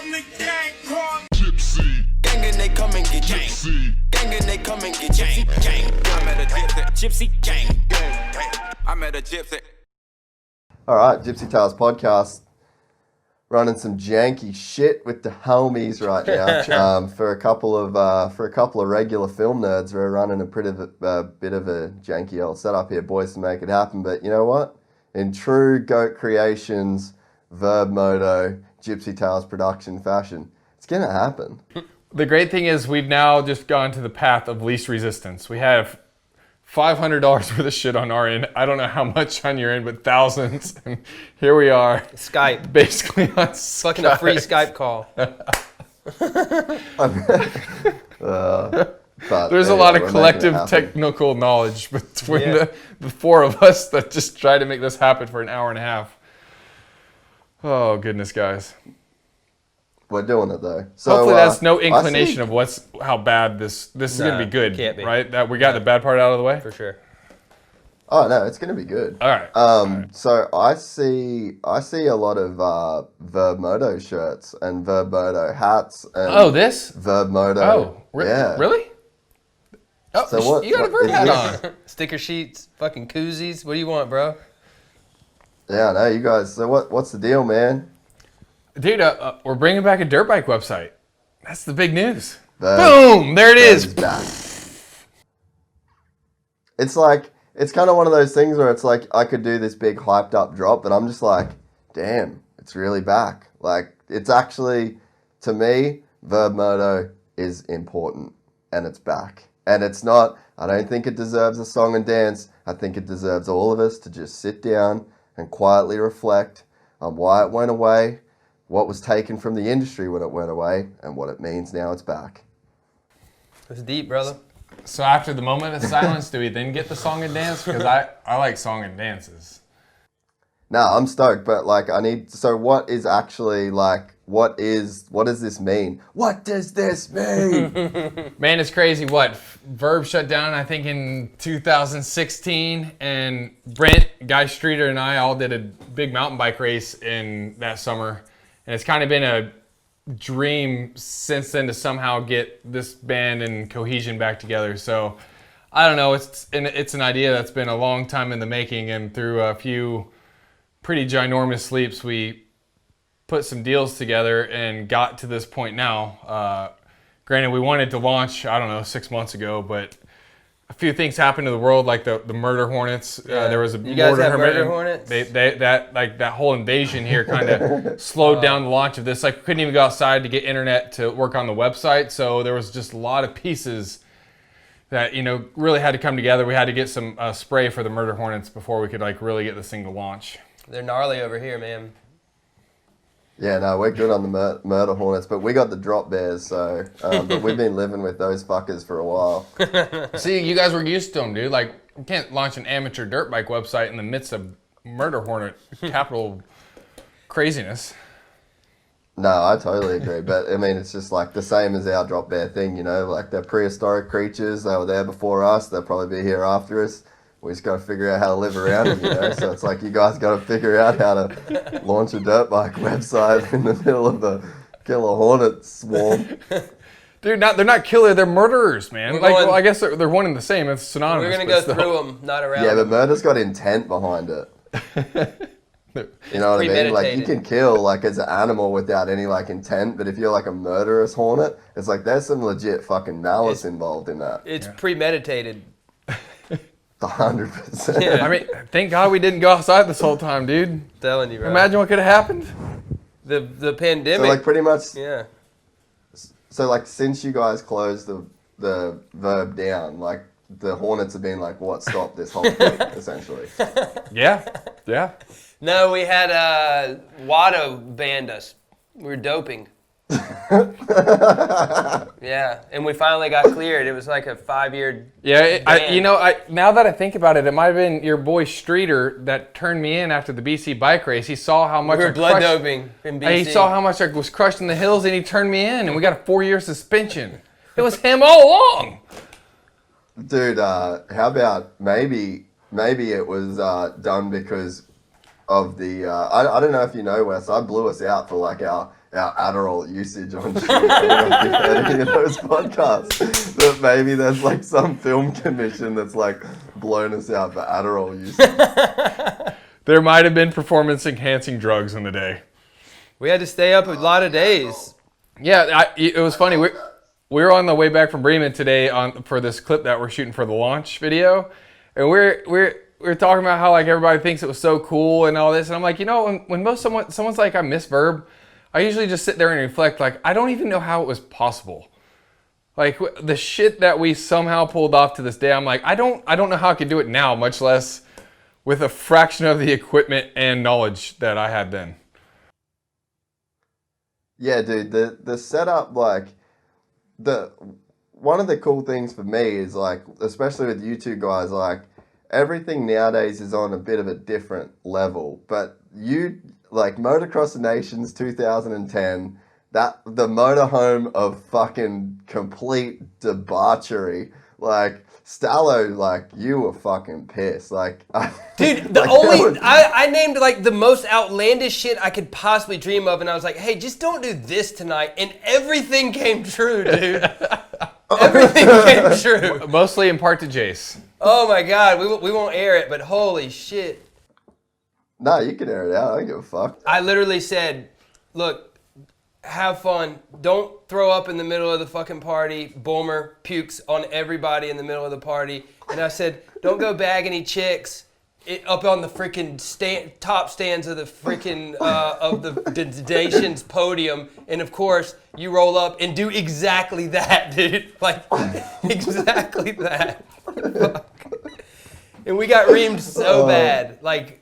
from the gang called Gypsy. Gang and they come and get Gypsy. Gang and they come and get Gypsy. Gang. I met a Gypsy. Gang. I met a Gypsy. All right, Gypsy Tales podcast. Running some janky shit with the homies right now. For a couple of regular film nerds, we're running a bit of a janky old setup here, boys, to make it happen. But you know what? In true Goat Creations, VURBMOTO, Gypsy Tales production fashion, it's gonna happen. The great thing is we've now just gone to the path of least resistance. We have $500 worth of shit on our end. I don't know how much on your end, but thousands. And here we are. Skype. Basically on Skype. Fucking a free Skype call. There's a lot of collective technical knowledge between the four of us that just try to make this happen for an hour and a half. Oh, goodness, guys. We're doing it, though. So, hopefully that's no inclination of how bad this is going to be good, can't be. Right? That we got the bad part out of the way? For sure. Oh, no, it's going to be good. All right. So I see a lot of VURBMOTO shirts and VURBMOTO hats. And this? VURBMOTO. Oh, yeah. Really? Oh, so what, you got a Verb hat on. Sticker sheets, fucking koozies. What do you want, bro? Yeah, I know, you guys. So what's the deal, man? Dude, we're bringing back a dirt bike website. That's the big news. Boom! There it is. Back. It's like, it's kind of one of those things where it's like I could do this big hyped up drop, but I'm just like, damn, it's really back. Like, it's actually, to me, VURBMOTO is important, and it's back. And it's not, I don't think it deserves a song and dance. I think it deserves all of us to just sit down and quietly reflect on why it went away, what was taken from the industry when it went away, and what it means now it's back. It's deep, brother. So after the moment of silence, do we then get the song and dance? Because I like song and dances. No, I'm stoked, but like so what is actually like, what does this mean? What does this mean? Man, it's crazy. What? Verb shut down, I think, in 2016, and Brent, Guy Streeter, and I all did a big mountain bike race in that summer. And it's kind of been a dream since then to somehow get this band and cohesion back together. So I don't know. It's an idea that's been a long time in the making, and through a few pretty ginormous leaps, we put some deals together and got to this point now. Granted, we wanted to launch, 6 months ago, but a few things happened to the world, like the murder hornets. There was a you guys have murder hornets. That whole invasion here kind of slowed down the launch of this. Like, we couldn't even go outside to get internet to work on the website. So there was just a lot of pieces that really had to come together. We had to get some spray for the murder hornets before we could really get this thing to launch. They're gnarly over here, man. Yeah, no, we're good on the murder hornets, but we got the drop bears, so but we've been living with those fuckers for a while. See, you guys were used to them, dude. Like, you can't launch an amateur dirt bike website in the midst of murder hornet capital craziness. No, I totally agree, but I mean, it's just like the same as our drop bear thing, like they're prehistoric creatures. They were there before us. They'll probably be here after us. We just got to figure out how to live around it, So it's like you guys got to figure out how to launch a dirt bike website in the middle of a killer hornet swarm. Dude, they're not killer. They're murderers, man. I guess they're one and the same. It's synonymous. We're gonna go through them, not around. Yeah, but murder's got intent behind it. You know what I mean? Like, you can kill as an animal without any intent, but if you're a murderous hornet, it's like there's some legit fucking malice involved in that. It's premeditated. 100%. Yeah. I mean, thank God we didn't go outside this whole time, dude. I'm telling you, bro. Imagine what could have happened. The pandemic. So pretty much. Yeah. So since you guys closed the Verb down, the hornets have been what stopped this whole thing essentially. Yeah. No, we had Watto banned us. We were doping. Yeah, and we finally got cleared. It was like a 5-year. Yeah, now that I think about it, it might have been your boy Streeter that turned me in after the BC bike race. He saw how much we were blood doping in BC. He saw how much I was crushed in the hills, and he turned me in, and we got a 4-year suspension. It was him all along. Dude, how about maybe it was done because of the I don't know if you know, Wes, I blew us out for our Adderall usage on stream. I don't know if you've heard any of those podcasts. That maybe there's like some film commission that's like blown us out for Adderall usage. There might have been performance-enhancing drugs in the day. We had to stay up a lot of days. Yeah, it was funny. We were on the way back from Bremen today for this clip that we're shooting for the launch video, and we're talking about how like everybody thinks it was so cool and all this, and I'm like, when someone's like, I miss Verb, I usually just sit there and reflect, like, I don't even know how it was possible. Like the shit that we somehow pulled off to this day, I'm like, I don't know how I could do it now, much less with a fraction of the equipment and knowledge that I had then. Yeah, dude, the setup, like, one of the cool things for me is, like, especially with you two guys, like, everything nowadays is on a bit of a different level. But like, Motocross of Nations 2010, the motorhome of fucking complete debauchery, like, Stallo, like, you were fucking pissed. Like, dude, like, I named like the most outlandish shit I could possibly dream of, and I was like, hey, just don't do this tonight, and everything came true, dude. Everything came true. Mostly in part to Jace. Oh my god, we won't air it, but holy shit. No, you can air it out. I don't give a fuck. I literally said, look, have fun. Don't throw up in the middle of the fucking party. Boomer pukes on everybody in the middle of the party. And I said, don't go bag any chicks up on the freaking top stands of the freaking of the nation's podium. And of course, you roll up and do exactly that, dude. Like, exactly that. And we got reamed so bad. Like,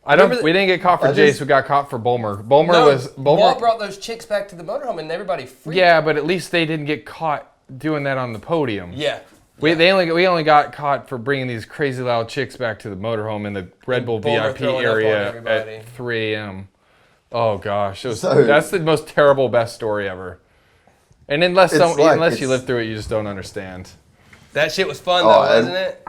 we didn't get caught for Jace. We got caught for Bulmer. Bulmer Walt brought those chicks back to the motorhome, and everybody freaked. Yeah, but at least they didn't get caught doing that on the podium. Yeah. We only got caught for bringing these crazy loud chicks back to the motorhome in the Red Bull VIP area at 3 a.m. Oh gosh, that's the most terrible best story ever. And unless you live through it, you just don't understand. That shit was fun though, wasn't it?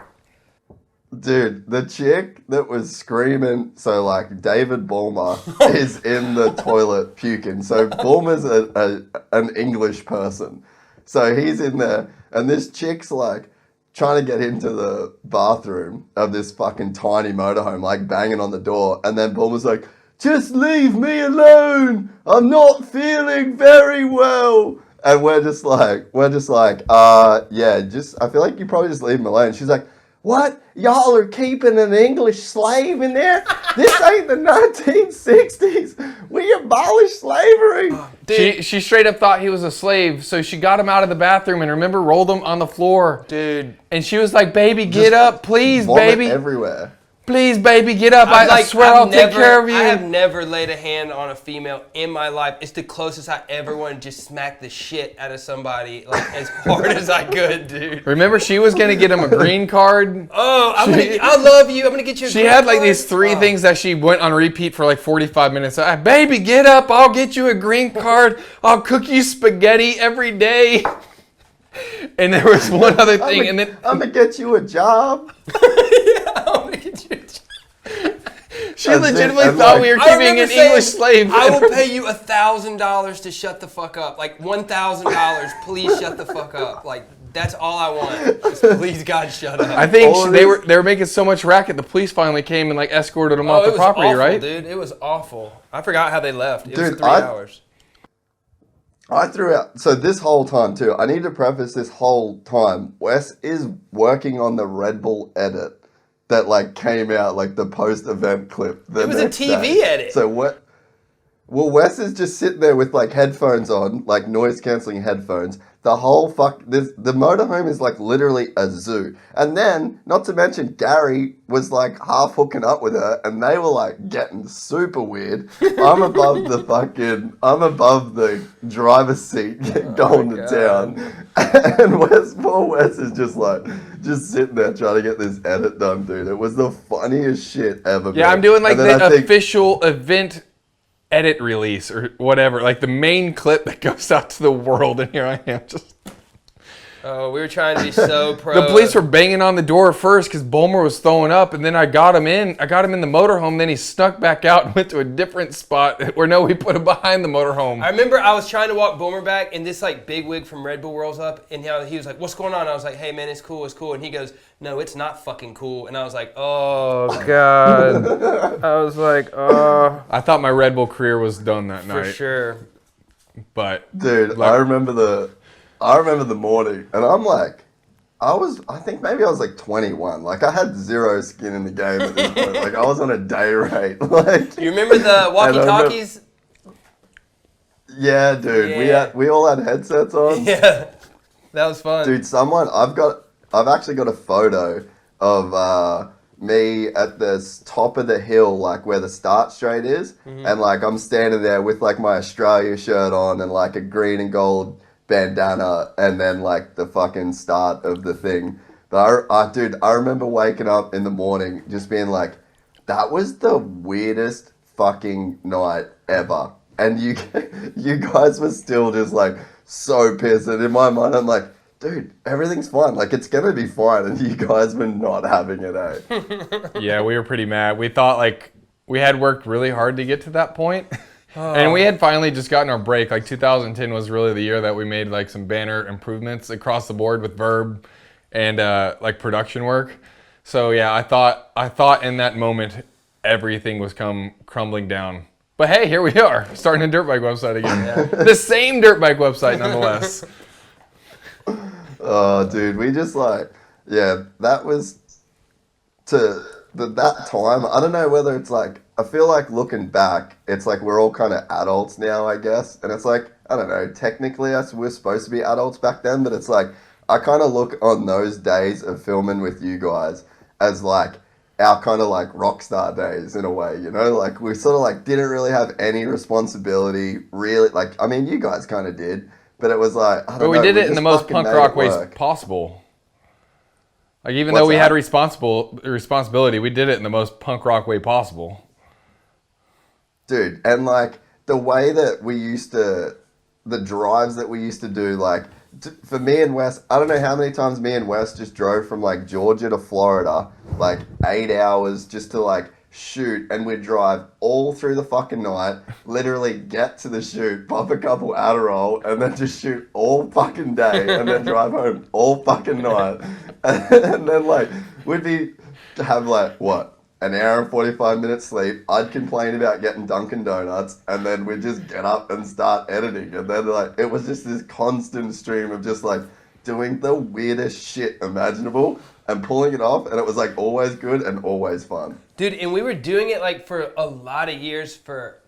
Dude, the chick that was screaming, so like David Bulmer is in the toilet puking. So Bulmer's an English person. So he's in there, and this chick's like trying to get into the bathroom of this fucking tiny motorhome, like banging on the door. And then Bulmer's like, just leave me alone. I'm not feeling very well. And we're just like, yeah, I feel like you probably just leave him alone. She's like, what? Y'all are keeping an English slave in there? This ain't the 1960s. We abolished slavery. She straight up thought he was a slave, so she got him out of the bathroom and remember rolled him on the floor. Dude. And she was like, baby, get up, please, baby. Everywhere. Please, baby, get up. I swear I'll take care of you. I have never laid a hand on a female in my life. It's the closest I ever wanted to just smack the shit out of somebody, like as hard as I could, dude. Remember, she was going to get him a green card. Oh, I love you. I'm going to get you a green card. She had like these three things that she went on repeat for like 45 minutes. Baby, get up. I'll get you a green card. I'll cook you spaghetti every day. And there was one other thing. I'm going to get you a job. She legitimately thought we were keeping an English slave. I will pay you $1,000 to shut the fuck up. Like $1,000. Please shut the fuck up. Like that's all I want. Just please God shut up. I think they were making so much racket. The police finally came and like escorted them off the property. Awful, right, dude? It was awful. I forgot how they left. It was 3 hours. I threw out. So this whole time too. I need to preface this whole time. Wes is working on the Red Bull edit that like came out, like the post-event clip. It was a TV edit. So what? Well, Wes is just sitting there with like headphones on, like noise-canceling headphones. The whole the motorhome is like literally a zoo. And then, not to mention, Gary was like half hooking up with her, and they were like getting super weird. I'm above the driver's seat going to town. And poor Wes is just sitting there trying to get this edit done, dude. It was the funniest shit ever. Yeah, I'm doing like the official event edit release or whatever, like the main clip that goes out to the world, and here I am just Oh, we were trying to be so pro. The police were banging on the door first because Bulmer was throwing up, and then I got him in. I got him in the motorhome. Then he snuck back out and went to a different spot where we put him behind the motorhome. I remember I was trying to walk Bulmer back, and this like big wig from Red Bull rolls up, and he was like, "What's going on?" I was like, "Hey man, it's cool, it's cool." And he goes, "No, it's not fucking cool." And I was like, "Oh god." I was like, "Oh." I thought my Red Bull career was done that night. For sure. But Dude, I remember the morning, and I'm like, I think maybe I was like 21. Like, I had zero skin in the game at this point. Like, I was on a day rate. Like, You remember the walkie-talkies? yeah, dude. Yeah. We all had headsets on. Yeah. That was fun. Dude, I've actually got a photo of me at the top of the hill, like where the start straight is, and like I'm standing there with like my Australia shirt on and like a green and gold bandana, and then like the fucking start of the thing. But I remember waking up in the morning just being like, that was the weirdest fucking night ever. And you guys were still just like so pissed. And in my mind, I'm like, dude, everything's fine. Like, it's gonna be fine. And you guys were not having it, eh? yeah, we were pretty mad. We thought like we had worked really hard to get to that point. And we had finally just gotten our break. Like 2010 was really the year that we made like some banner improvements across the board with Verb and like production work. So yeah, I thought in that moment everything was crumbling down. But hey, here we are, starting a dirt bike website again. Yeah. The same dirt bike website nonetheless. Oh, dude, we just like, yeah, that was that time. I don't know whether it's like, I feel like looking back, it's like we're all kind of adults now, I guess. And it's like, I don't know, technically we're supposed to be adults back then, but it's like, I kind of look on those days of filming with you guys as like our kind of like rock star days in a way, you know? Like we sort of like didn't really have any responsibility, really. Like, I mean, you guys kind of did, but it was like, I don't know. But we did it in the most fucking punk made rock it ways work. possible. Like even What's though we had that? responsibility, we did it in the most punk rock way possible. Dude, and like the way that the drives that we used to do, like for me and Wes, I don't know how many times me and Wes just drove from like Georgia to Florida, like 8 hours just to like shoot, and we'd drive all through the fucking night, literally get to the shoot, pop a couple Adderall, and then just shoot all fucking day, and then drive home all fucking night. And then like, we'd have like, what? An hour and 45 minutes sleep. I'd complain about getting Dunkin' Donuts, and then we'd just get up and start editing. And then like it was just this constant stream of just like doing the weirdest shit imaginable and pulling it off, and it was like always good and always fun. Dude, and we were doing it like for a lot of years for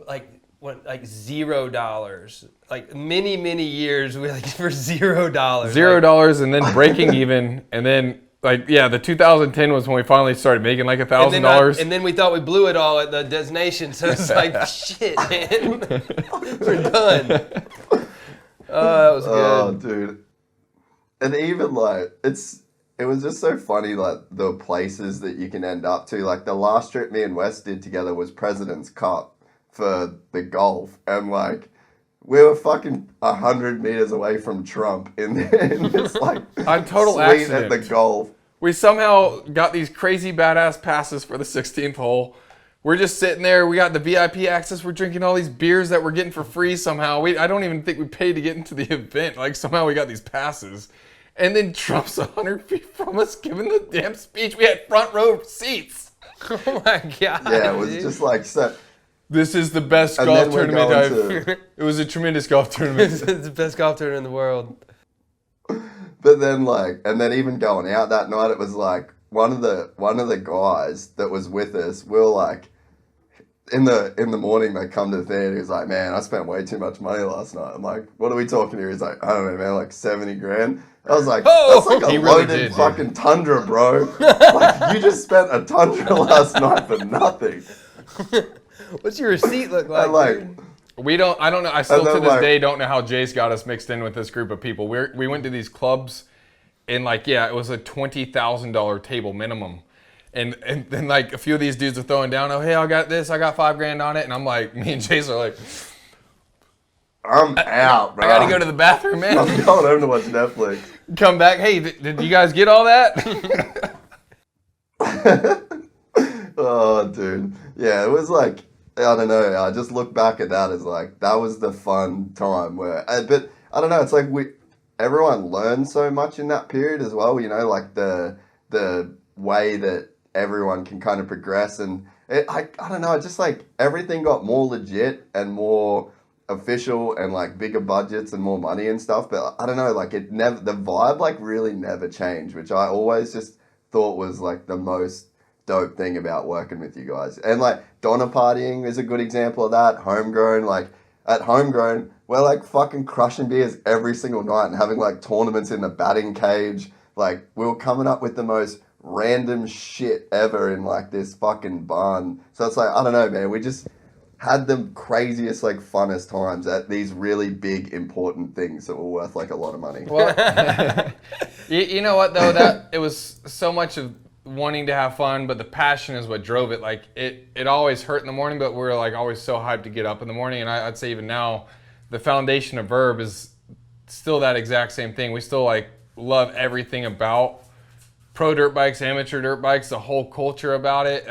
like $0. Like many years we like for $0. $0 and then breaking even, and then like, yeah, the 2010 was when we finally started making like $1,000. And then we thought we blew it all at the destination. So it's like, shit, man. We're done. Oh, that was good. Oh, dude. And even like, it was just so funny, like the places that you can end up to. Like the last trip me and Wes did together was President's Cup for the golf. And like, we were fucking 100 meters away from Trump in this like on total suite accident at the golf. We somehow got these crazy badass passes for the 16th hole. We're just sitting there. We got the VIP access. We're drinking all these beers that we're getting for free somehow. I don't even think we paid to get into the event. Like somehow we got these passes. And then Trump's 100 feet from us giving the damn speech. We had front row seats. Oh my God. Yeah, it was dude. just like so. This is the best And golf then we're tournament going It was a tremendous golf tournament. It's the best golf tournament in the world. But then like, and then even going out that night, it was like one of the guys that was with us. We were like, in the morning they come to the theater. He's like, man, I spent way too much money last night. I'm like, what are we talking here? He's like, I don't know, man, like 70 grand. I was like, that's like a He really loaded did, fucking Tundra, bro. Like, you just spent a Tundra last night for nothing. What's your receipt look like? And like, dude? I don't know. I still And then, to this like- day don't know how Jace got us mixed in with this group of people. We went to these clubs and like, yeah, it was a $20,000 table minimum. And then like a few of these dudes are throwing down, oh, hey, I got this, I got $5,000 on it. And I'm like, me and Jace are like, I'm out, bro. I gotta go to the bathroom, man. I'm going home to watch Netflix. Come back. Hey, did you guys get all that? Oh, dude. Yeah, it was like, I don't know. I just look back at that as like, that was the fun time where, but I don't know. It's like everyone learned so much in that period as well. You know, like the way that everyone can kind of progress, and I don't know. It's just like everything got more legit and more official and like bigger budgets and more money and stuff. But I don't know. Like the vibe like really never changed, which I always just thought was like the most dope thing about working with you guys. And like Donna partying is a good example of that. Homegrown, like at Homegrown, we're like fucking crushing beers every single night and having like tournaments in the batting cage. Like we were coming up with the most random shit ever in like this fucking barn. So it's like, I don't know, man, we just had the craziest, like funnest times at these really big, important things that were worth like a lot of money. Well, you know what though, that it was so much of wanting to have fun, but the passion is what drove it. Like it always hurt in the morning, but we're like always so hyped to get up in the morning. And I'd say even now, the foundation of Verb is still that exact same thing. We still like love everything about pro dirt bikes, amateur dirt bikes, the whole culture about it.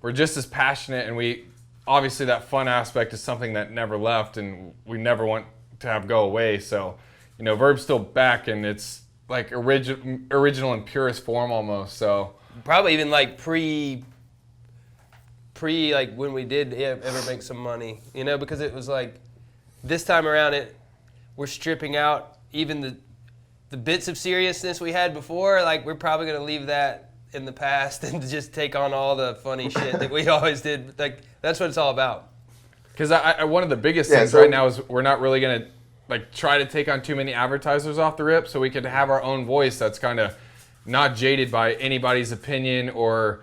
We're just as passionate, and we obviously that fun aspect is something that never left, and we never want to have go away. So, you know, Verb's still back, and it's like original and purest form almost. So probably even like pre like when we did ever make some money, you know, because it was like this time around we're stripping out even the bits of seriousness we had before. Like we're probably gonna leave that in the past and just take on all the funny shit that we always did. Like that's what it's all about. Because one of the biggest things right now is we're not really gonna like try to take on too many advertisers off the rip, so we could have our own voice that's kind of not jaded by anybody's opinion or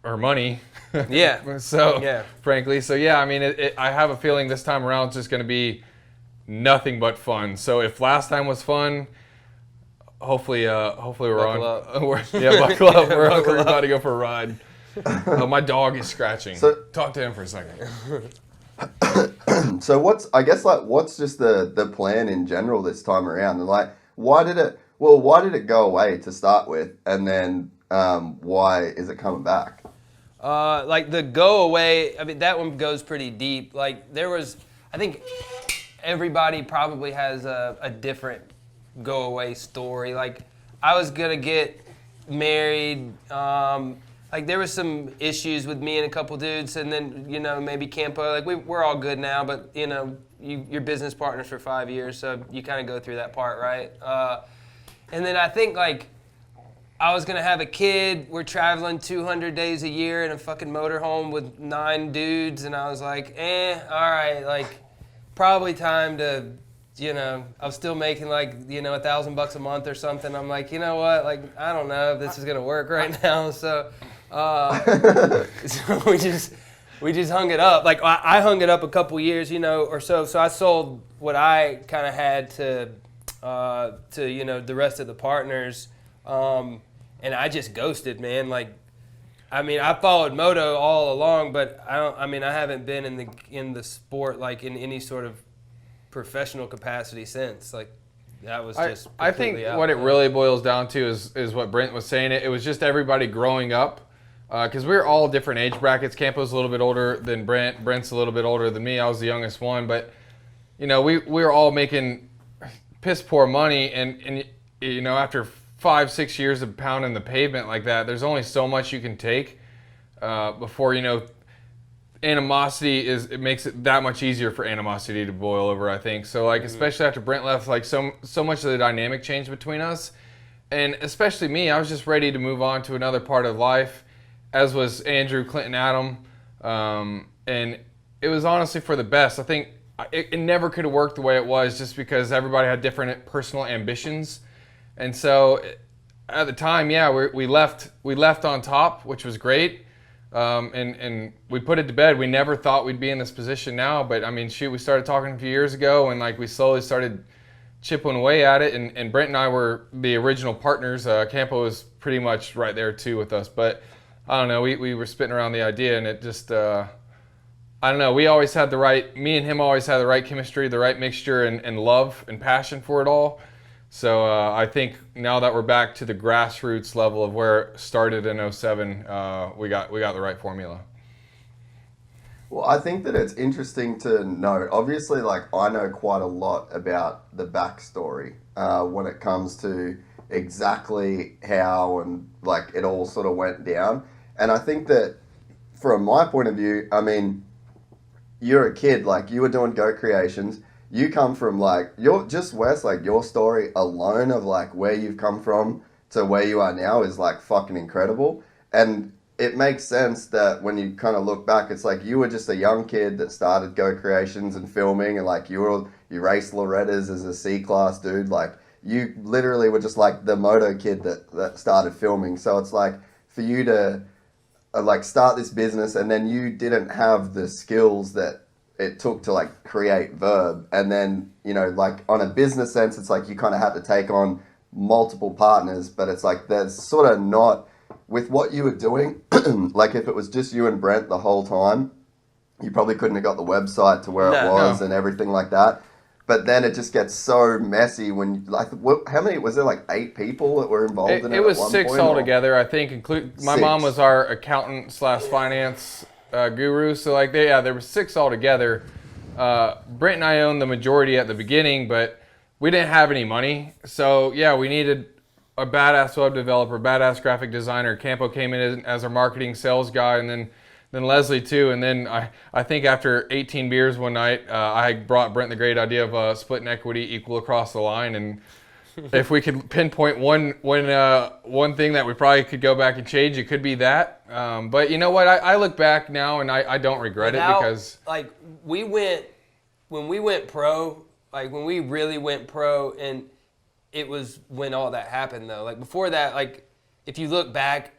money. Yeah. So yeah. frankly, so yeah, I mean, I have a feeling this time around it's just going to be nothing but fun. So if last time was fun, hopefully we're buckle up. Buckle up. We're about to go for a ride. My dog is scratching. So, talk to him for a second. So what's just the plan in general this time around? And like, why did it go away to start with, and then why is it coming back? Like the go away, I mean, that one goes pretty deep. Like I think everybody probably has a different go away story. Like I was gonna get married, like there was some issues with me and a couple dudes, and then, you know, maybe Campo, like we're all good now, but you know, you're business partners for 5 years, so you kind of go through that part, right? And then I think like I was gonna have a kid. We're traveling 200 days a year in a fucking motorhome with 9 dudes, and I was like, all right, like probably time to, you know, I was still making like, you know, $1,000 a month or something. I'm like, you know what, like I don't know if this is gonna work right now, so so we just hung it up. Like I hung it up a couple years, you know, or so. So I sold what I kind of had to you know, the rest of the partners. And I just ghosted, man. Like, I mean, I followed moto all along, but I haven't been in the sport like in any sort of professional capacity since. Like, that was just. I think what it really boils down to is what Brent was saying. It was just everybody growing up, because we were all different age brackets. Campo's a little bit older than Brent. Brent's a little bit older than me. I was the youngest one, but you know, we were all making piss poor money, and you know, after 5-6 years of pounding the pavement like that, there's only so much you can take before, you know, animosity it makes it that much easier for animosity to boil over, I think. So like, especially after Brent left, like so much of the dynamic changed between us, and especially me. I was just ready to move on to another part of life, as was Andrew, Clinton, Adam, and it was honestly for the best. I think it never could have worked the way it was, just because everybody had different personal ambitions. And so at the time, yeah, we left on top, which was great. And we put it to bed. We never thought we'd be in this position now, but I mean, shoot, we started talking a few years ago, and like we slowly started chipping away at it. And Brent and I were the original partners. Campo was pretty much right there too with us. But I don't know, we were spitting around the idea, and it just, I I don't know. Me and him always had the right chemistry, the right mixture, and love and passion for it all. So I think now that we're back to the grassroots level of where it started in 07, we got the right formula. Well, I think that it's interesting to know. Obviously, like, I know quite a lot about the backstory when it comes to exactly how and like it all sort of went down. And I think that from my point of view, I mean, you're a kid, like you were doing Go Creations. You come from like, you're just Wes, like your story alone of like where you've come from to where you are now is like fucking incredible. And it makes sense that when you kind of look back, it's like you were just a young kid that started Go Creations and filming, and like you raced Lorettas as a C-class dude. Like you literally were just like the moto kid that started filming. So it's like for you to like start this business, and then you didn't have the skills that it took to like create Verb, and then like on a business sense, it's like you kind of had to take on multiple partners, but it's like there's sort of not. With what you were doing, like if it was just you and Brent the whole time, you probably couldn't have got the website to where it was and everything like that. But then it just gets so messy when, like, how many, was there like 8 people that were involved in it? It was at one 6 point, altogether, I think. My mom was our accountant / finance guru. So like, there were 6 altogether. Brent and I owned the majority at the beginning, but we didn't have any money. So yeah, we needed a badass web developer, badass graphic designer. Campo came in as our marketing sales guy, and then Leslie too. And then I think after 18 beers one night, I brought Brent the great idea of splitting equity equal across the line. And if we could pinpoint one thing that we probably could go back and change, it could be that. But you know what? I look back now and I don't regret it, because like when we went pro, like when we really went pro, and it was when all that happened though. Like before that, like if you look back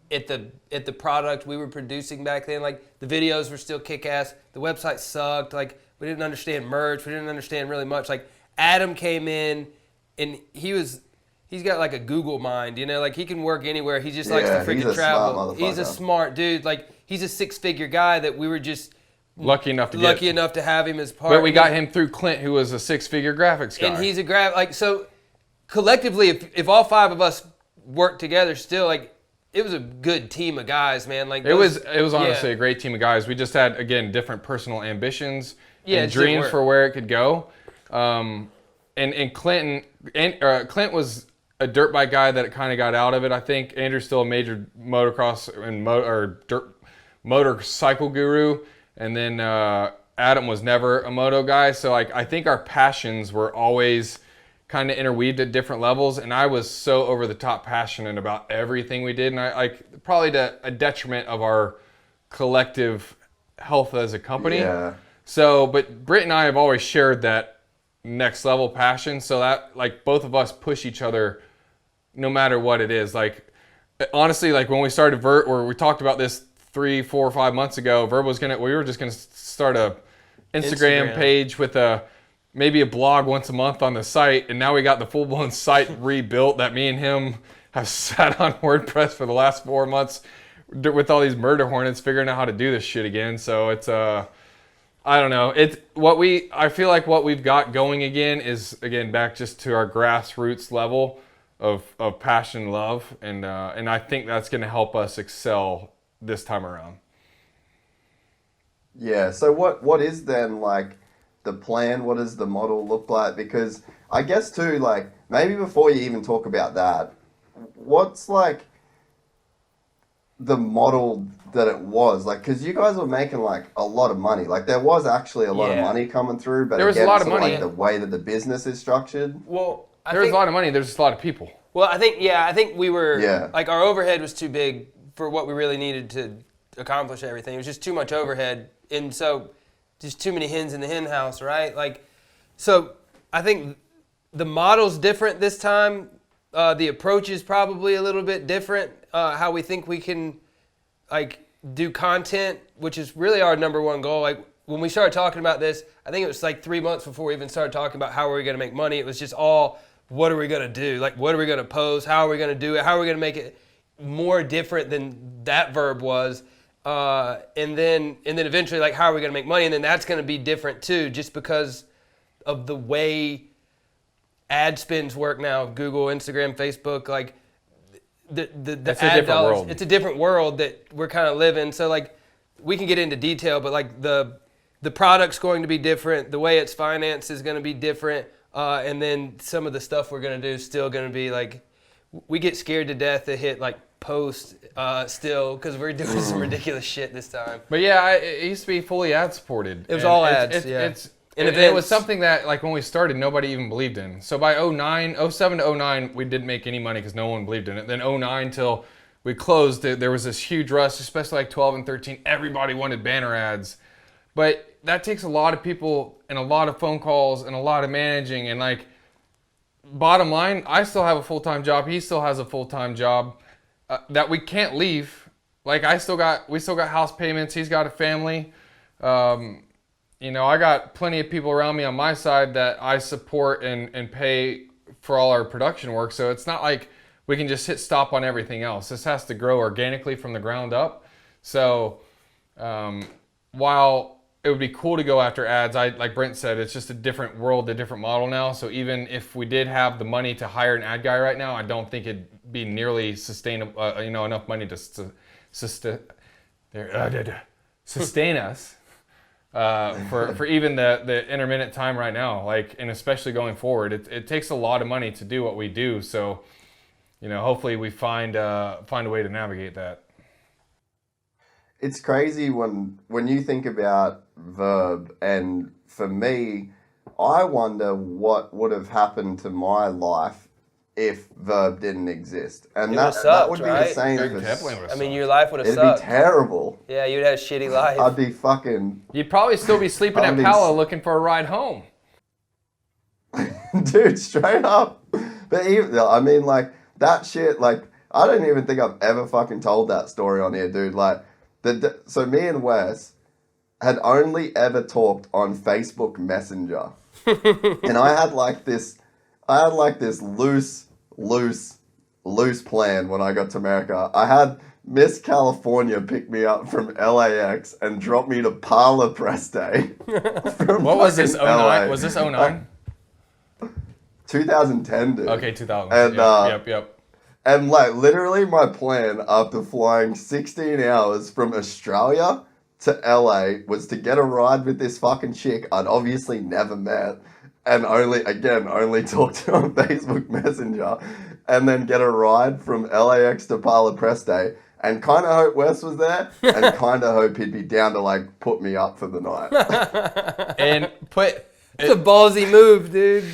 at the product we were producing back then, like the videos were still kick-ass, the website sucked, like we didn't understand merch, we didn't understand really much. Like Adam came in and he's got like a Google mind, like he can work anywhere. He just likes to freaking travel. He's a smart dude. Like he's a 6-figure guy that we were just lucky enough to have him as part. But we got him through Clint, who was a 6-figure graphics guy. And he's a so collectively, if all 5 of us worked together still, like it was a good team of guys, man. Like it was honestly a great team of guys. We just had, again, different personal ambitions and dreams for where it could go. And Clint was a dirt bike guy that kind of got out of it. I think Andrew's still a major motocross and motorcycle guru. And then Adam was never a moto guy. So like I think our passions were always kind of interweaved at different levels. And I was so over the top passionate about everything we did. And I probably to a detriment of our collective health as a company. Yeah. So, but Brent and I have always shared that next level passion. So that like both of us push each other no matter what it is. Like honestly, like when we started Vert, or we talked about this 3, 4, 5 months ago, we were just gonna start a Instagram page with maybe a blog once a month on the site, and now we got the full-blown site rebuilt that me and him have sat on WordPress for the last 4 months with all these murder hornets figuring out how to do this shit again. So it's I don't know. I feel like what we've got going again is back just to our grassroots level of passion and love, and I think that's gonna help us excel this time around. Yeah, so what is then like the plan? What does the model look like? Because I guess too, like maybe before you even talk about that, what's like the model that it was? Like, because you guys were making like a lot of money. Like there was actually a lot of money coming through, but there was a lot of money. Like the way that the business is structured. Well, there was a lot of money. There's just a lot of people. Well, I think we were like our overhead was too big for what we really needed to accomplish everything. It was just too much overhead, and so just too many hens in the hen house, right? Like, so I think the model's different this time. The approach is probably a little bit different. How we think we can like do content, which is really our number one goal. Like when we started talking about this, I think it was like 3 months before we even started talking about how are we going to make money. It was just all, what are we going to do? Like, what are we going to post? How are we going to do it? How are we going to make it more different than that Verb was? and then eventually, like, how are we going to make money? And then that's going to be different too, just because of the way ad spends work now. Google, Instagram, Facebook, like the It's a ad different dollars. world. It's a different world that we're kind of living. So like, we can get into detail, but like the product's going to be different. The way it's financed is going to be different. And then some of the stuff we're going to do is still going to be like, we get scared to death to hit like post still because we're doing some ridiculous shit this time. But yeah, it used to be fully ad supported. It was And all ads, And it was something that, like, when we started, nobody even believed in. So by 07 to 09, we didn't make any money because no one believed in it. Then 09 till we closed, there was this huge rush, especially like 12 and 13. Everybody wanted banner ads. But that takes a lot of people and a lot of phone calls and a lot of managing. And, like, bottom line, I still have a full-time job. He still has a full-time job that we can't leave. Like, we still got house payments. He's got a family. You know, I got plenty of people around me on my side that I support and pay for all our production work. So it's not like we can just hit stop on everything else. This has to grow organically from the ground up. So while it would be cool to go after ads, like Brent said, it's just a different world, a different model now. So even if we did have the money to hire an ad guy right now, I don't think it'd be nearly sustainable, enough money to sustain us. For even the intermittent time right now, like, and especially going forward, it takes a lot of money to do what we do. So, hopefully we find a way to navigate that. It's crazy when you think about Verb, and for me, I wonder what would have happened to my life if Verb didn't exist. And that would be right? the same. I mean, your life would have It'd sucked. be terrible. Yeah, you'd have a shitty life. I'd be fucking... You'd probably still be sleeping at Palo looking for a ride home. Dude, straight up. But even, I mean, like, that shit, like, I don't even think I've ever fucking told that story on here, dude. Like, so me and Wes had only ever talked on Facebook Messenger. And I had like this loose plan when I got to America. I had Miss California pick me up from LAX and drop me to Parla Press Day. What was this, 09? Was this 09? 2010, dude. Okay, 2000. And, yep. And like literally my plan after flying 16 hours from Australia to LA was to get a ride with this fucking chick I'd obviously never met and only talked to on Facebook Messenger, and then get a ride from LAX to Parla Press Day and kind of hope Wes was there and kind of hope he'd be down to like put me up for the night. It's a ballsy move, dude.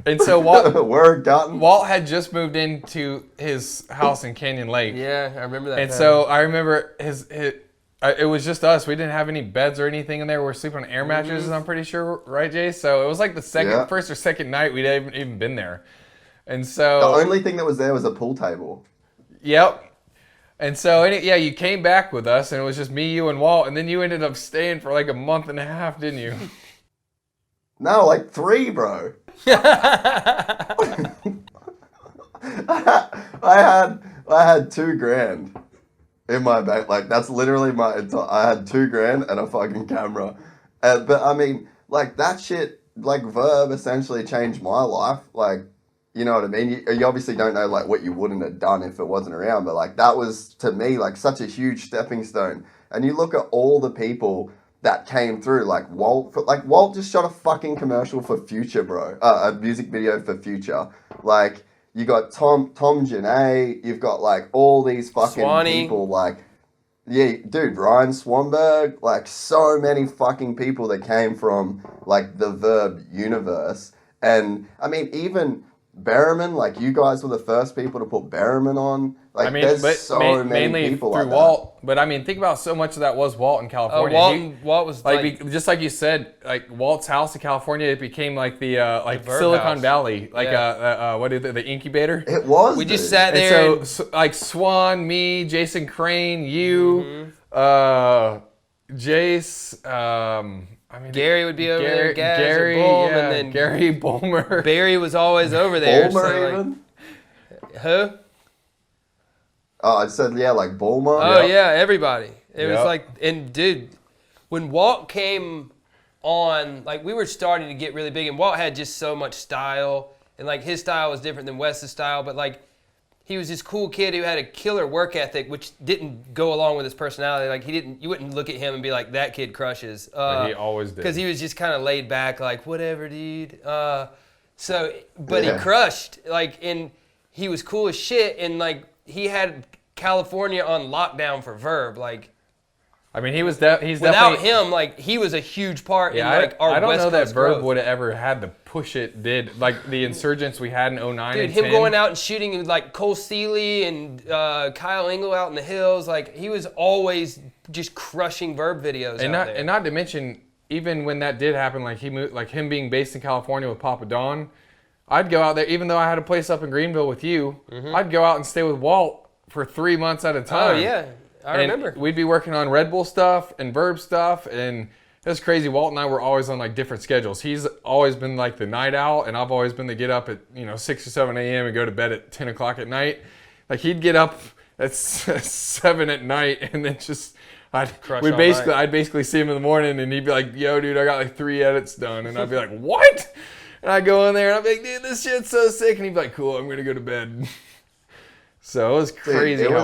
And so Walt had just moved into his house in Canyon Lake. Yeah, I remember that. And so I remember it was just us. We didn't have any beds or anything in there. We were sleeping on air mattresses, I'm pretty sure, right, Jay? So it was like the first or second night we'd even been there. And so the only thing that was there was a pool table. Yep. And so you came back with us, and it was just me, you, and Walt, and then you ended up staying for like a month and a half, didn't you? No, like 3, bro. I had $2,000 in my bank. Like, that's literally I had $2,000 and a fucking camera. But I mean, like, that shit, like, Verb essentially changed my life. Like, you know what I mean? You obviously don't know, like, what you wouldn't have done if it wasn't around. But, like, that was, to me, like, such a huge stepping stone. And you look at all the people that came through, like Walt just shot a fucking commercial for Future, bro. A music video for Future. Like, you got Tom Janae, you've got like all these fucking people, like, yeah, dude, Ryan Swanberg, like so many fucking people that came from like the Verb universe. And I mean, even Berriman, like you guys were the first people to put Berriman on. Like, there's so many people through like Walt. But I mean, think about so much of that was Walt in California. Walt was like just like you said, like Walt's house in California, it became like the Silicon house. Valley, like what is it, the incubator? It was. We just sat there. And so like Swan, me, Jason Crane, you, Jace. I mean, Gary would be over there. Gary, and then Gary Bulmer. Barry was always over there. Bulmer even? Who? Oh, I said, yeah, like Bulma. Oh, yeah, everybody. It was Yep. like, and dude, when Walt came on, like we were starting to get really big, and Walt had just so much style, and like his style was different than Wes's style, but like he was this cool kid who had a killer work ethic, which didn't go along with his personality. Like you wouldn't look at him and be like, that kid crushes. But he always did. Because he was just kind of laid back, like, whatever, dude. But he crushed, like, and he was cool as shit, and like he had California on lockdown for Verb, like. I mean, he's Without definitely him, like he was a huge part in like our I don't West know that Coast Verb growth. would have ever had the push it did. Like the insurgents we had in 09 Dude, and him 10. going out and shooting with like Cole Seeley and Kyle Engel out in the hills, like he was always just crushing Verb videos and out there. not to mention, even when that did happen, like he moved, like him being based in California with Papa Don, I'd go out there, even though I had a place up in Greenville with you, I'd go out and stay with Walt for 3 months at a time. Oh yeah, I remember. We'd be working on Red Bull stuff and Verb stuff, and it was crazy. Walt and I were always on like different schedules. He's always been like the night owl, and I've always been the get up at 6 or 7 a.m. and go to bed at 10 o'clock at night. Like he'd get up at 7 at night, and then just I'd basically see him in the morning, and he'd be like, "Yo, dude, I got like 3 edits done," and I'd be like, "What?" And I'd go in there and I'd be like, "Dude, this shit's so sick," and he'd be like, "Cool, I'm gonna go to bed." So it was crazy. Dude, it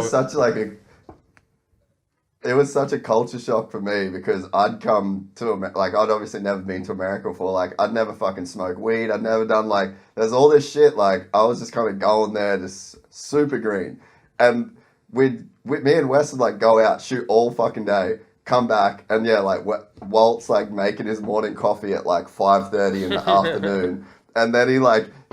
was such a culture shock for me because I'd come to like I'd obviously never been to America before. Like I'd never fucking smoked weed. I'd never done like there's all this shit. Like I was just kind of going there, just super green. And me and Wes would like go out, shoot all fucking day, come back, and yeah, like Walt's like making his morning coffee at like 5:30 in the afternoon, and then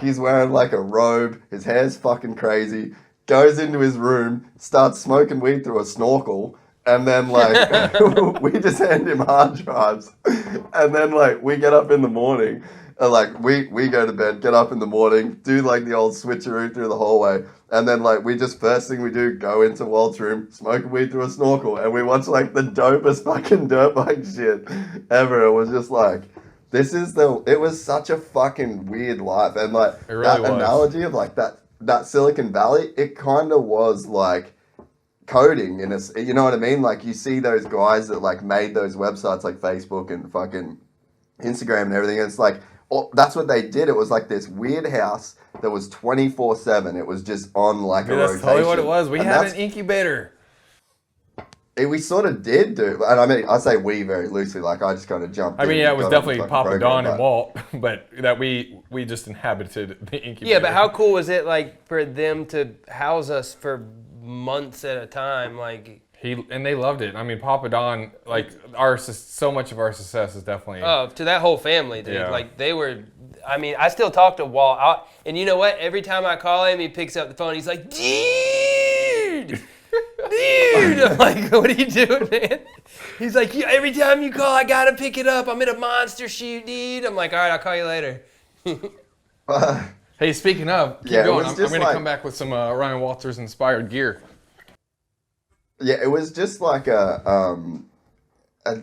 he's wearing like a robe. His hair's fucking crazy. Goes into his room, starts smoking weed through a snorkel. And then, like, we just hand him hard drives. And then, like, we get up in the morning. And, like, we go to bed, get up in the morning, do, like, the old switcheroo through the hallway. And then, like, first thing we do, go into Walt's room, smoke weed through a snorkel. And we watch, like, the dopest fucking dirt bike shit ever. It was just, like, it was such a fucking weird life. And, like, it really that was. analogy of, like, that Silicon Valley, it kind of was, like, coding in a, you know what I mean? Like you see those guys that like made those websites like Facebook and fucking Instagram and everything. And it's like, that's what they did. It was like this weird house that was 24/7. It was just on like a rotation. That's totally what it was. We had an incubator. We sort of did do, and I mean, I say we very loosely. Like I just kind of jumped. I mean, yeah, it was definitely Papa Don and Walt. Walt, but that we just inhabited the incubator. Yeah, but how cool was it like for them to house us for months at a time? Like and they loved it. I mean, Papa Don, like so much of our success is definitely to that whole family, dude. Yeah. Like they were. I mean, I still talk to Walt, and you know what? Every time I call him, he picks up the phone. He's like, dude. Dude, I'm like, what are you doing, man? He's like, every time you call, I gotta pick it up. I'm in a monster shoot, dude. I'm like, all right, I'll call you later. Hey, speaking of, keep Yeah, going. I'm just going to like- come back with some Ryan Walters inspired gear. Yeah, it was just like I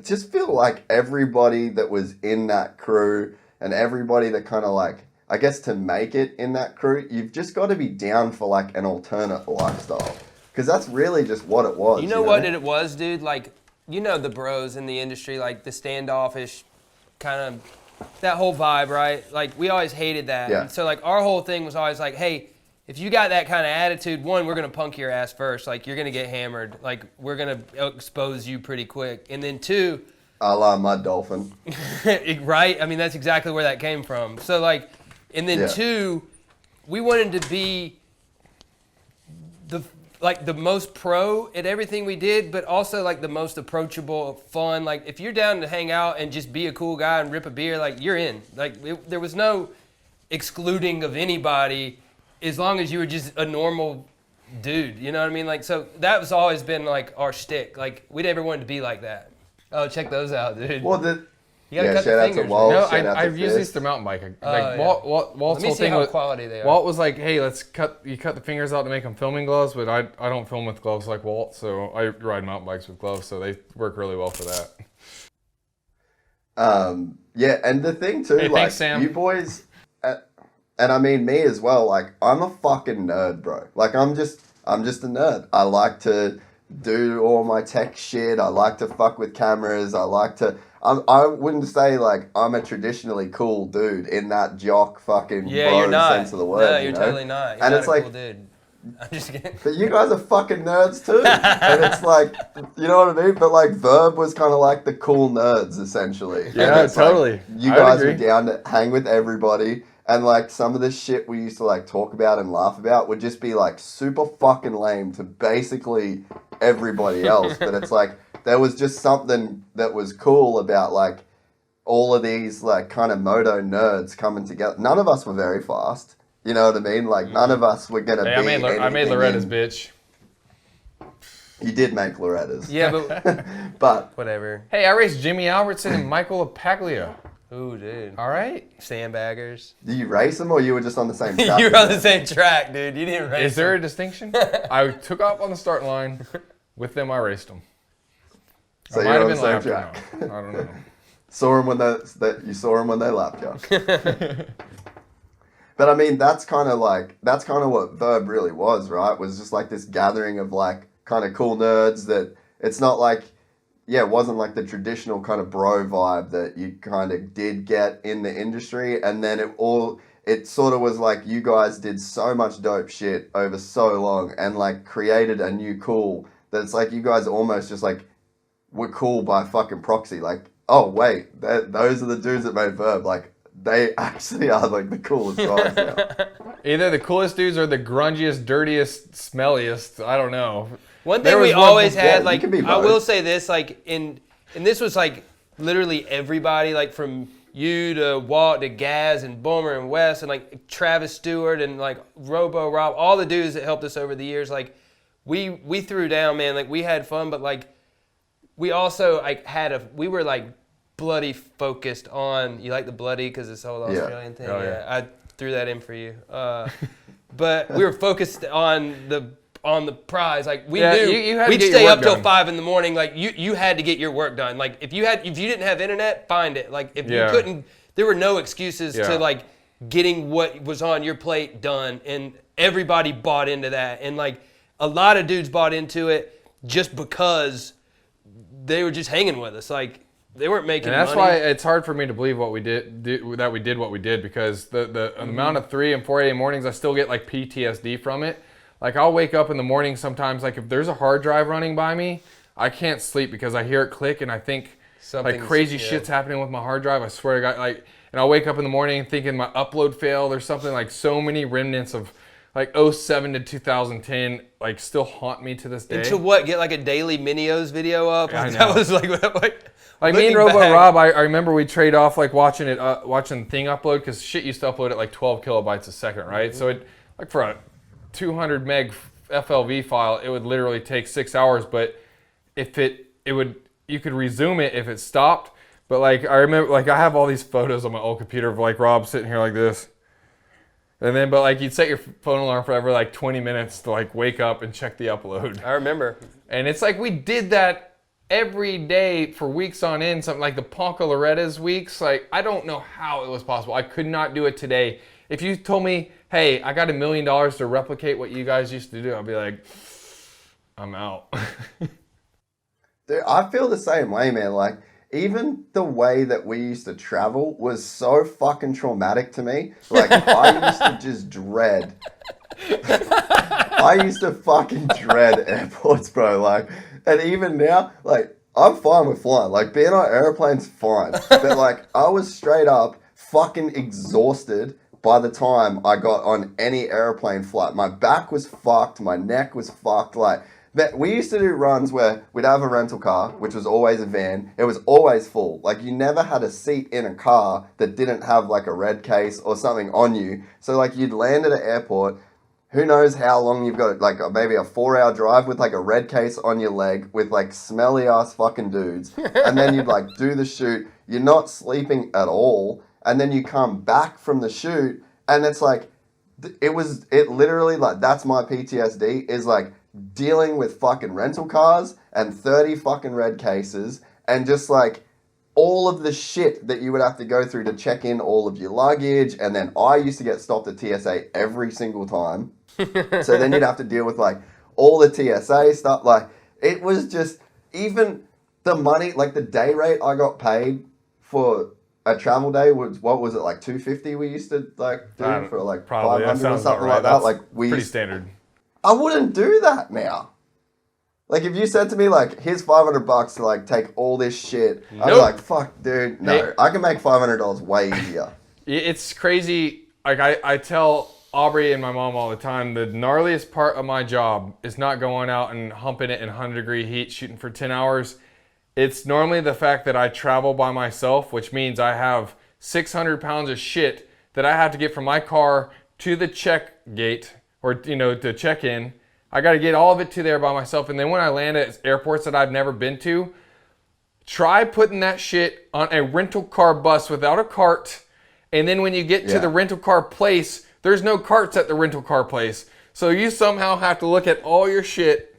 just feel like everybody that was in that crew and everybody that kind of like, I guess to make it in that crew, you've just got to be down for like an alternate lifestyle. Because that's really just what it was. You know what it was, dude? Like, you know the bros in the industry, like the standoffish kind of, that whole vibe, right? Like, we always hated that. Yeah. And so, like, our whole thing was always like, hey, if you got that kind of attitude, one, we're going to punk your ass first. Like, you're going to get hammered. Like, we're going to expose you pretty quick. And then two... A la Mud Dolphin. Right? I mean, that's exactly where that came from. So, like, and then two, we wanted to be the most pro at everything we did, but also like the most approachable, fun. Like if you're down to hang out and just be a cool guy and rip a beer, like you're in. Like there was no excluding of anybody as long as you were just a normal dude. You know what I mean? Like, so that was always been like our shtick. Like we never wanted to be like that. Oh, check those out, dude. Well, You gotta cut shout the out fingers. to Walt. No, shout out to I've used these Fist. to mountain bike. Like yeah. Walt's Let me whole see thing how was, quality they are. Walt was like, hey, cut the fingers out to make them filming gloves, but I don't film with gloves like Walt, so I ride mountain bikes with gloves, so they work really well for that. Yeah, and the thing too, Hey, like thanks, Sam. you boys, and I mean me as well. Like I'm a fucking nerd, bro. Like I'm just I'm just a nerd. I like to do all my tech shit. I like to fuck with cameras. I wouldn't say like I'm a traditionally cool dude in that jock fucking bro you're not. sense of the word. No, you're totally not. You're and not it's a like, cool dude. I'm just kidding. but you guys are fucking nerds too. And it's like, you know what I mean? But like Verb was kind of like the cool nerds essentially. Yeah, And it's totally. Like, you I guys agree. were down to hang with everybody. And like some of the shit we used to like talk about and laugh about would just be like super fucking lame to basically everybody else. But it's like, there was just something that was cool about like all of these like kind of moto nerds coming together. None of us were very fast. You know what I mean? Like none of us were gonna Hey, be. I made Loretta's bitch. You did make Loretta's. Yeah, but But whatever. Hey, I raced Jimmy Albertson and Michael Paglia. Ooh, dude. All right. Sandbaggers. did you race them or you were just on the same track? You were on the same track, dude. You didn't race. Is there a distinction? I took off on the start line. With them, I raced them. So I you're might on have the been same lapped. track. No, I don't know. Saw them when they lapped you. But I mean, that's kind of what Verb really was, right? Was just like this gathering of like kind of cool nerds that it's not like, yeah, it wasn't like the traditional kind of bro vibe that you kind of did get in the industry. And then it sort of was like you guys did so much dope shit over so long and like created a new cool that it's like you guys almost just like were cool by fucking proxy. Like, oh wait, those are the dudes that made Verb. Like, they actually are like the coolest guys now. Either the coolest dudes or the grungiest, dirtiest, smelliest. I don't know. One There thing we was one always before- yeah, had, you like, can be I both. will say this, like, and this was like literally everybody, like from you to Walt to Gaz and Boomer and Wes and like Travis Stewart and like Robo Rob, all the dudes that helped us over the years. Like, we threw down, man. Like, we had fun, but like, we also like we were like bloody focused on. You like the bloody because it's the whole Australian thing. Oh, yeah. Yeah, I threw that in for you. But we were focused on the prize. Like we Yeah, knew you had to we'd get your stay work up till done. 5 in the morning. Like you had to get your work done. Like if you didn't have internet, find it. Like if Yeah. you couldn't, there were no excuses Yeah. to like getting what was on your plate done. And everybody bought into that. And like a lot of dudes bought into it just because they were just hanging with us. Like they weren't making And that's money. why it's hard for me to believe what we did what we did because the amount of 3 and 4 a.m. mornings I still get like PTSD from it. Like I'll wake up in the morning sometimes, like if there's a hard drive running by me, I can't sleep because I hear it click and I think like Something's- crazy yeah. shit's happening with my hard drive. I swear to God, like, and I'll wake up in the morning thinking my upload failed or something. Like so many remnants of like 07 to 2010 like still haunt me to this day. And to what? Get like a daily Minios video up? I Like, know. that was like me and looking Robo back- Rob, I remember we trade off like watching the thing upload because shit used to upload at like 12 kilobytes a second, right? So it like for a 200 meg FLV file, it would literally take 6 hours. But if you could resume it if it stopped. But like I remember, like I have all these photos on my old computer of like Rob sitting here like this. And then, but like you'd set your phone alarm for every like 20 minutes to like wake up and check the upload. I remember. And it's like we did that every day for weeks on end, something like the Ponca Loretta's weeks. Like, I don't know how it was possible. I could not do it today. If you told me, hey, I got $1 million to replicate what you guys used to do, I'd be like, I'm out. Dude, I feel the same way, man. Like, even the way that we used to travel was so fucking traumatic to me. Like, I used to just dread. I used to fucking dread airports, bro. Like, and even now, like, I'm fine with flying. Like, being on airplanes, fine. But, like, I was straight up fucking exhausted by the time I got on any airplane flight. My back was fucked. My neck was fucked. Like, we used to do runs where we'd have a rental car, which was always a van. It was always full. Like, you never had a seat in a car that didn't have, like, a red case or something on you. So, like, you'd land at an airport. Who knows how long you've got, like, maybe a 4-hour drive with, like, a red case on your leg with, like, smelly-ass fucking dudes. And then you'd, like, do the shoot. You're not sleeping at all. And then you come back from the shoot, and it's, like, it literally, like, that's my PTSD, is, like, dealing with fucking rental cars and 30 fucking red cases and just, like, all of the shit that you would have to go through to check in all of your luggage. And then I used to get stopped at TSA every single time. So then you'd have to deal with, like, all the TSA stuff. Like, it was just, even the money, like the day rate I got paid for a travel day was, what was it, like $250 we used to like do for like probably 500 or something like that. That's like pretty standard. I wouldn't do that now. Like, if you said to me, like, here's $500 to, like, take all this shit, I'd be like, fuck, dude, no. Hey. I can make $500 way easier. It's crazy. Like, I tell Aubrey and my mom all the time, the gnarliest part of my job is not going out and humping it in 100-degree heat, shooting for 10 hours. It's normally the fact that I travel by myself, which means I have 600 pounds of shit that I have to get from my car to the check gate, or, you know, to check in. I got to get all of it to there by myself. And then when I land at airports that I've never been to, try putting that shit on a rental car bus without a cart. And then when you get to the rental car place, there's no carts at the rental car place. So you somehow have to look at all your shit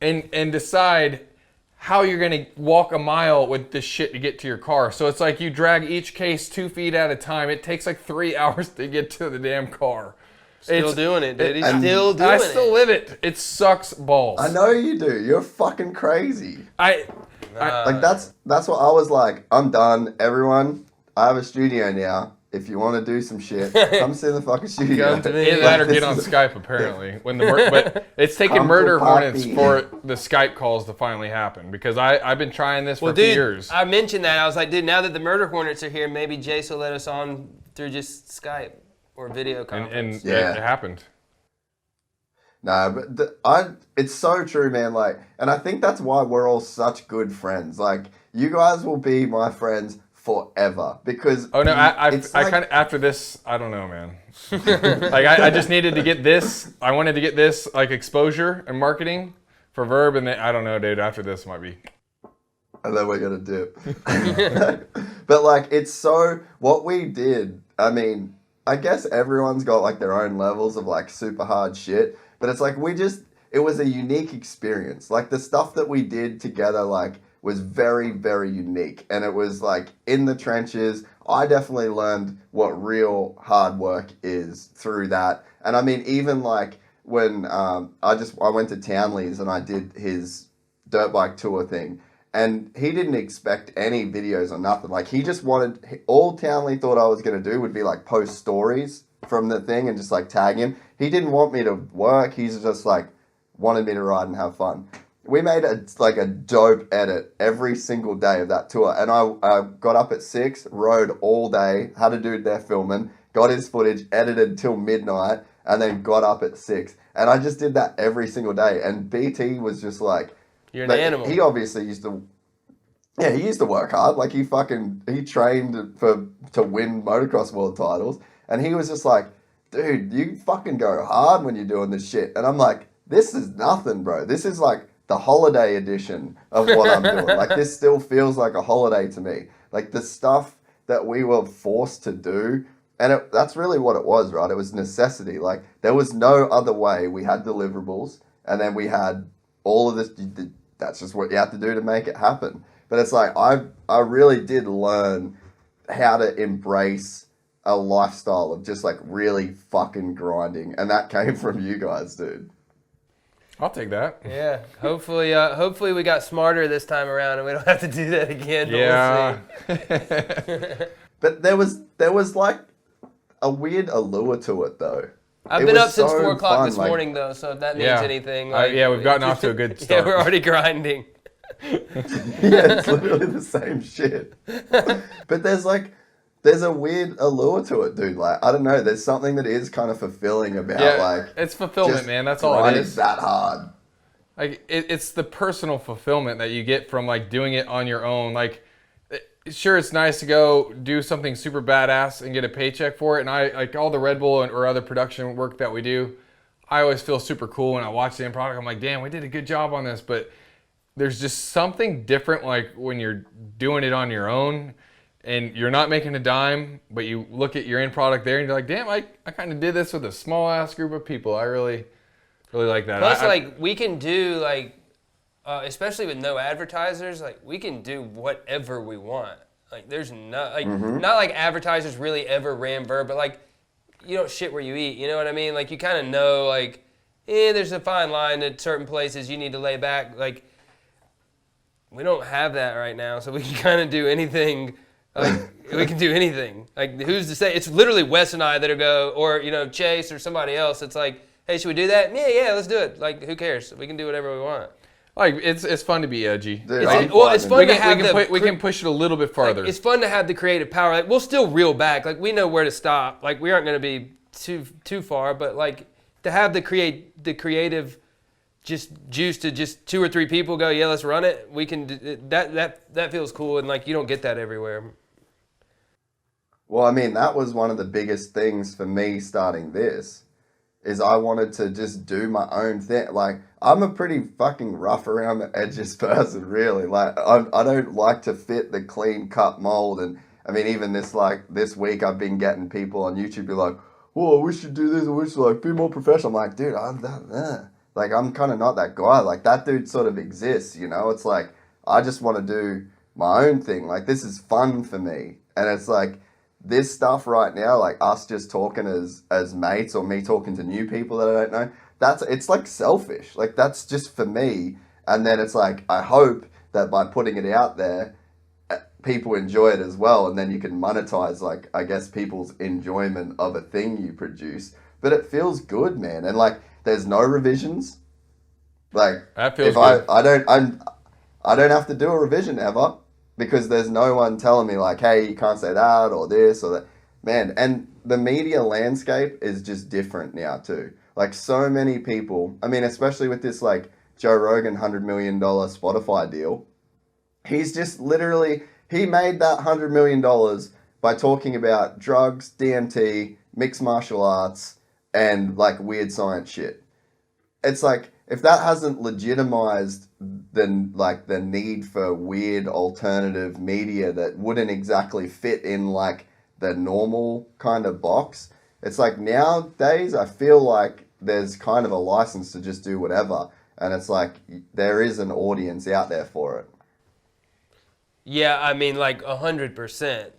and decide how you're going to walk a mile with this shit to get to your car. So it's like you drag each case 2 feet at a time. It takes like 3 hours to get to the damam car. Still doing it, dude. He's still doing it. I still live it. It sucks balls. I know you do. You're fucking crazy. Like that's what I was like. I'm done. Everyone, I have a studio now. If you want to do some shit, come see the fucking studio. Come to me. Either that or get on Skype, apparently. But it's taken murder hornets for the Skype calls to finally happen, because I've been trying this for a few years. I mentioned that. I was like, dude, now that the murder hornets are here, maybe Jace will let us on through just Skype or video conference. And it happened. No, but it's so true, man. Like, and I think that's why we're all such good friends. Like, you guys will be my friends forever, because I kind of, after this, I don't know, man. Like, I just needed to get this. I wanted to get this, like, exposure and marketing for Verb, and then, I don't know, dude. After this might be. And then we're gonna dip. But like, it's so, what we did, I mean, I guess everyone's got like their own levels of like super hard shit, but it's like it was a unique experience. Like, the stuff that we did together, like, was very, very unique. And it was like in the trenches. I definitely learned what real hard work is through that. And I mean, even like when I went to Townley's and I did his dirt bike tour thing, and he didn't expect any videos or nothing. Like, he just wanted, all Townley thought I was going to do would be like post stories from the thing and just like tag him. He didn't want me to work. He's just like wanted me to ride and have fun. We made a dope edit every single day of that tour. And I got up at 6, rode all day, had a dude there filming, got his footage, edited till midnight, and then got up at 6. And I just did that every single day. And BT was just like, you're an animal. He obviously used to work hard. Like, he trained to win motocross world titles. And he was just like, dude, you fucking go hard when you're doing this shit. And I'm like, this is nothing, bro. This is like the holiday edition of what I'm doing. Like, this still feels like a holiday to me. Like, the stuff that we were forced to do, and that's really what it was, right? It was necessity. Like, there was no other way. We had deliverables, and then we had all of this. That's just what you have to do to make it happen. But it's like, I really did learn how to embrace a lifestyle of just like really fucking grinding. And that came from you guys, dude. I'll take that. Yeah. Hopefully we got smarter this time around and we don't have to do that again. Yeah. But there was like a weird allure to it, though. I've been up since 4 o'clock this morning, though, so if that means anything. Like, we've gotten off to a good start. Yeah, we're already grinding. Yeah, it's literally the same shit. But there's a weird allure to it, dude. Like, I don't know, there's something that is kind of fulfilling about like, it's fulfillment, man. That's all it is. That hard. Like, it's the personal fulfillment that you get from like doing it on your own. Like, sure, it's nice to go do something super badass and get a paycheck for it. And I like all the Red Bull or other production work that we do. I always feel super cool when I watch the end product. I'm like, damn, we did a good job on this. But there's just something different, like when you're doing it on your own and you're not making a dime, but you look at your end product there and you're like, damn, I kind of did this with a small ass group of people. I really like that. Plus, we can do like, especially with no advertisers, like we can do whatever we want. Like, there's not like advertisers really ever ran Verb, but like, you don't shit where you eat. You know what I mean? Like, you kind of know, like, there's a fine line at certain places you need to lay back. Like, we don't have that right now, so we can kind of do anything. Like, we can do anything. Like, who's to say? It's literally Wes and I that'll go, or, you know, Chase or somebody else. It's like, hey, should we do that? Yeah, let's do it. Like, who cares? We can do whatever we want. Like, it's fun to be edgy. Dude, It's fun to have we can push it a little bit farther. Like, it's fun to have the creative power. Like, we'll still reel back. Like, we know where to stop. Like, we aren't going to be too far, but like to have the creative just juice to just 2 or 3 people go, yeah, let's run it. We can that feels cool, and like you don't get that everywhere. Well, I mean, that was one of the biggest things for me starting this, is I wanted to just do my own thing. Like, I'm a pretty fucking rough around the edges person, really. Like, I don't like to fit the clean cut mold. And I mean, even this week, I've been getting people on YouTube be like, "Whoa, we should do this. We should like be more professional." I'm like, dude, I'm kind of not that guy. Like, that dude sort of exists, you know. It's like I just want to do my own thing. Like, this is fun for me, and it's like, this stuff right now, like us just talking as mates, or me talking to new people that I don't know, it's like selfish. Like, that's just for me. And then it's like, I hope that by putting it out there, people enjoy it as well. And then you can monetize, like, I guess, people's enjoyment of a thing you produce. But it feels good, man. And like, there's no revisions. Like, that feels if good. I don't have to do a revision ever. Because there's no one telling me like, hey, you can't say that or this or that. Man, and the media landscape is just different now too. Like, so many people, I mean, especially with this like Joe Rogan $100 million Spotify deal, he's just literally, he made that $100 million by talking about drugs, DMT, mixed martial arts, and like weird science shit. It's like, if that hasn't legitimized the need for weird alternative media that wouldn't exactly fit in like the normal kind of box, it's like nowadays I feel like there's kind of a license to just do whatever, and it's like there is an audience out there for it. Yeah, I mean, like 100%.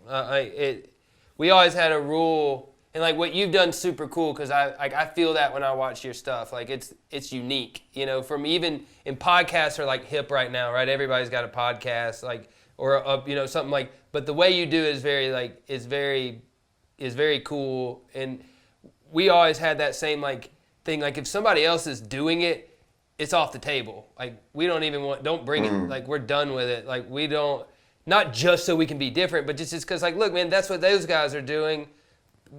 We always had a rule. And like what you've done, super cool, because I feel that when I watch your stuff, like it's unique, you know. From even in podcasts are like hip right now, right? Everybody's got a podcast, like, or you know, something like. But the way you do it is very cool. And we always had that same like thing. Like, if somebody else is doing it, it's off the table. Like, we don't bring it. Like, we're done with it. Like, we don't, not just so we can be different, but just because like, look, man, that's what those guys are doing.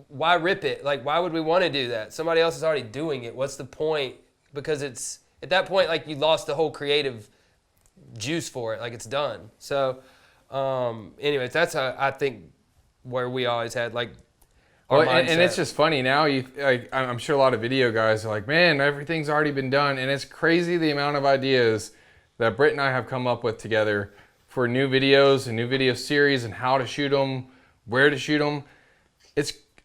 Why rip it? Like, why would we want to do that? Somebody else is already doing it. What's the point? Because it's, at that point, like, you lost the whole creative juice for it. Like, it's done. So, anyways, that's I think where we always had like our mindset. And it's just funny now. I'm sure a lot of video guys are like, man, everything's already been done, and it's crazy the amount of ideas that Brent and I have come up with together for new videos and new video series and how to shoot them, where to shoot them.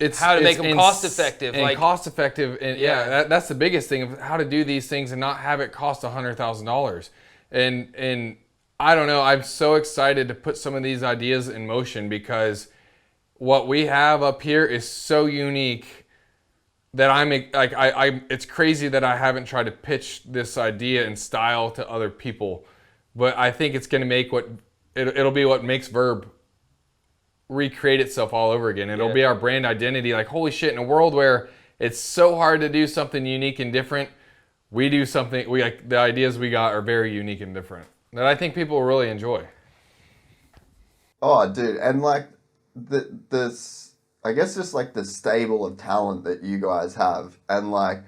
It's how to make them cost effective, and cost effective, and that's the biggest thing of how to do these things and not have it cost $100,000. And I don't know. I'm so excited to put some of these ideas in motion, because what we have up here is so unique that it's crazy that I haven't tried to pitch this idea and style to other people. But I think it's going to make it'll be what makes Verb recreate itself all over again. It'll be our brand identity. Like, holy shit, in a world where it's so hard to do something unique and different, we do something, the ideas we got are very unique and different that I think people will really enjoy. Oh, dude, and like this, I guess just like the stable of talent that you guys have, and like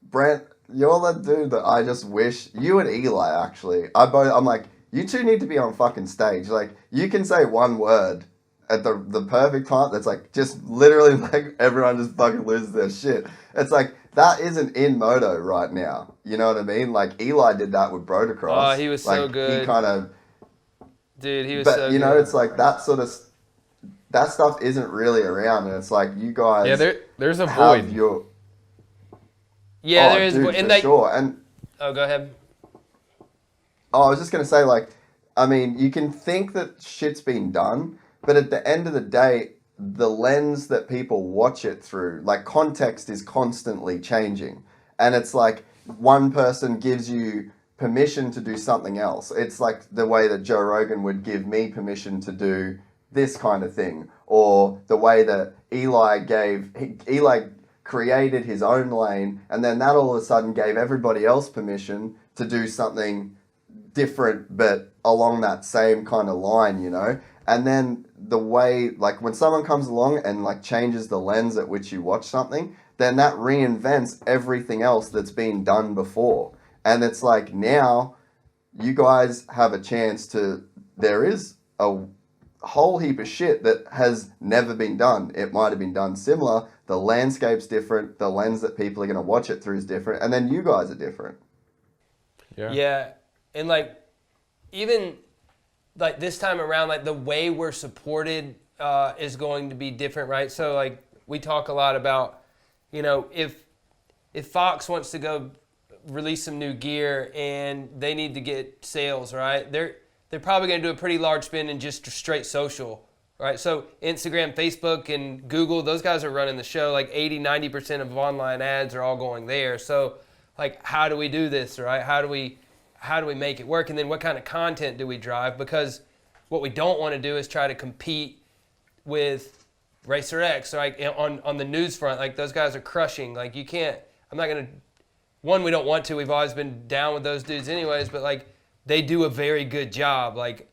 Brent, you're that dude that I just wish you and Eli actually. I'm like, you two need to be on fucking stage. Like, you can say one word at the perfect time that's like just literally like everyone just fucking loses their shit. It's like that isn't in moto right now. You know what I mean? Like, Eli did that with Brotocross. Oh, he was like, so good. He kind of, dude, he was so good. But you know, it's like that sort of that stuff isn't really around, and it's like you guys. Yeah, there's a void. There is, dude, and for sure. And go ahead. I was just gonna say, like, I mean, you can think that shit's been done, but at the end of the day, the lens that people watch it through, like, context is constantly changing. And it's like, one person gives you permission to do something else. It's like the way that Joe Rogan would give me permission to do this kind of thing, or the way that Eli created his own lane, and then that all of a sudden gave everybody else permission to do something different, but along that same kind of line, you know? And then the way, like, when someone comes along and, like, changes the lens at which you watch something, then that reinvents everything else that's been done before. And it's like, now you guys have a chance to, there is a whole heap of shit that has never been done. It might have been done similar. The landscape's different. The lens that people are going to watch it through is different. And then you guys are different. Yeah. And, like, even, like, this time around, like, the way we're supported is going to be different, right? So, like, we talk a lot about, you know, if Fox wants to go release some new gear and they need to get sales, right? They're probably going to do a pretty large spend in just straight social, right? So Instagram, Facebook, and Google, those guys are running the show. Like 80-90% of online ads are all going there. So, like, how do we do this, right? How do we make it work? And then what kind of content do we drive? Because what we don't want to do is try to compete with Racer X, right? On the news front. Like, those guys are crushing. Like, you can't, I'm not going to, one, we don't want to. We've always been down with those dudes anyways, but, like, they do a very good job. Like,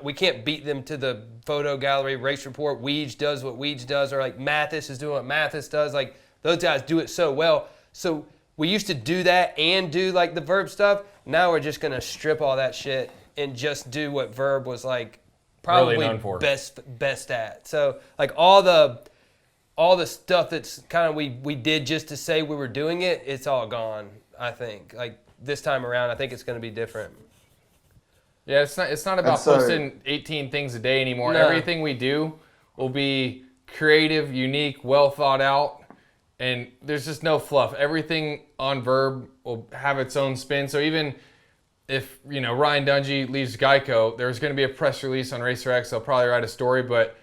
we can't beat them to the photo gallery, race report. Weege does what Weege does, or, like, Mathis is doing what Mathis does. Like, those guys do it so well. So we used to do that and do, like, the Verb stuff. Now we're just going to strip all that shit and just do what Verb was, like, probably really known for. best at. So, like, all the stuff that's kind of we did just to say we were doing it, it's all gone, I think. Like, this time around, I think it's going to be different. Yeah, it's not about posting 18 things a day anymore. No. Everything we do will be creative, unique, well thought out, and there's just no fluff. Everything on Verb will have its own spin. So even if, you know, Ryan Dungey leaves Geico, there's going to be a press release on Racer X. They'll probably write a story, but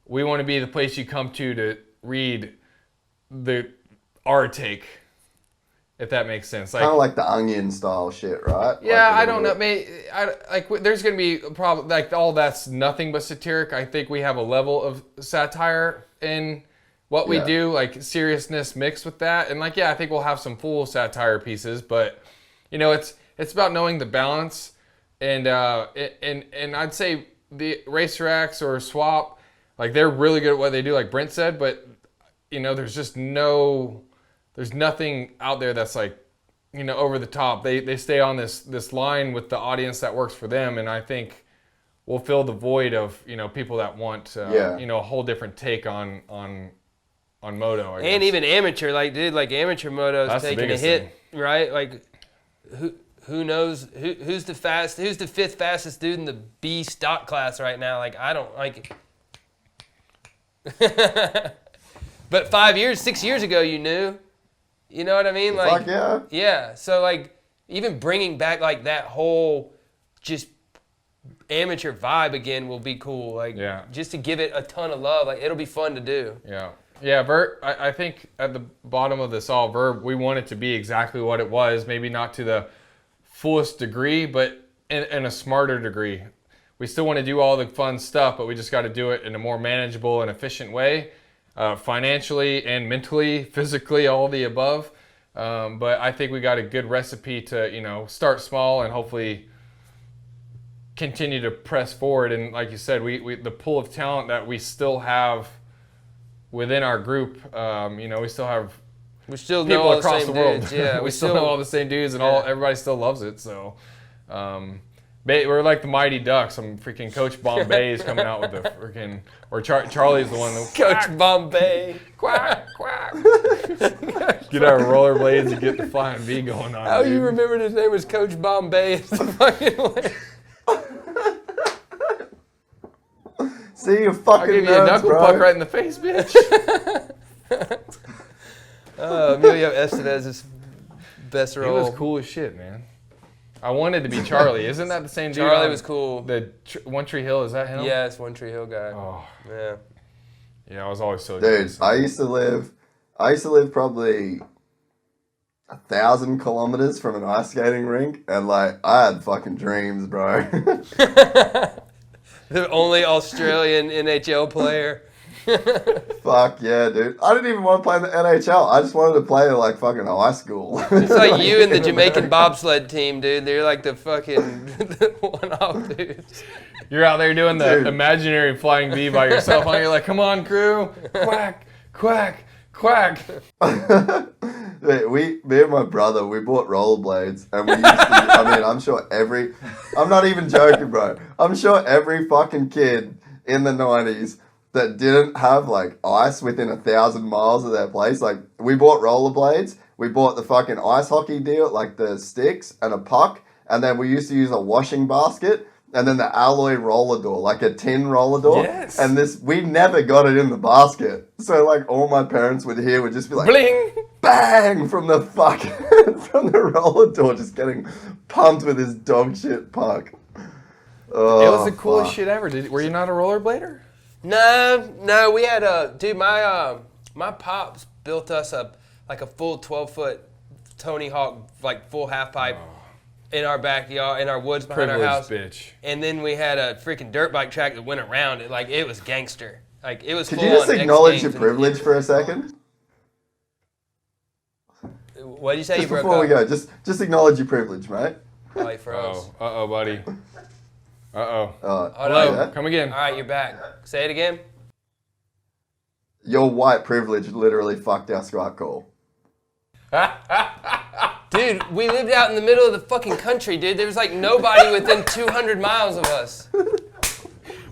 we want to be the place you come to read our take. If that makes sense, Kind of like the Onion style shit, right? Yeah, like I don't know. There's going to be a problem. Like, all that's nothing but satiric. I think we have a level of satire in what we do, like seriousness mixed with that. And, like, I think we'll have some full satire pieces, but, you know, it's about knowing the balance. And I'd say the Racer X or Swap, like, they're really good at what they do, like Brent said, but, you know, there's nothing out there that's, like, you know, over the top. They stay on this line with the audience that works for them, and I think we'll fill the void of, you know, people that want you know, a whole different take on moto, I guess. And even amateur, like, dude, like, amateur moto is taking a hit, right? Like, who knows who's the fifth fastest dude in the B stock class right now? Like, I don't like. But 6 years ago, you knew. You know what I mean? Like, Fuck yeah. Yeah. So, like, even bringing back, like, that whole just amateur vibe again will be cool. Like, just to give it a ton of love. Like, it'll be fun to do. Yeah. Yeah, Verb, I think at the bottom of this all, Verb, we want it to be exactly what it was. Maybe not to the fullest degree, but in a smarter degree. We still want to do all the fun stuff, but we just got to do it in a more manageable and efficient way. Financially and mentally, physically, all the above. But I think we got a good recipe to, you know, start small and hopefully continue to press forward. And like you said, we the pool of talent that we still have within our group, you know, we still have know people all across the the world. dudes. Yeah, we still know all the same dudes, and everybody still loves it. So. We're like the Mighty Ducks. Some freaking Coach Bombay is coming out with the freaking, or Charlie's the one that Coach Bombay. Quack, quack. Get our rollerblades and get the flying V going on. How dude. you remembered his name was Coach Bombay? It's the fucking See, you I'll fucking give you a nerds, knuckle bro. puck right in the face, bitch. Emilio Estevez is best He role. was cool as shit, man. I wanted to be Charlie. Isn't that the same dude? Charlie was cool. The One Tree Hill, is that him? Yeah, it's One Tree Hill guy. Oh. Yeah. Yeah, I was always so Dude, jealous. I used to live probably, 1,000 kilometers from an ice skating rink, and like I had fucking dreams, bro. The only Australian NHL player. Fuck yeah, dude. I didn't even want to play in the NHL. I just wanted to play like fucking high school. It's like you and the Jamaican bobsled team, dude. They're like the fucking one-off dudes. You're out there doing the imaginary flying V by yourself, and you're like, come on, crew. Quack, quack, quack. Wait, me and my brother, we bought rollerblades, and we used to, I'm not even joking, bro. I'm sure every fucking kid in the 90s that didn't have, like, ice within 1,000 miles of their place, like, we bought rollerblades, we bought the fucking ice hockey deal, like the sticks and a puck, and then we used to use a washing basket, and then the alloy roller door, like a tin roller door. Yes. And we never got it in the basket. So, like, all my parents would just be like, Bling! bang, from the from the roller door, just getting pumped with his dog shit puck. Oh, It was the coolest shit ever. Were you not a rollerblader? No, we had my pops built us a full 12-foot Tony Hawk, like full half pipe in our backyard, in our woods behind our house. Bitch. And then we had a freaking dirt bike track that went around it. Like, it was gangster. Like, it was Could full you just on acknowledge X your Games privilege for a second? What did you say? Just You broke before we up? go, just acknowledge your privilege, mate. Oh, he froze. Uh-oh, buddy. Uh-oh. Hello. Yeah. Come again. All right, you're back. Say it again. Your white privilege literally fucked our Skype call. Dude, we lived out in the middle of the fucking country, dude. There was like nobody within 200 miles of us.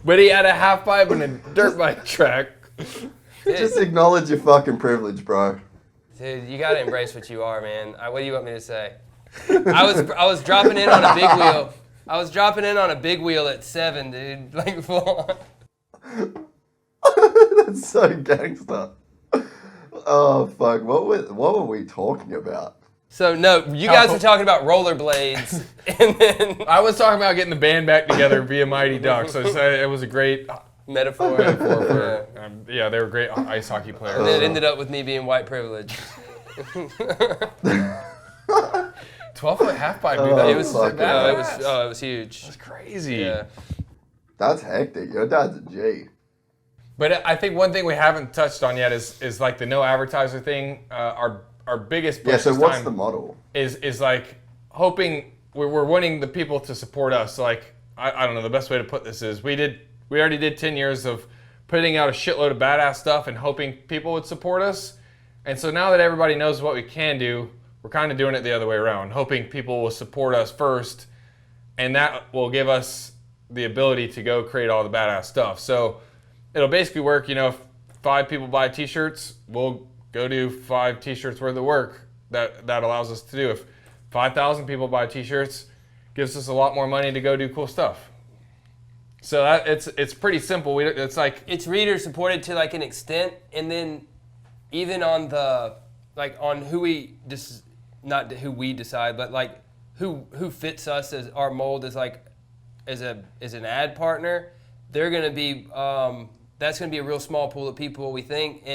But he had a half pipe and a dirt bike track. Just acknowledge your fucking privilege, bro. Dude, you gotta embrace what you are, man. What do you want me to say? I was dropping in on a big wheel. I was dropping in on a big wheel at 7, dude. Like, full on. That's so gangster. Oh fuck! What were we talking about? So no, you guys were talking about rollerblades, and then I was talking about getting the band back together via Mighty Ducks. So it was a great metaphor. for they were great ice hockey players. And then it ended up with me being white privileged. 12-foot half pipe, dude. Oh, It was fuck bad. It was huge. That's crazy. Yeah. That's hectic. Your dad's a G. But I think one thing we haven't touched on yet is like the no advertiser thing. Our biggest push So this what's time the model? is like hoping we're wanting the people to support us. So like I don't know, the best way to put this is we already did 10 years of putting out a shitload of badass stuff and hoping people would support us. And so now that everybody knows what we can do, we're kind of doing it the other way around, hoping people will support us first, and that will give us the ability to go create all the badass stuff. So it'll basically work, if 5 people buy t-shirts, we'll go do 5 t-shirts worth of work that allows us to do. If 5,000 people buy t-shirts, gives us a lot more money to go do cool stuff. So it's pretty simple. It's reader supported to like an extent, and then even on the on who we not who we decide, but like who fits us as our mold as as an ad partner, they're gonna be that's gonna be a real small pool of people, we think,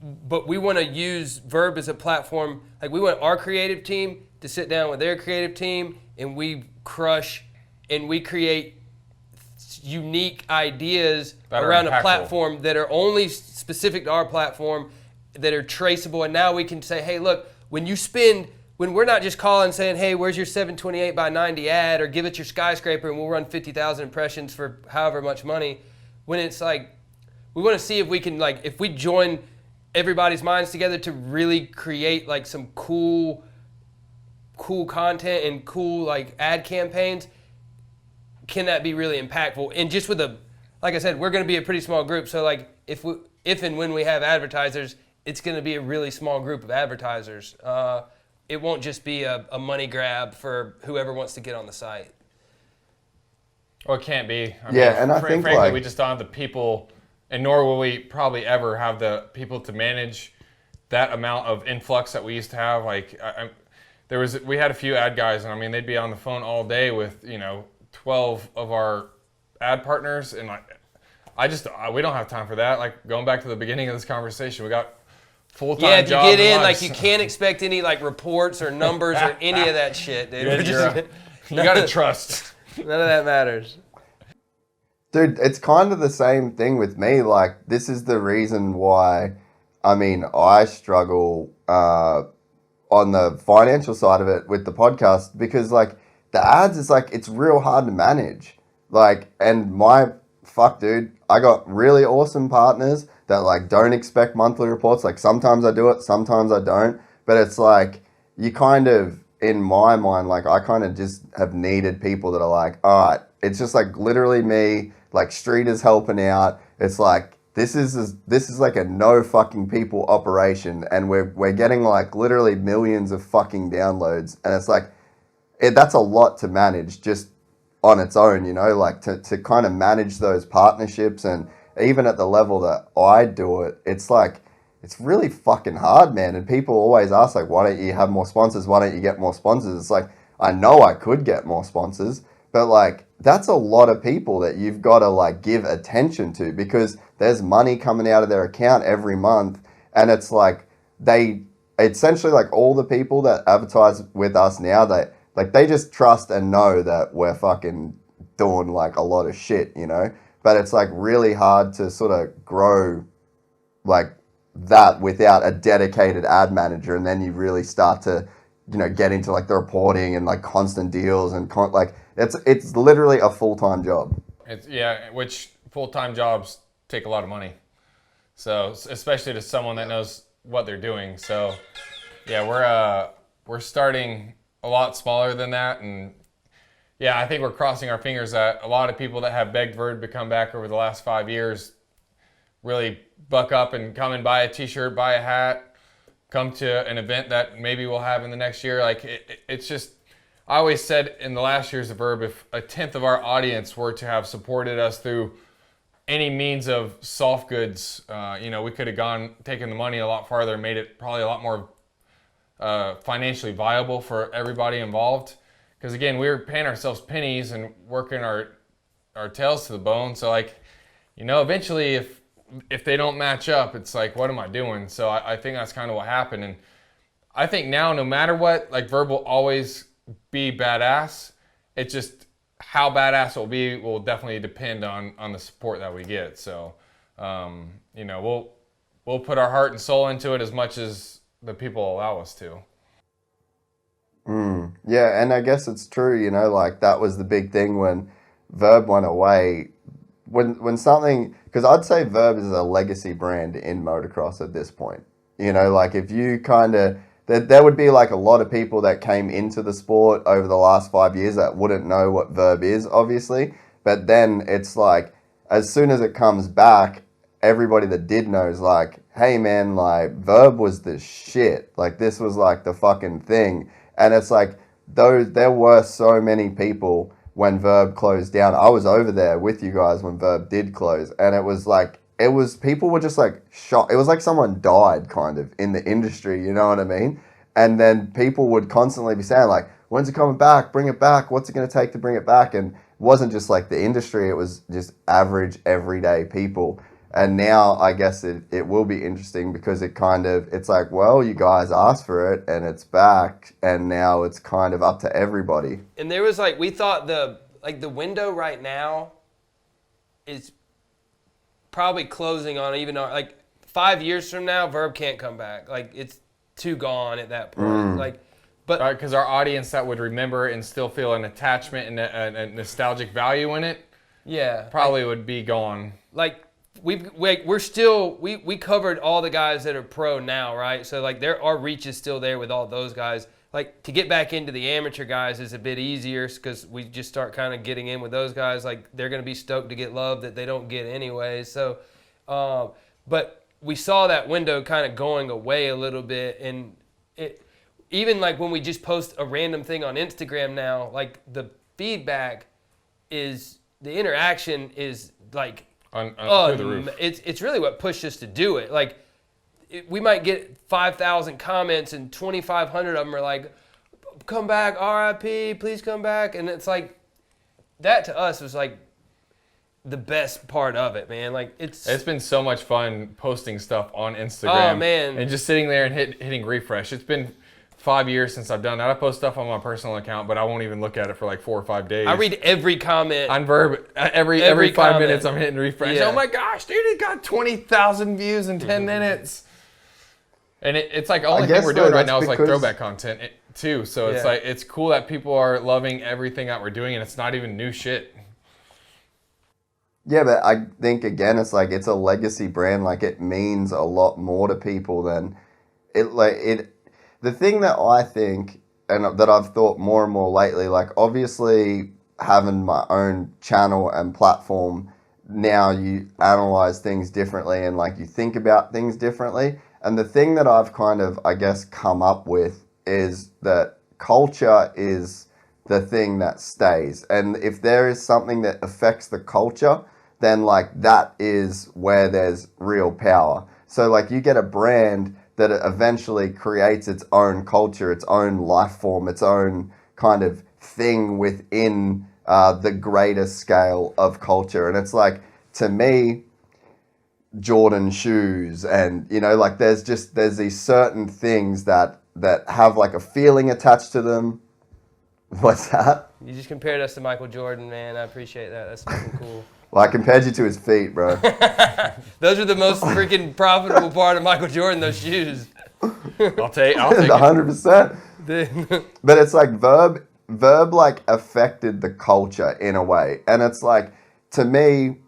but we want to use Verb as a platform. Like, we want our creative team to sit down with their creative team, and we crush and we create unique ideas around a platform that are only specific to our platform, that are traceable. And now we can say, hey, look, when we're not just calling saying, hey, where's your 728 by 90 ad, or give it your skyscraper and we'll run 50,000 impressions for however much money. When it's like, we want to see if we can, if we join everybody's minds together to really create some cool content and cool ad campaigns, can that be really impactful? And just with like I said, we're going to be a pretty small group. So if and when we have advertisers, it's going to be a really small group of advertisers. It won't just be a money grab for whoever wants to get on the site. Well, it can't be. I think frankly, we just don't have the people, and nor will we probably ever have the people to manage that amount of influx that we used to have. We had a few ad guys, and they'd be on the phone all day with 12 of our ad partners, and we don't have time for that. Going back to the beginning of this conversation, we got full-time Yeah, if you job get and in, life. like, you can't expect any, like, reports or numbers or any of that shit, dude. You gotta trust. None of that matters. Dude, it's kind of the same thing with me. Like, this is the reason why, I mean, I struggle on the financial side of it with the podcast because, like, the ads is like, it's real hard to manage. Like, and fuck, dude, I got really awesome partners that, like, don't expect monthly reports. Like, sometimes I do it, sometimes I don't. But it's like, you kind of, in my mind, like, I kind of just have needed people that are like, all right, it's just like literally me, like, Street is helping out. It's like, this is like a no fucking people operation, and we're getting like literally millions of fucking downloads, and it's like, that's a lot to manage just on its own, you know, like to kind of manage those partnerships. And even at the level that I do it, it's like, it's really fucking hard, man. And people always ask, like, why don't you have more sponsors? Why don't you get more sponsors? It's like, I know I could get more sponsors, but like, that's a lot of people that you've got to like give attention to, because there's money coming out of their account every month. And it's like, they essentially, like, all the people that advertise with us now, they just trust and know that we're fucking doing like a lot of shit, you know? But it's like really hard to sort of grow like that without a dedicated ad manager. And then you really start to, you know, get into like the reporting and like constant deals and like it's literally a full-time job. Which full-time jobs take a lot of money. So especially to someone that knows what they're doing. So yeah, we're starting a lot smaller than that, and yeah, I think we're crossing our fingers that a lot of people that have begged Verb to come back over the last 5 years really buck up and come and buy a t-shirt, buy a hat, come to an event that maybe we'll have in the next year. Like, it's just, I always said in the last years of Verb, if a tenth of our audience were to have supported us through any means of soft goods, you know, we could have taken the money a lot farther, made it probably a lot more financially viable for everybody involved. Because again, we were paying ourselves pennies and working our tails to the bone. So like, you know, eventually if they don't match up, it's like, what am I doing? So I think that's kind of what happened. And I think now, no matter what, like, Verb will always be badass. It's just how badass it will be will definitely depend on the support that we get. So, you know, we'll put our heart and soul into it as much as the people allow us to. Yeah, and I guess it's true, you know, like, that was the big thing when Verb went away. When something, because I'd say Verb is a legacy brand in motocross at this point. You know, like, if you kind of, there would be like a lot of people that came into the sport over the last 5 years that wouldn't know what Verb is, obviously. But then it's like, as soon as it comes back, everybody that did know is like, hey man, like, Verb was the shit. Like, this was like the fucking thing. And it's like, there were so many people when Verb closed down. I was over there with you guys when Verb did close, and it was like, people were just like shocked. It was like someone died kind of in the industry, you know what I mean? And then people would constantly be saying like, when's it coming back? Bring it back. What's it going to take to bring it back? And it wasn't just like the industry, it was just average everyday people. And now I guess it will be interesting because it's like, well, you guys asked for it and it's back, and now it's kind of up to everybody. And there was like, we thought the window right now is probably closing on even like 5 years from now, Verb can't come back. Like, it's too gone at that point. Like, but because our audience that would remember and still feel an attachment and a nostalgic value in it, yeah, probably would be gone. Like, we covered all the guys that are pro now, right? So like, our reach is still there with all those guys. Like, to get back into the amateur guys is a bit easier because we just start kind of getting in with those guys. Like, they're going to be stoked to get love that they don't get anyway. So, but we saw that window kind of going away a little bit, and even like when we just post a random thing on Instagram now, like, the feedback is, the interaction is like, through the roof. It's really what pushed us to do it. Like, we might get 5,000 comments and 2,500 of them are like, come back, RIP, please come back. And it's like, that to us was like, the best part of it, man. Like It's been so much fun posting stuff on Instagram. Oh, man. And just sitting there and hitting refresh. It's been 5 years since I've done that. I post stuff on my personal account, but I won't even look at it for like 4 or 5 days. I read every comment. On Verb, every 5 comment. minutes I'm hitting refresh. Yeah. Oh my gosh, dude, it got 20,000 views in 10 minutes. And it's like, only thing we're doing right now is like throwback content too. So it's like, it's cool that people are loving everything that we're doing, and it's not even new shit. Yeah, but I think again, it's like it's a legacy brand. Like it means a lot more to people than it. The thing that I think and that I've thought more and more lately, like obviously having my own channel and platform, now you analyze things differently and like you think about things differently. And the thing that I've kind of, I guess, come up with is that culture is the thing that stays. And if there is something that affects the culture, then like that is where there's real power. So like you get a brand that eventually creates its own culture, its own life form, its own kind of thing within the greater scale of culture. And it's like, to me, Jordan shoes and, you know, like there's these certain things that have like a feeling attached to them. What's that? You just compared us to Michael Jordan, man. I appreciate that. That's fucking cool. Well, I compared you to his feet, bro. Those are the most freaking profitable part of Michael Jordan, those shoes. I'll take 100%. But it's like Verb like affected the culture in a way. And it's like, to me,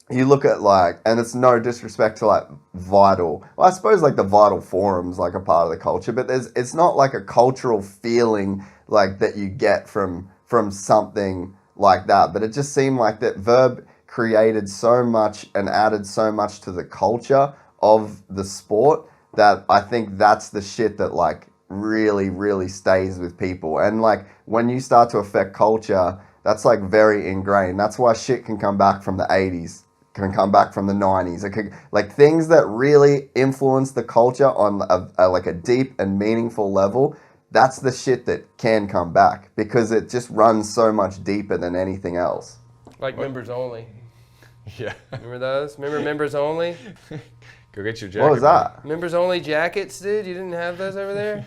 you look at like, and it's no disrespect to like Vital. Well, I suppose like the Vital forums like a part of the culture, but it's not like a cultural feeling like that you get from something like that. But it just seemed like that Verb created so much and added so much to the culture of the sport that I think that's the shit that like really, really stays with people. And like when you start to affect culture, that's like very ingrained. That's why shit can come back from the 80s, can come back from the 90s. It could, like things that really influence the culture on like a deep and meaningful level. That's the shit that can come back because it just runs so much deeper than anything else. Like members only. Yeah. Remember those? Remember members only? Go get your jacket. What was that? Members only jackets, dude? You didn't have those over there?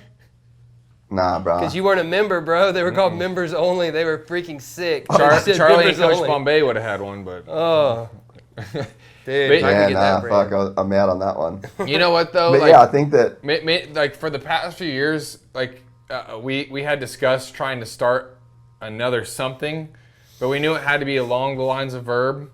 Nah, bro. Because you weren't a member, bro. They were called members only. They were freaking sick. Charlie and Coach Bombay would have had one, but... Oh. Dude, But- I Yeah, could get that nah, brand. fuck, I'm out on that one. You know what, though? But Like, yeah, I think that... like for the past few years, like we had discussed trying to start another something, but we knew it had to be along the lines of Verb,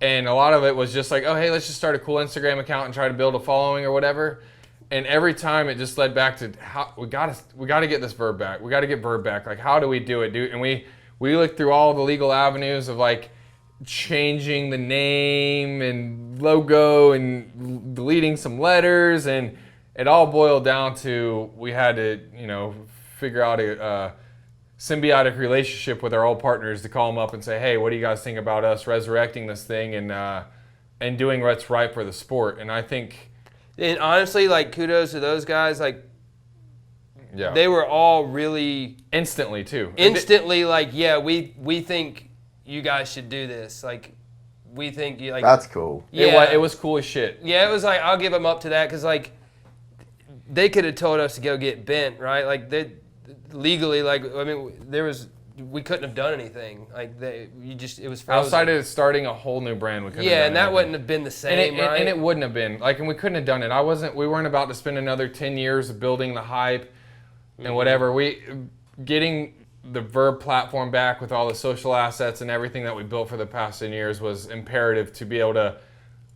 and a lot of it was just like, oh hey, let's just start a cool Instagram account and try to build a following or whatever. And every time it just led back to how we got to get this Verb back. We got to get Verb back. Like how do we do it, dude? And we looked through all the legal avenues of like changing the name and logo and deleting some letters, and it all boiled down to we had to, you know, figure out a symbiotic relationship with our old partners to call them up and say, hey, what do you guys think about us resurrecting this thing and doing what's right for the sport? And I think, And honestly, like kudos to those guys. Like yeah, they were all really instantly too. instantly like, yeah, we think you guys should do this. Like we think you like. That's cool. Yeah, It was cool as shit. Yeah, it was like I'll give them up to that because like they could have told us to go get bent, right? Like they legally, like I mean, we couldn't have done anything. Like it was frozen. Outside of starting a whole new brand, we couldn't have Yeah, done and that anything. wouldn't have been the same, right? And it wouldn't have been like, and we couldn't have done it. We weren't about to spend another 10 years of building the hype and whatever. Getting the Verb platform back with all the social assets and everything that we built for the past 10 years was imperative to be able to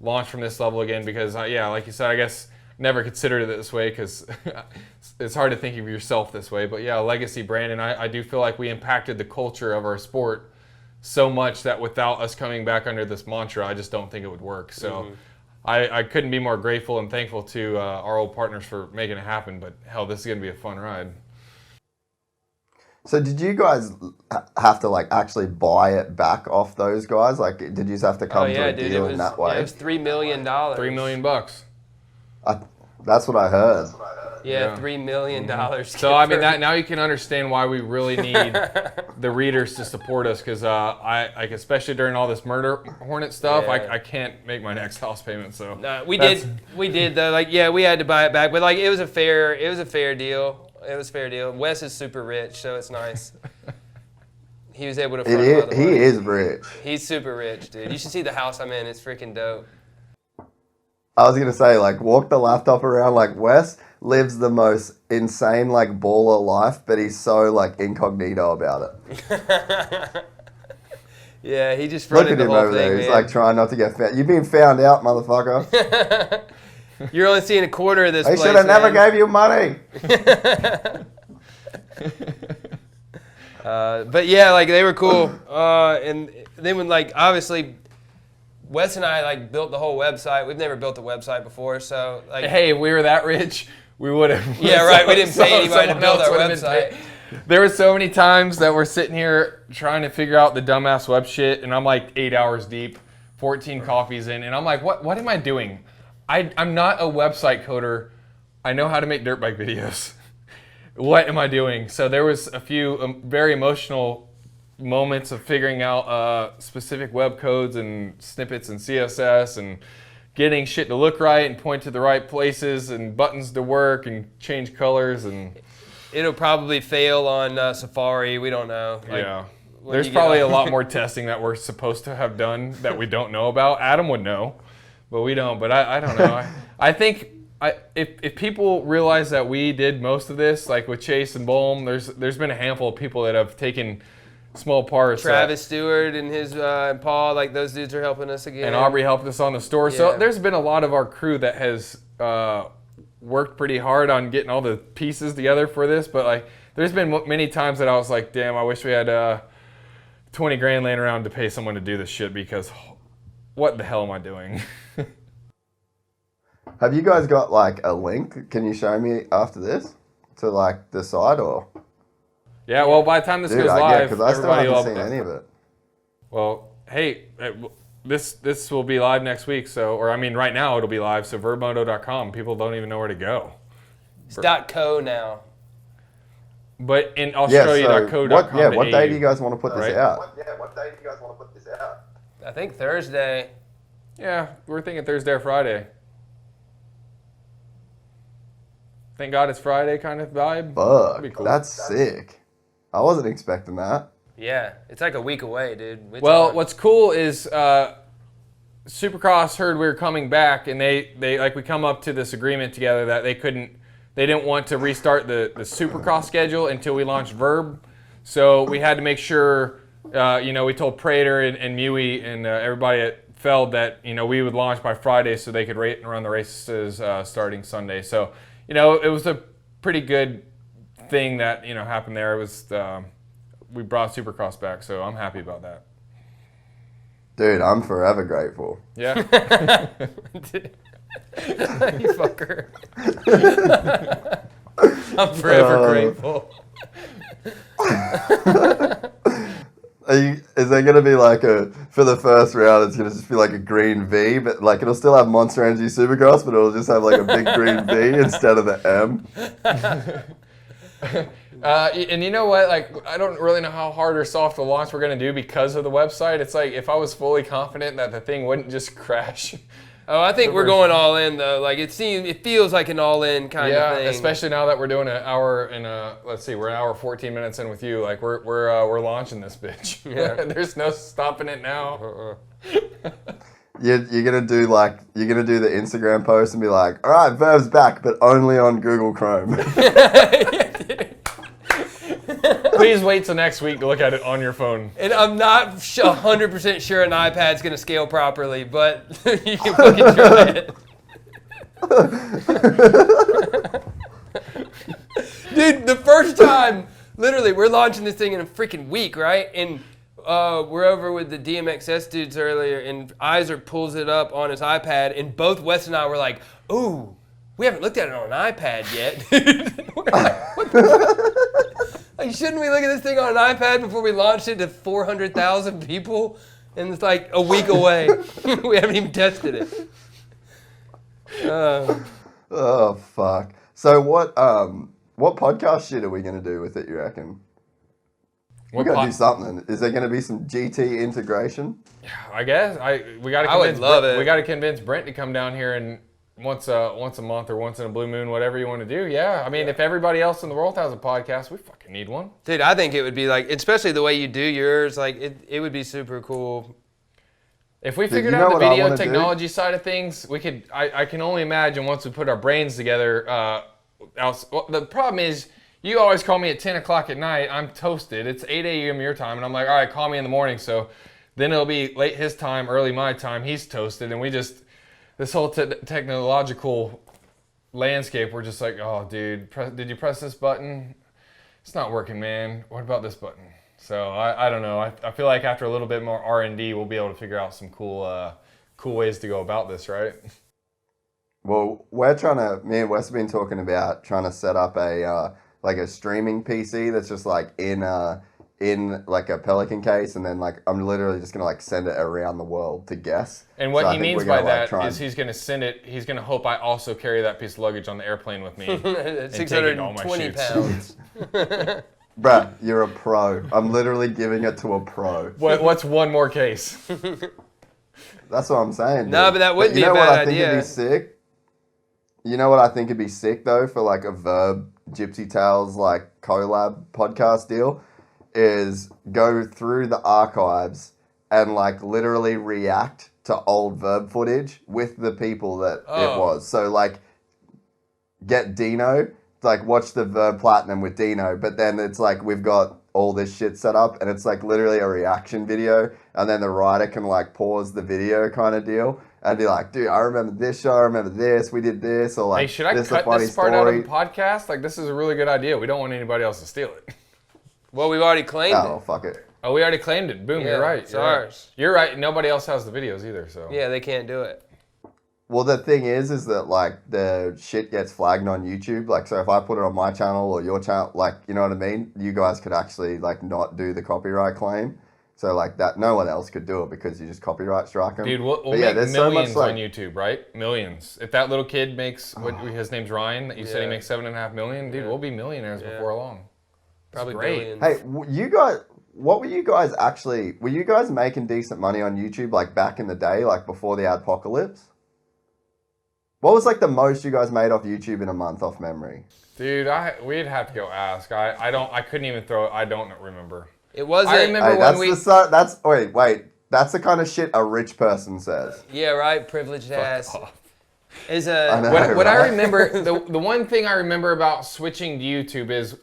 launch from this level again. Because yeah, like you said, I guess never considered it this way because it's hard to think of yourself this way. But yeah, a legacy brand, and I do feel like we impacted the culture of our sport so much that without us coming back under this mantra, I just don't think it would work. So I couldn't be more grateful and thankful to our old partners for making it happen. But hell, this is going to be a fun ride. So did you guys have to like actually buy it back off those guys? Like, did you just have to come to a deal in that way? It was $3 million. $3 million. That's what I heard. Yeah, $3 million. So I mean, that now you can understand why we really need the readers to support us, because I like, especially during all this murder hornet stuff, Yeah. I can't make my next house payment. So we did though. Like, yeah, we had to buy it back, but like it was a fair deal. It was a fair deal. Wes is super rich, so it's nice. He was able to front a lot of the He money. is rich. He's super rich, dude. You should see the house I'm in. It's freaking dope. I was gonna say, like, walk the laptop around. Like, Wes lives the most insane, like, baller life, but he's so, like, incognito about it. Yeah, he just Look fronted at the him whole over thing, there. man. He's like trying not to get found. You've been found out, motherfucker. You're only seeing a quarter of this They place, should have never man. gave you money. But yeah, like they were cool. And then when like obviously Wes and I like built the whole website. We've never built a website before, so like hey, if we were that rich, we would have. Yeah, right. We didn't pay anybody to build our website. There were so many times that we're sitting here trying to figure out the dumbass web shit, and I'm like 8 hours deep, 14 coffees in, and I'm like, what am I doing? I'm not a website coder. I know how to make dirt bike videos. What am I doing? So there was a few very emotional moments of figuring out specific web codes and snippets and CSS and getting shit to look right and point to the right places and buttons to work and change colors. And it'll probably fail on Safari. We don't know. Like, yeah. There's probably a lot more testing that we're supposed to have done that we don't know about. Adam would know, but we don't. But I don't know. I think if people realize that we did most of this, like with Chase and Bohm, there's been a handful of people that have taken small parts. Travis Stewart and his and Paul, like those dudes are helping us again. And Aubrey helped us on the store. Yeah. So there's been a lot of our crew that has worked pretty hard on getting all the pieces together for this. But like, there's been many times that I was like, damn, I wish we had 20 grand laying around to pay someone to do this shit, because what the hell am I doing? Have you guys got like a link? Can you show me after this to like the site or? Yeah, well, by the time this Dude, goes yeah, live, because I still everybody will. haven't seen any of it. Well, hey, this will be live next week. So, or I mean, right now it'll be live. So VURBMOTO.com. People don't even know where to go. It's .co now. But in Australia.co.com. What day do you guys want to put this out? What day do you guys want to put this out? I think Thursday. Yeah, we're thinking Thursday or Friday. Thank God it's Friday kind of vibe. That'd be Fuck, cool. that's sick. I wasn't expecting that. Yeah, it's like a week away, dude. It's Well, on. what's cool is Supercross heard we were coming back, and they like we come up to this agreement together that they didn't want to restart the Supercross schedule until we launched Verb. So we had to make sure, we told Prater and Mewey and everybody at Feld that, we would launch by Friday so they could rate and run the races starting Sunday. So, it was a pretty good thing that, happened there. It was, we brought Supercross back, so I'm happy about that. Dude, I'm forever grateful. Yeah. You fucker. I'm forever grateful. Is there going to be like for the first round, it's going to just be like a green V, but like it'll still have Monster Energy Supercross, but it'll just have like a big green V instead of the M? And you know what? Like, I don't really know how hard or soft the launch we're going to do because of the website. It's like, if I was fully confident that the thing wouldn't just crash. Oh, I think we're going all in though. Like it feels like an all in kind of thing. Yeah, especially now that we're doing an hour and let's see, we're an hour 14 minutes in with you. Like we're launching this bitch. Yeah. There's no stopping it now. You're gonna do the Instagram post and be like, all right, Verb's back, but only on Google Chrome. Please wait till next week to look at it on your phone. And I'm not 100% sure an iPad's going to scale properly, but you can fucking try it. Dude, the first time, literally, we're launching this thing in a freaking week, right? And we're over with the DMXS dudes earlier, and Iser pulls it up on his iPad, and both Wes and I were like, ooh, we haven't looked at it on an iPad yet. We're like, what the fuck? Like, shouldn't we look at this thing on an iPad before we launched it to 400,000 people? And it's like a week away. We haven't even tested it. Oh, fuck. So what podcast shit are we gonna do with it? You reckon? We gotta do something. Is there gonna be some GT integration? I guess we got to. I would love it. We got to convince Brent to come down here and once a month or once in a blue moon, whatever you want to do. Yeah, I mean, if everybody else in the world has a podcast, we fucking need one. Dude, I think it would be like, especially the way you do yours, like it would be super cool. If we figured out the video technology side of things, we could. I can only imagine once we put our brains together. Well, the problem is, you always call me at 10 o'clock at night. I'm toasted. It's 8 a.m. your time, and I'm like, all right, call me in the morning. So then it'll be late his time, early my time. He's toasted, and we just this whole technological landscape. We're just like, oh, dude, did you press this button? It's not working, man. What about this button? So I don't know. I feel like after a little bit more R&D, we'll be able to figure out some cool ways to go about this, right? Well, me and Wes have been talking about trying to set up a like a streaming PC that's just like in like a Pelican case, and then like I'm literally just gonna like send it around the world to guess. And what he means by that is he's gonna send it. He's gonna hope I also carry that piece of luggage on the airplane with me. 620 pounds. Bruh, you're a pro. I'm literally giving it to a pro. What's one more case? That's what I'm saying. Dude. No, but that would be a bad idea. It'd be sick? You know what I think would be sick though for like a Verb Gypsy Tales like collab podcast deal is go through the archives and like literally react to old Verb footage with the people that it was. So like get Dino, like watch the Verb Platinum with Dino, but then it's like we've got all this shit set up and it's like literally a reaction video, and then the writer can like pause the video kind of deal and be like, dude, I remember this show, I remember this, we did this, or like, hey, should I cut this part out of the podcast? Like, this is a really good idea. We don't want anybody else to steal it. Well, we've already claimed it. Oh, fuck it. Oh, we already claimed it. Boom, you're right. It's ours. You're right. Nobody else has the videos either, so. Yeah, they can't do it. Well, the thing is that like the shit gets flagged on YouTube. Like, so if I put it on my channel or your channel, like, you know what I mean? You guys could actually like not do the copyright claim. So like that, no one else could do it because you just copyright strike them. Dude, we'll make millions on YouTube, right? Millions. If that little kid makes, his name's Ryan, that you said he makes $7.5 million, dude, we'll be millionaires before long. Probably great. billions. Hey, you guys, what were you guys making decent money on YouTube like back in the day, like before the adpocalypse? What was like the most you guys made off YouTube in a month off memory? Dude, we'd have to go ask. I couldn't even throw it. I don't remember. It wasn't. I remember wait. That's the kind of shit a rich person says. Yeah, right. Privileged ass. Is what I remember, the one thing I remember about switching to YouTube is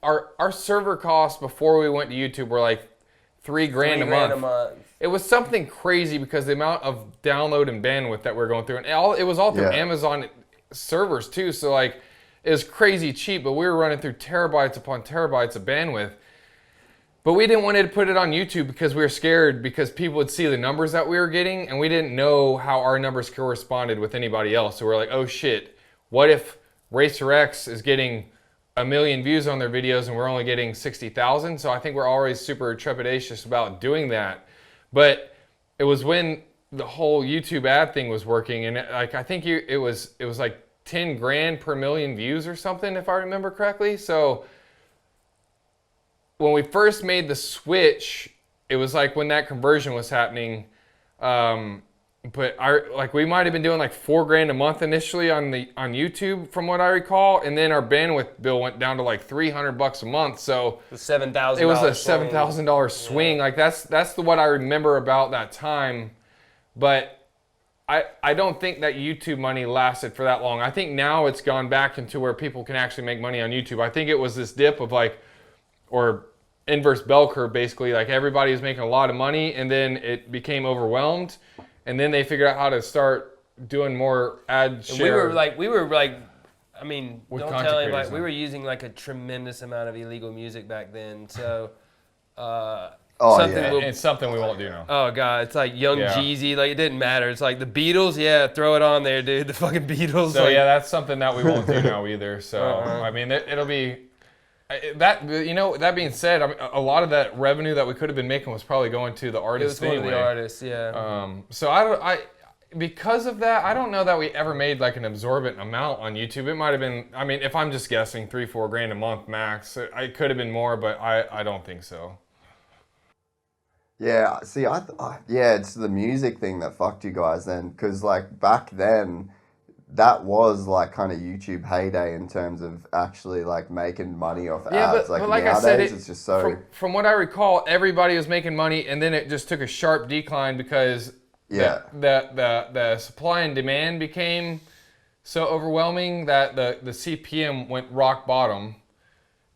our server costs before we went to YouTube were like $3,000 a month. It was something crazy because the amount of download and bandwidth that we're going through, and it was all through Amazon servers too. So like, it was crazy cheap, but we were running through terabytes upon terabytes of bandwidth. But we didn't want to put it on YouTube because we were scared because people would see the numbers that we were getting, and we didn't know how our numbers corresponded with anybody else. So we're like, oh shit, what if Racer X is getting 1 million views on their videos and we're only getting 60,000? So I think we're always super trepidatious about doing that. But it was when the whole YouTube ad thing was working, and like I think it was like $10,000 per million views or something, if I remember correctly. So when we first made the switch, it was like when that conversion was happening. But we might have been doing like $4,000 a month initially on YouTube, from what I recall, and then our bandwidth bill went down to like $300 a month. So the $7,000. It was a $7,000 swing. Like that's what I remember about that time. But I don't think that YouTube money lasted for that long. I think now it's gone back into where people can actually make money on YouTube. I think it was this dip of like, or inverse bell curve basically. Like everybody was making a lot of money, and then it became overwhelmed. And then they figured out how to start doing more ad share. We were like, I mean, With don't content tell anybody. creators, We were using like a tremendous amount of illegal music back then. So, It's something we won't do now. Oh god, it's like Young Jeezy. Like it didn't matter. It's like the Beatles. Yeah, throw it on there, dude. The fucking Beatles. So that's something that we won't do now either. So I mean, it'll be. That being said, I mean, a lot of that revenue that we could have been making was probably going to the artists. It was going to the artists, yeah. So because of that, I don't know that we ever made like an absorbent amount on YouTube. It might have been, I mean, if I'm just guessing, 3-4 grand a month max. It could have been more, but I don't think so. Yeah, see, yeah, it's the music thing that fucked you guys then, because like back then, that was like kind of YouTube heyday in terms of actually like making money off ads. But Like I said, nowadays, it's just so. From what I recall, everybody was making money, and then it just took a sharp decline because the supply and demand became so overwhelming that the CPM went rock bottom.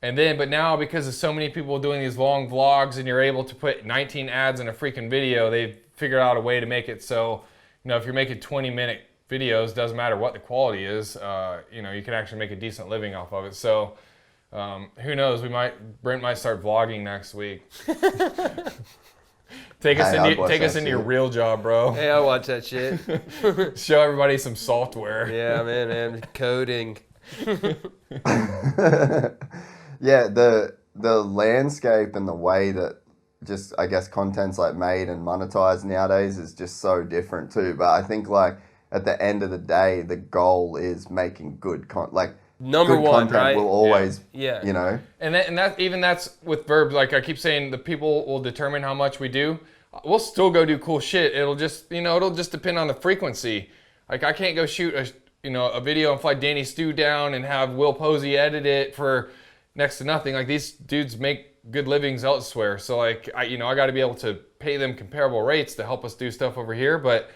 And then, but now because of so many people doing these long vlogs and you're able to put 19 ads in a freaking video, they've figured out a way to make it so, if you're making 20-minute videos, doesn't matter what the quality is, you can actually make a decent living off of it. So who knows, Brent might start vlogging next week. Take us into your real job, bro. Hey, I'll watch that shit. Show everybody some software. Yeah, man, coding. Yeah, the landscape and the way that just, I guess, content's like made and monetized nowadays is just so different too. But I think like at the end of the day, the goal is making good content. Number good one, content right? will always, yeah. And that's with Verb. Like I keep saying, the people will determine how much we do. We'll still go do cool shit. It'll just, it'll just depend on the frequency. Like I can't go shoot a video and fly Danny Stew down and have Will Posey edit it for next to nothing. Like these dudes make good livings elsewhere. So like, I got to be able to pay them comparable rates to help us do stuff over here. But,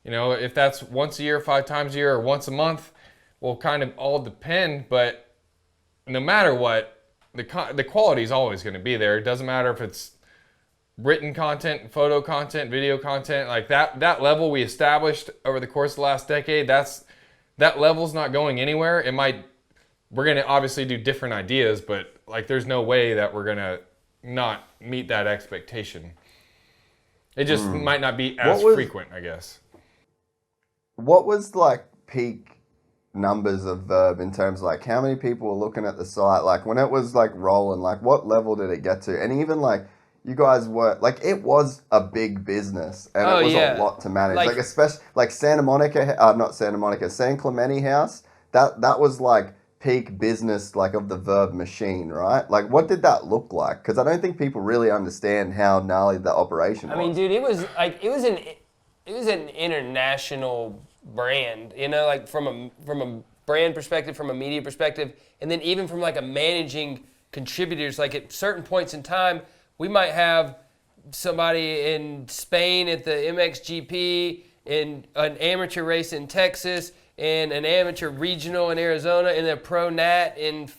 if that's once a year, 5 times a year, or once a month, will kind of all depend. But no matter what, the quality is always going to be there. It doesn't matter if it's written content, photo content, video content, like that level we established over the course of the last decade, that level's not going anywhere. We're going to obviously do different ideas, but like there's no way that we're going to not meet that expectation. It just might not be as frequent, I guess. What was like peak numbers of Verb in terms of like how many people were looking at the site? Like when it was like rolling, like what level did it get to? And even like you guys were like, it was a big business and it was a lot to manage. Like especially like San Clemente House, that was like peak business, like of the Verb machine, right? Like what did that look like? Because I don't think people really understand how gnarly the operation was. I mean, dude, it was an international brand, like from a brand perspective, from a media perspective, and then even from like a managing contributors, like at certain points in time, we might have somebody in Spain at the MXGP, in an amateur race in Texas, and an amateur regional in Arizona, and a pro nat in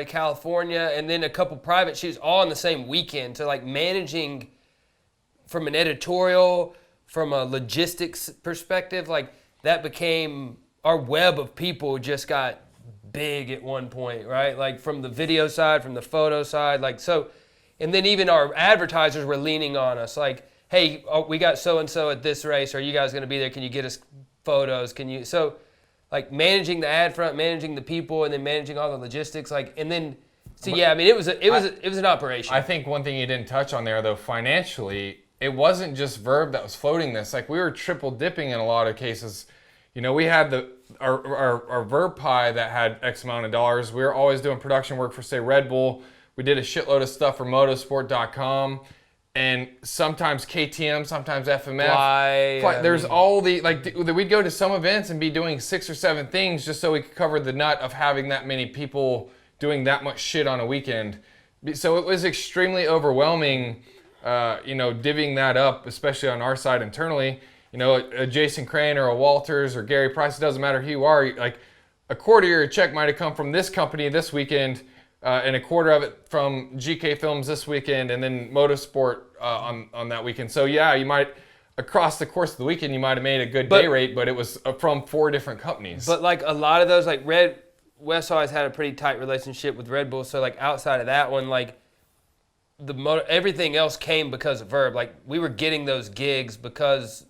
California, and then a couple private shoots all in the same weekend. So like managing from an editorial, from a logistics perspective, like that became, our web of people just got big at one point, right? Like from the video side, from the photo side, like so. And then even our advertisers were leaning on us, like, hey, we got so-and-so at this race. Are you guys going to be there? Can you get us photos? So like managing the ad front, managing the people, and then managing all the logistics, like, and then, so yeah, I mean, it was an operation. I think one thing you didn't touch on there though, financially, it wasn't just Verb that was floating this. Like we were triple dipping in a lot of cases. We had our Verb pie that had X amount of dollars. We were always doing production work for, say, Red Bull. We did a shitload of stuff for motosport.com and sometimes KTM, sometimes FMF. There's all the, like, we'd go to some events and be doing 6 or 7 things just so we could cover the nut of having that many people doing that much shit on a weekend. So it was extremely overwhelming, divvying that up, especially on our side internally. A Jason Crane or a Walters or Gary Price, it doesn't matter who you are, like a quarter of your check might have come from this company this weekend, and a quarter of it from GK Films this weekend, and then Motorsport on that weekend. So yeah, you might, across the course of the weekend, you might have made a good day rate, but it was from 4 different companies. But like a lot of those, like Wes always had a pretty tight relationship with Red Bull. So like outside of that one, like everything else came because of Verb. Like we were getting those gigs because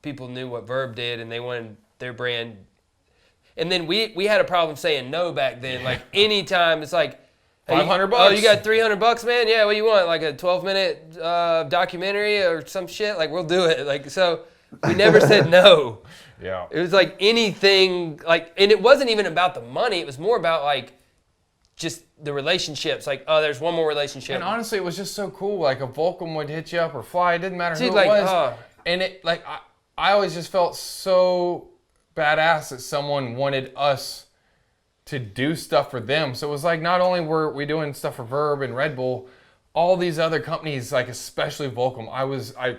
people knew what Verb did and they wanted their brand. And then we had a problem saying no back then. Like anytime it's like, hey, $500. Oh, you got $300, man? Yeah, what do you want? Like a 12-minute documentary or some shit? Like we'll do it. Like so. We never said no. Yeah. It was like anything, like, and it wasn't even about the money. It was more about like just the relationships. Like, oh, there's one more relationship. And honestly, it was just so cool. Like a Volcom would hit you up or fly. It didn't matter Dude, who like, it was. And it like I always just felt so badass that someone wanted us to do stuff for them. So it was like not only were we doing stuff for Verb and Red Bull, all these other companies, like especially Volcom,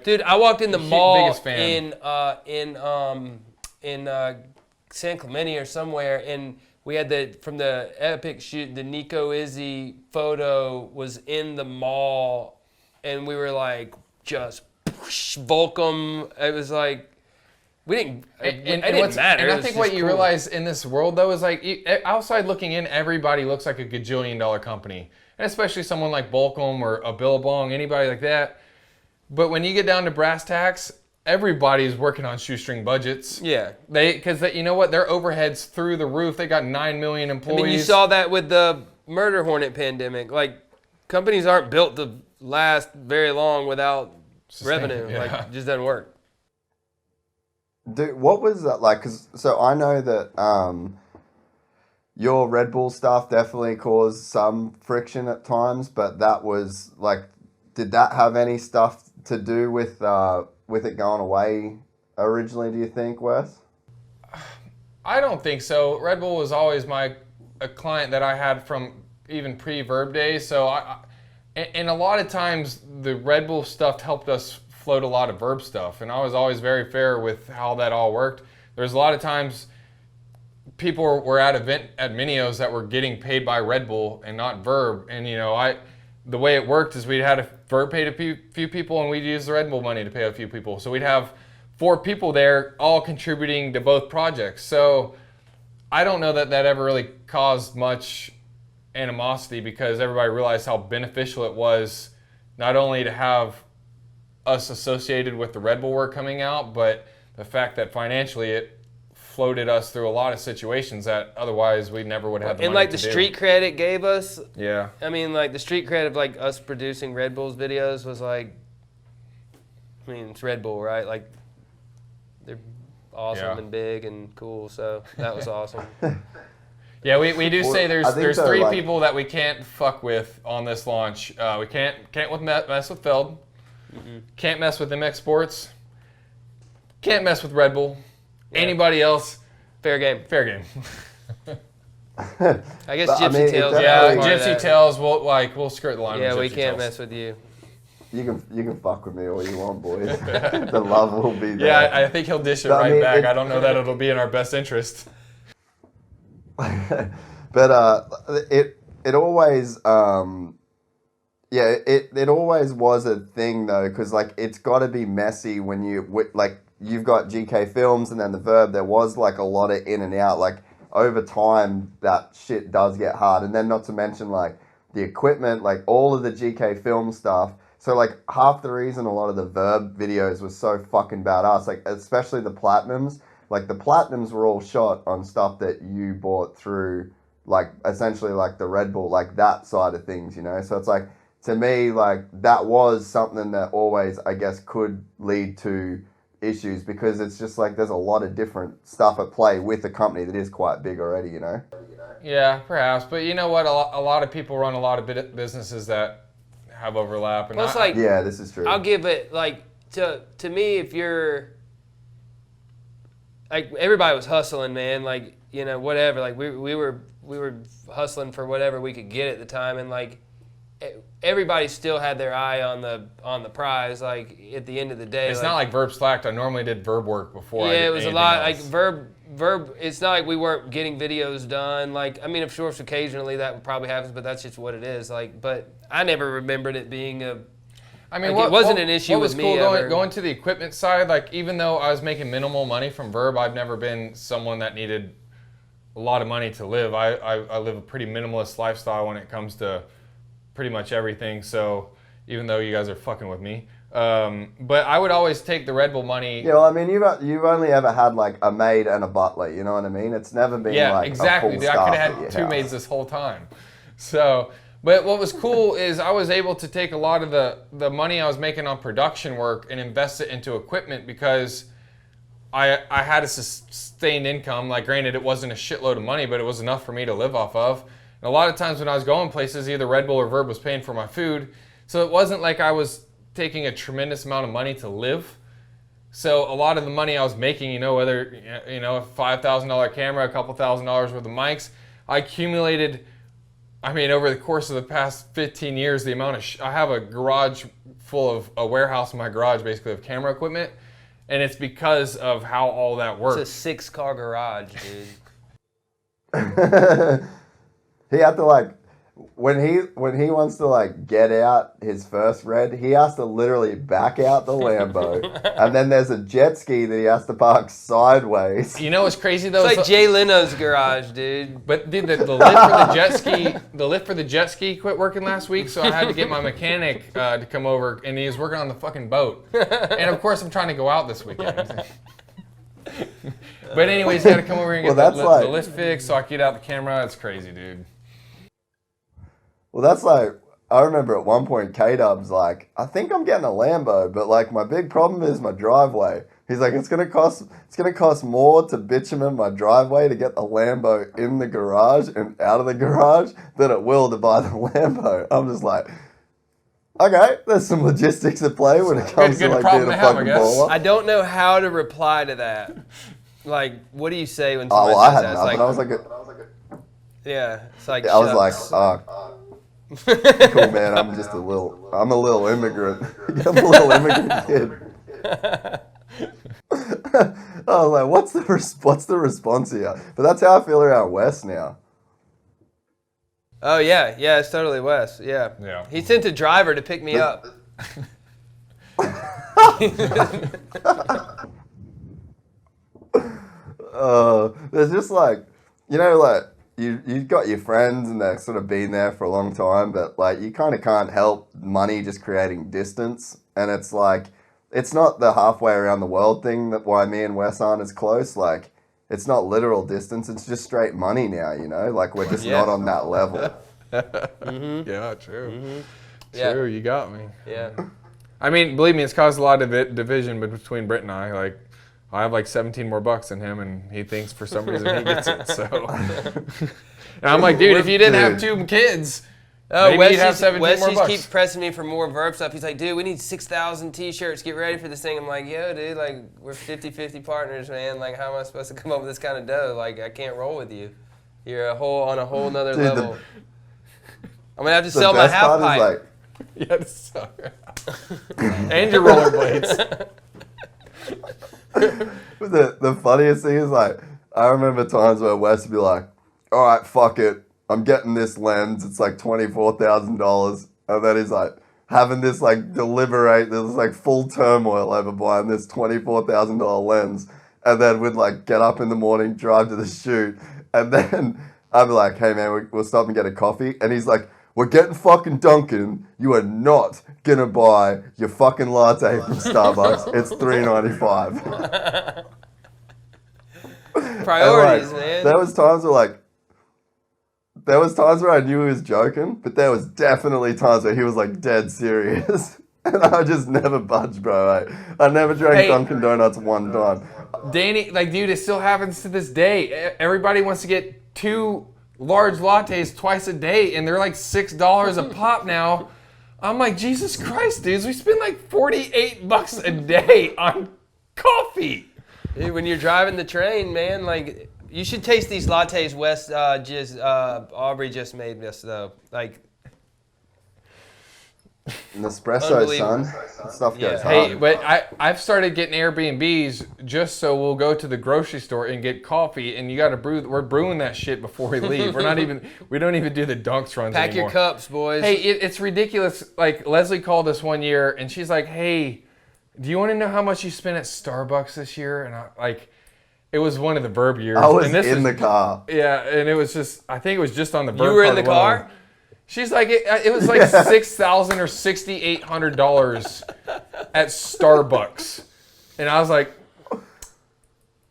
Dude, I walked in the mall biggest fan. in San Clemente or somewhere, and we had from the Epic shoot, the Nico Izzy photo was in the mall, and we were like just Volcom. It was like we didn't. It didn't matter. And It I was think just what you cool. realize in this world though is like outside looking in, everybody looks like a gajillion-dollar company, and especially someone like Volcom or a Billabong, anybody like that. But when you get down to brass tacks, everybody's working on shoestring budgets. Yeah. Because you know what? Their overhead's through the roof. They got 9 million I employees. mean, you saw that with the murder hornet pandemic. Like, companies aren't built to last very long without revenue. yeah. Like, it just doesn't work. Dude, what was that like? So I know that your Red Bull stuff definitely caused some friction at times, but that was like, did that have any stuff to do with it going away originally, do you think, Wes? I don't think so. Red Bull was always a client that I had from even pre-Verb days. So and a lot of times the Red Bull stuff helped us float a lot of Verb stuff, and I was always very fair with how that all worked. There's a lot of times people were at Minios that were getting paid by Red Bull and not Verb, and the way it worked is we'd had a Verb paid a few people, and we'd use the Red Bull money to pay a few people. So we'd have 4 people there all contributing to both projects. So I don't know that ever really caused much animosity, because everybody realized how beneficial it was not only to have us associated with the Red Bull work coming out, but the fact that financially it floated us through a lot of situations that otherwise we never would have the And money like the to do. street cred it gave us. Yeah. I mean, like the street cred of like us producing Red Bull's videos was like, I mean, it's Red Bull, right? Like, they're awesome Yeah. and big and cool, so that was awesome. Yeah, we do say I there's think so, 3 like- people that we can't fuck with on this launch. We can't mess with Feld. Can't mess with MX Sports. Can't mess with Red Bull. Yeah. Anybody else, Fair game. fair game. I guess But, I Gypsy mean, it Tales. definitely- Yeah, Part of Gypsy Tales. We'll skirt the line. Yeah, with we Gypsy can't Tales. mess with you. You can fuck with me all you want, boys. The love will be there. Yeah, I think he'll dish it But, I right mean, back. it- I don't know that it'll be in our best interest. But it always it always was a thing though, because like it's got to be messy when you've got GK Films and then the Verb. There was like a lot of in and out. Like over time, that shit does get hard, and then not to mention like the equipment, like all of the GK Film stuff. So like half the reason a lot of the Verb videos was so fucking badass, like especially the Platinums. Like the Platinums were all shot on stuff that you bought through, like essentially like the Red Bull, like that side of things, So it's like, to me, like that was something that always, I guess, could lead to issues, because it's just like there's a lot of different stuff at play with a company that is quite big already, Yeah, perhaps. But you know what? A lot of people run a lot of businesses that have overlap. And Well, it's like, Yeah, this is true. I'll give it like to me, if you're like, everybody was hustling, man, like, whatever, like we were hustling for whatever we could get at the time, and like everybody still had their eye on the prize. Like at the end of the day, it's not like Verb slacked. I normally did Verb work before. I yeah, did it was a anything lot else. like Verb. It's not like we weren't getting videos done. Like, I mean, of course, occasionally that probably happens, but that's just what it is. Like, but I never remembered it being a. I mean, Like, it wasn't an issue what was with cool me ever. going to the equipment side. Like, even though I was making minimal money from Verb, I've never been someone that needed a lot of money to live. I live a pretty minimalist lifestyle when it comes to pretty much everything. So even though you guys are fucking with me, but I would always take the Red Bull money. Yeah, well, I mean, you've only ever had like a maid and a butler. You know what I mean? It's never been Yeah, like exactly. a full Dude, I staff could at have your had 2 house. maids this whole time. So, but what was cool is I was able to take a lot of the money I was making on production work and invest it into equipment, because I had a sustained income. Like, granted, it wasn't a shitload of money, but it was enough for me to live off of. And a lot of times when I was going places, either Red Bull or Verb was paying for my food. So it wasn't like I was taking a tremendous amount of money to live. So a lot of the money I was making, you know, whether, you know, a $5,000 camera, a couple $1,000s worth of mics, I accumulated, I mean, over the course of the past 15 years, the amount of, I have a garage full of, a warehouse in my garage basically of camera equipment. And it's because of how all that works. It's a 6-car garage, dude. He had to like, when he wants to like get out his first red, he has to literally back out the Lambo, and then there's a jet ski that he has to park sideways. You know what's crazy though? It's like Jay Leno's garage, dude. But dude, the lift for the jet ski, quit working last week, so I had to get my mechanic to come over, and he was working on the fucking boat. And of course, I'm trying to go out this weekend. But anyways, he had to come over and get the lift fixed, so I could get out the camera. It's crazy, dude. Well, that's like, I remember at one point K-Dub's like, I think I'm getting a Lambo, but like my big problem is my driveway. He's like, it's gonna cost more to bitumen my driveway to get the Lambo in the garage and out of the garage than it will to buy the Lambo. I'm just like, okay, there's some logistics at play when it comes to like being a fucking baller. I don't know how to reply to that. Like, what do you say when Oh, somebody well, I says had that? nothing. I was like, yeah, it's like, I was like, shucks. cool man, I'm a little immigrant. I'm a little immigrant kid. I was like, what's the response here? But that's how I feel around Wes now. Oh yeah, it's totally Wes. Yeah. He sent a driver to pick me up. There's just like, you know, like you've got your friends and they've sort of been there for a long time, but like you kind of can't help money just creating distance. And it's like, it's not the halfway around the world thing that why me and Wes aren't as close. Like, it's not literal distance. It's just straight money now, you know? Like, we're just not on that level. Mm-hmm. Yeah, true. Mm-hmm. True, you got me. Yeah. I mean, believe me, it's caused a lot of division between Brent and I. Like, I have like 17 more bucks than him, and he thinks for some reason he gets it. So, and I'm like, dude, if you didn't have 2 kids, maybe you'd have 17 more bucks. Keeps pressing me for more Verb stuff. He's like, dude, we need 6,000 t-shirts. Get ready for this thing. I'm like, yo, dude, like, we're 50-50 partners, man. Like, how am I supposed to come up with this kind of dough? Like, I can't roll with you. You're on a whole nother level. I'm going to have to sell my half pipe. Like, yeah, and your rollerblades. the funniest thing is, like, I remember times where Wes would be like, all right, fuck it. I'm getting this lens. It's like $24,000. And then he's like having this like deliberate, this like full turmoil over buying this $24,000 lens. And then we'd like get up in the morning, drive to the shoot. And then I'd be like, hey man, we'll stop and get a coffee. And he's like, we're getting fucking Dunkin'. You are not going to buy your fucking latte from Starbucks. It's $3.95. Priorities, like, man. There was times where I knew he was joking, but there was definitely times where he was like dead serious. And I just never budged, bro. I never drank Dunkin' Donuts one time. Danny, like, dude, it still happens to this day. Everybody wants to get 2 large lattes twice a day, and they're like $6 a pop now. I'm like, Jesus Christ, dudes, we spend like $48 a day on coffee. Dude, when you're driving the train, man, like, you should taste these lattes Wes Aubrey just made us, though. Like, Nespresso, son. That stuff goes hard. Hey, but I've started getting Airbnbs just so we'll go to the grocery store and get coffee, and you got to brew. We're brewing that shit before we leave. We don't even do the dunks runs pack anymore. your cups, boys. Hey, it's ridiculous. Like, Leslie called us one year, and she's like, hey, do you want to know how much you spent at Starbucks this year? And it was one of the Verb years. I was in the car. Yeah, and it was just, I think it was just on the Verb. You were in the car? She's like, it was like $6,000 or $6,800 at Starbucks. And I was like,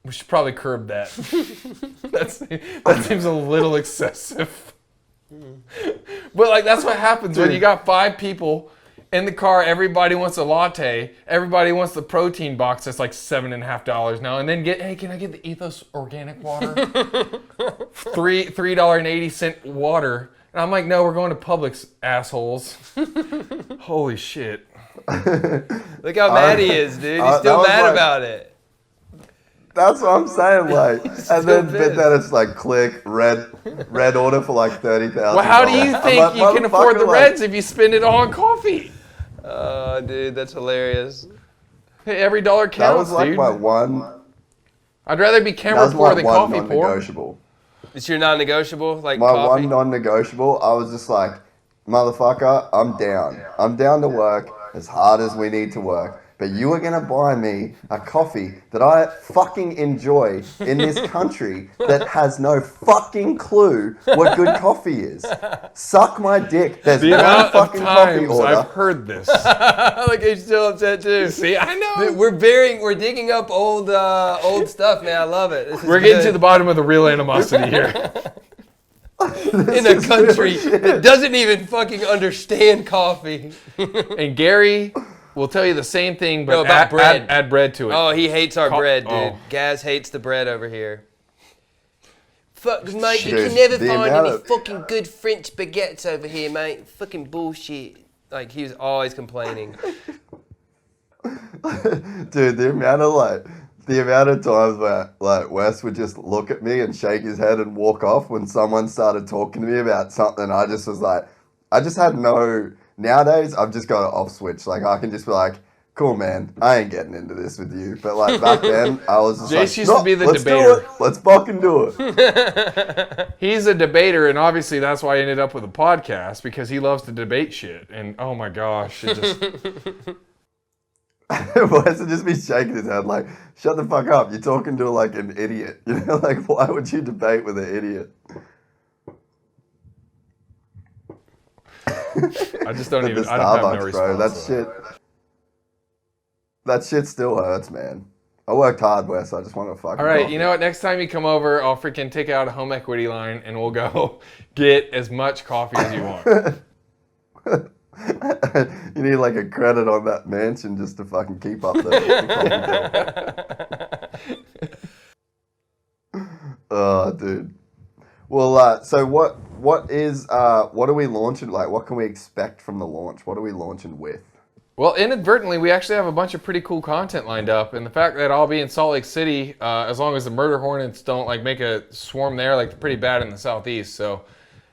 we should probably curb that. That seems a little excessive. But like, that's what happens when you got 5 people In the car, everybody wants a latte. Everybody wants the protein box that's like $7.50 now. And then hey, can I get the Ethos organic water? $3.80 water. And I'm like, no, we're going to Publix, assholes. Holy shit. Look how mad he is, dude. He's still mad about it. That's what I'm saying, like, and then it's like click red order for like $30,000. Well, how do you think like, you can afford the Reds if you spend it all on coffee? Oh, dude, that's hilarious. Hey, every dollar counts, that was like dude. my one. I'd rather be camera poor than coffee poor. Non-negotiable. It's your non-negotiable, like My coffee? one non-negotiable. I was just like, motherfucker, I'm down. I'm down to work as hard as we need to work. But you are going to buy me a coffee that I fucking enjoy in this country that has no fucking clue what good coffee is. Suck my dick. There's The one amount fucking of coffee times order. I've heard this. Like he's still upset too. See, I know. We're digging up old stuff, man. I love it. We're getting to the bottom of the real animosity here. in a country that doesn't even fucking understand coffee. And Gary will tell you the same thing, but No, about bread. Add bread to it. Oh, he hates our bread, dude. Oh. Gaz hates the bread over here. Fuck, mate, you Dude, can never the find amount any of- fucking good French baguettes over here, mate. Fucking bullshit. Like, he was always complaining. Dude, the amount of times where like Wes would just look at me and shake his head and walk off when someone started talking to me about something, I just was like, I just had no. Nowadays, I've just got an off switch. Like, I can just be like, cool, man, I ain't getting into this with you. But, like, back then, I was just Jace like, used to be the let's debater. do it. Let's fucking do it. He's a debater, and obviously that's why I ended up with a podcast, because he loves to debate shit. And, oh my gosh, it just... Wes would just be shaking his head like, shut the fuck up. You're talking to, like, an idiot. You know, like, why would you debate with an idiot? I just don't At even... the I don't have no Starbucks, response. bro. That shit still hurts, man. I worked hard, Wes. I just want to fucking. All right, coffee. you know what? Next time you come over, I'll freaking take out a home equity line, and we'll go get as much coffee as you want. You need like a credit on that mansion just to fucking keep up the coffee bill. Oh, dude. Well, so what are we launching? Like, what can we expect from the launch? What are we launching with? Well, inadvertently, we actually have a bunch of pretty cool content lined up, and the fact that I'll be in Salt Lake City, as long as the murder hornets don't like make a swarm there, like pretty bad in the southeast. So,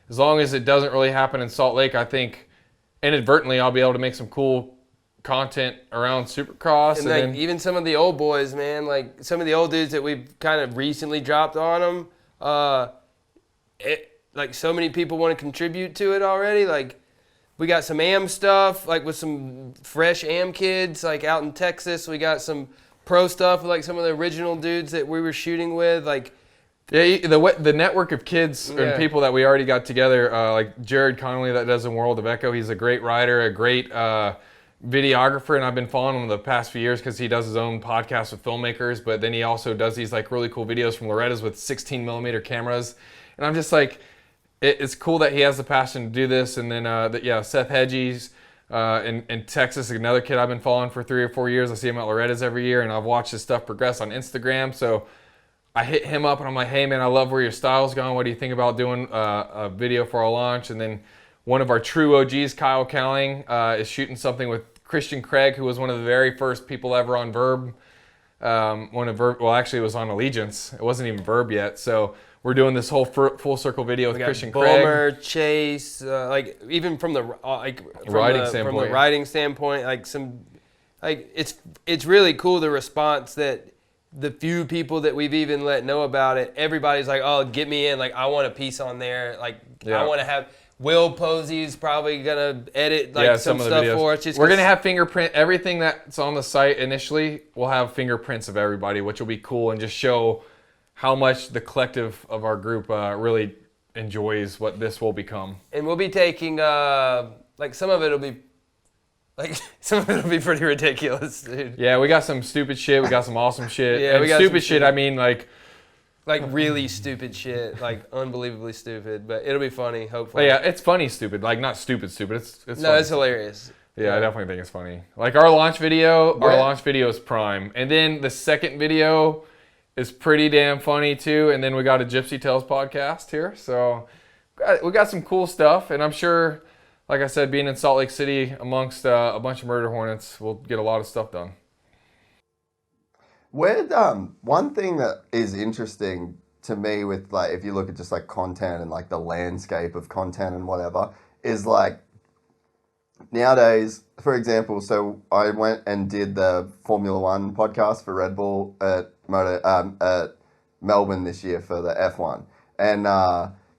as long as it doesn't really happen in Salt Lake, I think inadvertently I'll be able to make some cool content around Supercross. And like, even some of the old boys, man, like some of the old dudes that we've kind of recently dropped on them, like so many people want to contribute to it already. Like, we got some AM stuff, like with some fresh AM kids, like out in Texas. We got some pro stuff with like some of the original dudes that we were shooting with. Like, yeah, the network of kids and people that we already got together, like Jared Connolly that does the World of Echo. He's a great writer, a great videographer, and I've been following him the past few years because he does his own podcast with filmmakers. But then he also does these like really cool videos from Loretta's with 16mm cameras, and I'm just like. It's cool that he has the passion to do this. And then, Seth Hedges in Texas, another kid I've been following for 3 or 4 years. I see him at Loretta's every year, and I've watched his stuff progress on Instagram. So I hit him up, and I'm like, hey, man, I love where your style's going. What do you think about doing a video for our launch? And then one of our true OGs, Kyle Cowling, is shooting something with Christian Craig, who was one of the very first people ever on Verb. Actually, it was on Allegiance. It wasn't even Verb yet. So we're doing this whole full circle video with Christian Craig. Boomer, Chase, like even from the writing standpoint, like it's really cool the response that the few people that we've even let know about it. Everybody's like, oh, get me in. Like, I want a piece on there. Like, I want to have. Will Posey's probably gonna edit some of the stuff videos for us. We're gonna have fingerprint. Everything that's on the site initially will have fingerprints of everybody, which will be cool and just show how much the collective of our group really enjoys what this will become. And we'll be taking some of it'll be pretty ridiculous, dude. Yeah, we got some stupid shit. We got some awesome shit. Yeah, we got stupid shit. I mean, like really stupid shit, like unbelievably stupid. But it'll be funny, hopefully. Yeah, it's funny stupid, like not stupid. It's no, it's hilarious. Yeah, I definitely think it's funny. Like our launch video is prime. And then the second video is pretty damn funny too. And then we got a Gypsy Tales podcast here. So we got some cool stuff. And I'm sure, like I said, being in Salt Lake City amongst a bunch of murder hornets, we'll get a lot of stuff done. One thing that is interesting to me with like, if you look at just like content and like the landscape of content and whatever, is like, nowadays, for example, so I went and did the Formula One podcast for Red Bull at Melbourne this year for the F1. And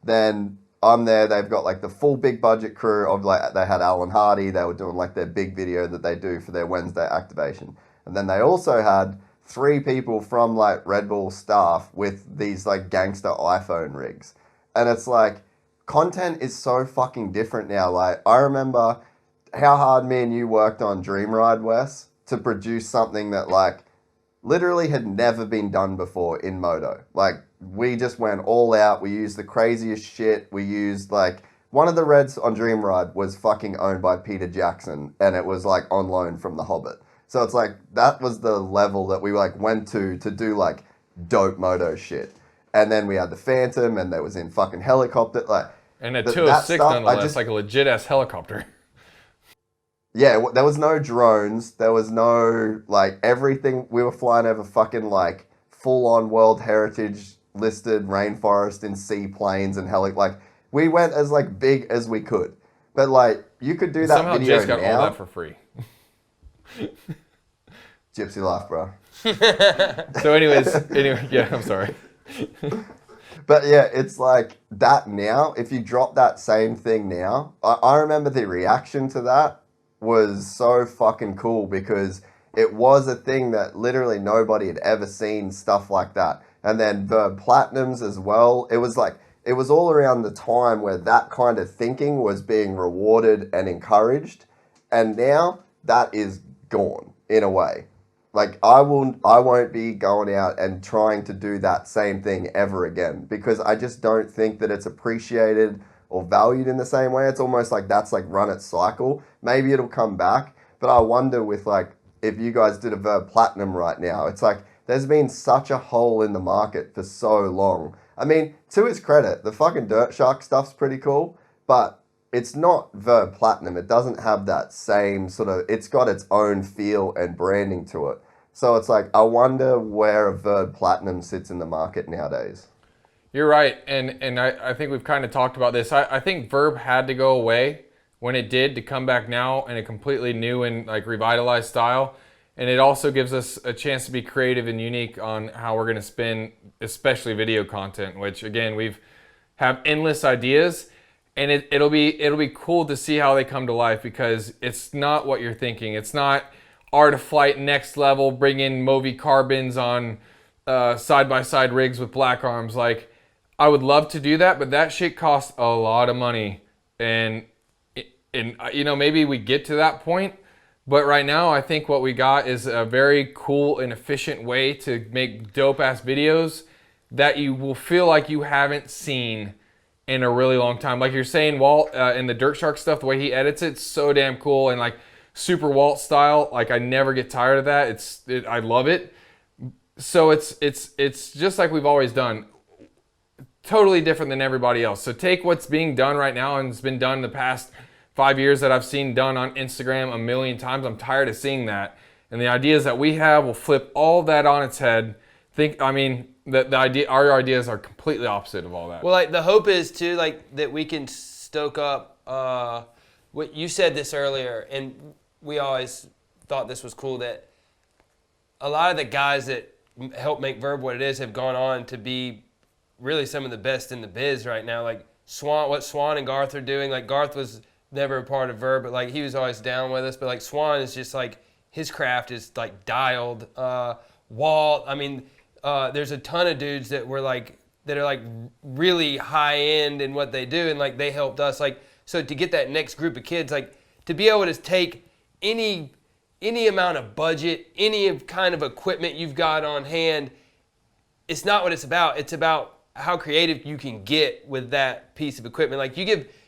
then I'm there, they've got like the full big budget crew of like, they had Alan Hardy, they were doing like their big video that they do for their Wednesday activation. And then they also had 3 people from like Red Bull staff with these like gangster iPhone rigs. And it's like, content is so fucking different now. Like, I remember how hard me and you worked on Dream Ride, Wes, to produce something that like literally had never been done before in moto. Like, we just went all out. We used the craziest shit. We used like, one of the Reds on Dream Ride was fucking owned by Peter Jackson, and it was like on loan from The Hobbit. So it's like, that was the level that we like went to do like dope moto shit. And then we had the Phantom, and there was in fucking helicopter, like. And a 206 nonetheless, like a legit ass helicopter. Yeah, there was no drones. There was no, like, everything. We were flying over fucking, like, full-on World Heritage listed rainforest and seaplanes and like, we went as, like, big as we could. But, like, you could do that somehow video Jace got now. all that for free. Gypsy life, bro. So anyway, yeah, I'm sorry. But yeah, it's like that now. If you drop that same thing now, I remember the reaction to that was so fucking cool because it was a thing that literally nobody had ever seen stuff like that. And then the Platinums as well. It was like, it was all around the time where that kind of thinking was being rewarded and encouraged. And now that is gone in a way. Like, I won't be going out and trying to do that same thing ever again because I just don't think that it's appreciated or valued in the same way. It's almost like that's like run its cycle. Maybe it'll come back, but I wonder with like, if you guys did a Verb Platinum right now, it's like there's been such a hole in the market for so long. I mean, to its credit, the fucking Dirt Shark stuff's pretty cool, but it's not Verb Platinum. It doesn't have that same sort of, it's got its own feel and branding to it. So it's like, I wonder where a Verb Platinum sits in the market nowadays. You're right, and I think we've kind of talked about this. I think Verb had to go away when it did to come back now in a completely new and like revitalized style. And it also gives us a chance to be creative and unique on how we're going to spin, especially video content, which again, we've have endless ideas. And it'll be cool to see how they come to life because it's not what you're thinking. It's not Art of Flight next level, bring in Movi carbons on side-by-side rigs with black arms. Like, I would love to do that, but that shit costs a lot of money. And you know, maybe we get to that point, but right now I think what we got is a very cool and efficient way to make dope-ass videos that you will feel like you haven't seen in a really long time. Like you're saying, Walt, in the Dirt Shark stuff, the way he edits it's so damn cool and like super Walt style. Like I never get tired of that. I love it. So it's just like we've always done. Totally different than everybody else. So take what's being done right now and it's been done the past 5 years that I've seen done on Instagram a million times. I'm tired of seeing that. And the ideas that we have will flip all that on its head. Our ideas are completely opposite of all that. Well, like the hope is too, like that we can stoke up. What you said this earlier, and we always thought this was cool that a lot of the guys that help make Verb what it is have gone on to be really some of the best in the biz right now. Like what Swan and Garth are doing. Like Garth was never a part of Verb, but like he was always down with us. But like Swan is just like his craft is like dialed. Walt, I mean. There's a ton of dudes that are like really high end in what they do, and like they helped us. Like so to get that next group of kids, like to be able to take any amount of budget, any kind of equipment you've got on hand, it's not what it's about. It's about how creative you can get with that piece of equipment. Like you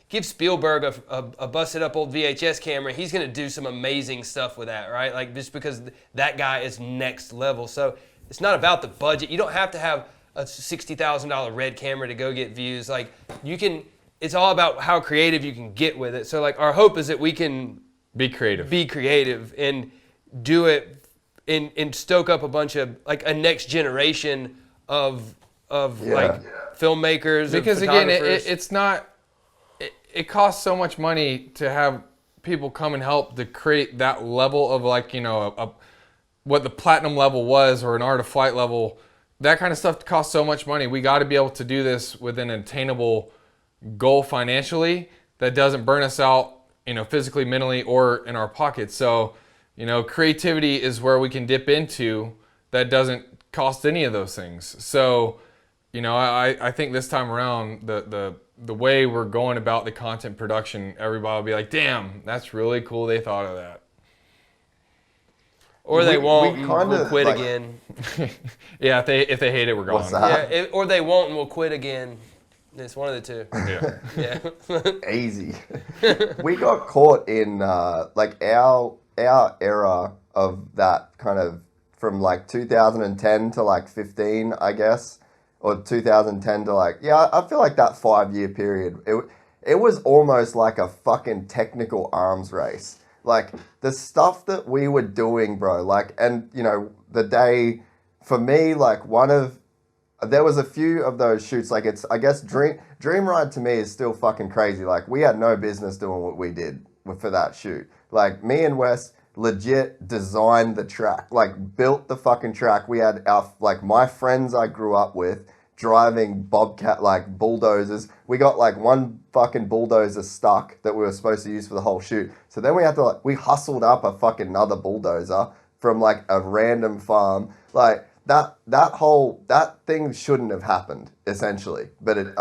give Spielberg a busted up old VHS camera, he's going to do some amazing stuff with that, right? Like just because that guy is next level. So it's not about the budget. You don't have to have a $60,000 red camera to go get views. Like you can, it's all about how creative you can get with it. So like our hope is that we can be creative and do it and stoke up a bunch of like a next generation of like filmmakers. Because again, it's not, it costs so much money to have people come and help to create that level of like, you know, what the platinum level was or an art of flight level. That kind of stuff costs so much money. We got to be able to do this with an attainable goal financially that doesn't burn us out, you know, physically, mentally, or in our pockets. So, you know, creativity is where we can dip into that doesn't cost any of those things. So, you know, I think this time around, the way we're going about the content production, everybody will be like, damn, that's really cool they thought of that. Or they won't and kinda, we'll quit like- again. Yeah, if they hate it, we're gone. What's that? Yeah, or they won't and we'll quit again. It's one of the two. Yeah. Yeah. Easy. We got caught in like our era of that kind of from like 2010 to like 15, I guess, or 2010 to like, yeah, I feel like that 5-year period, it was almost like a fucking technical arms race. Like the stuff that we were doing, bro, like, and you know, the day for me, like there was a few of those shoots, like it's, I guess Dream Ride to me is still fucking crazy. Like we had no business doing what we did for that shoot. Like me and Wes legit designed the track, like built the fucking track. We had like my friends I grew up with driving Bobcat, like bulldozers. We got like one fucking bulldozer stuck that we were supposed to use for the whole shoot. So then we had to we hustled up a fucking another bulldozer from like a random farm. Like that thing shouldn't have happened essentially, but it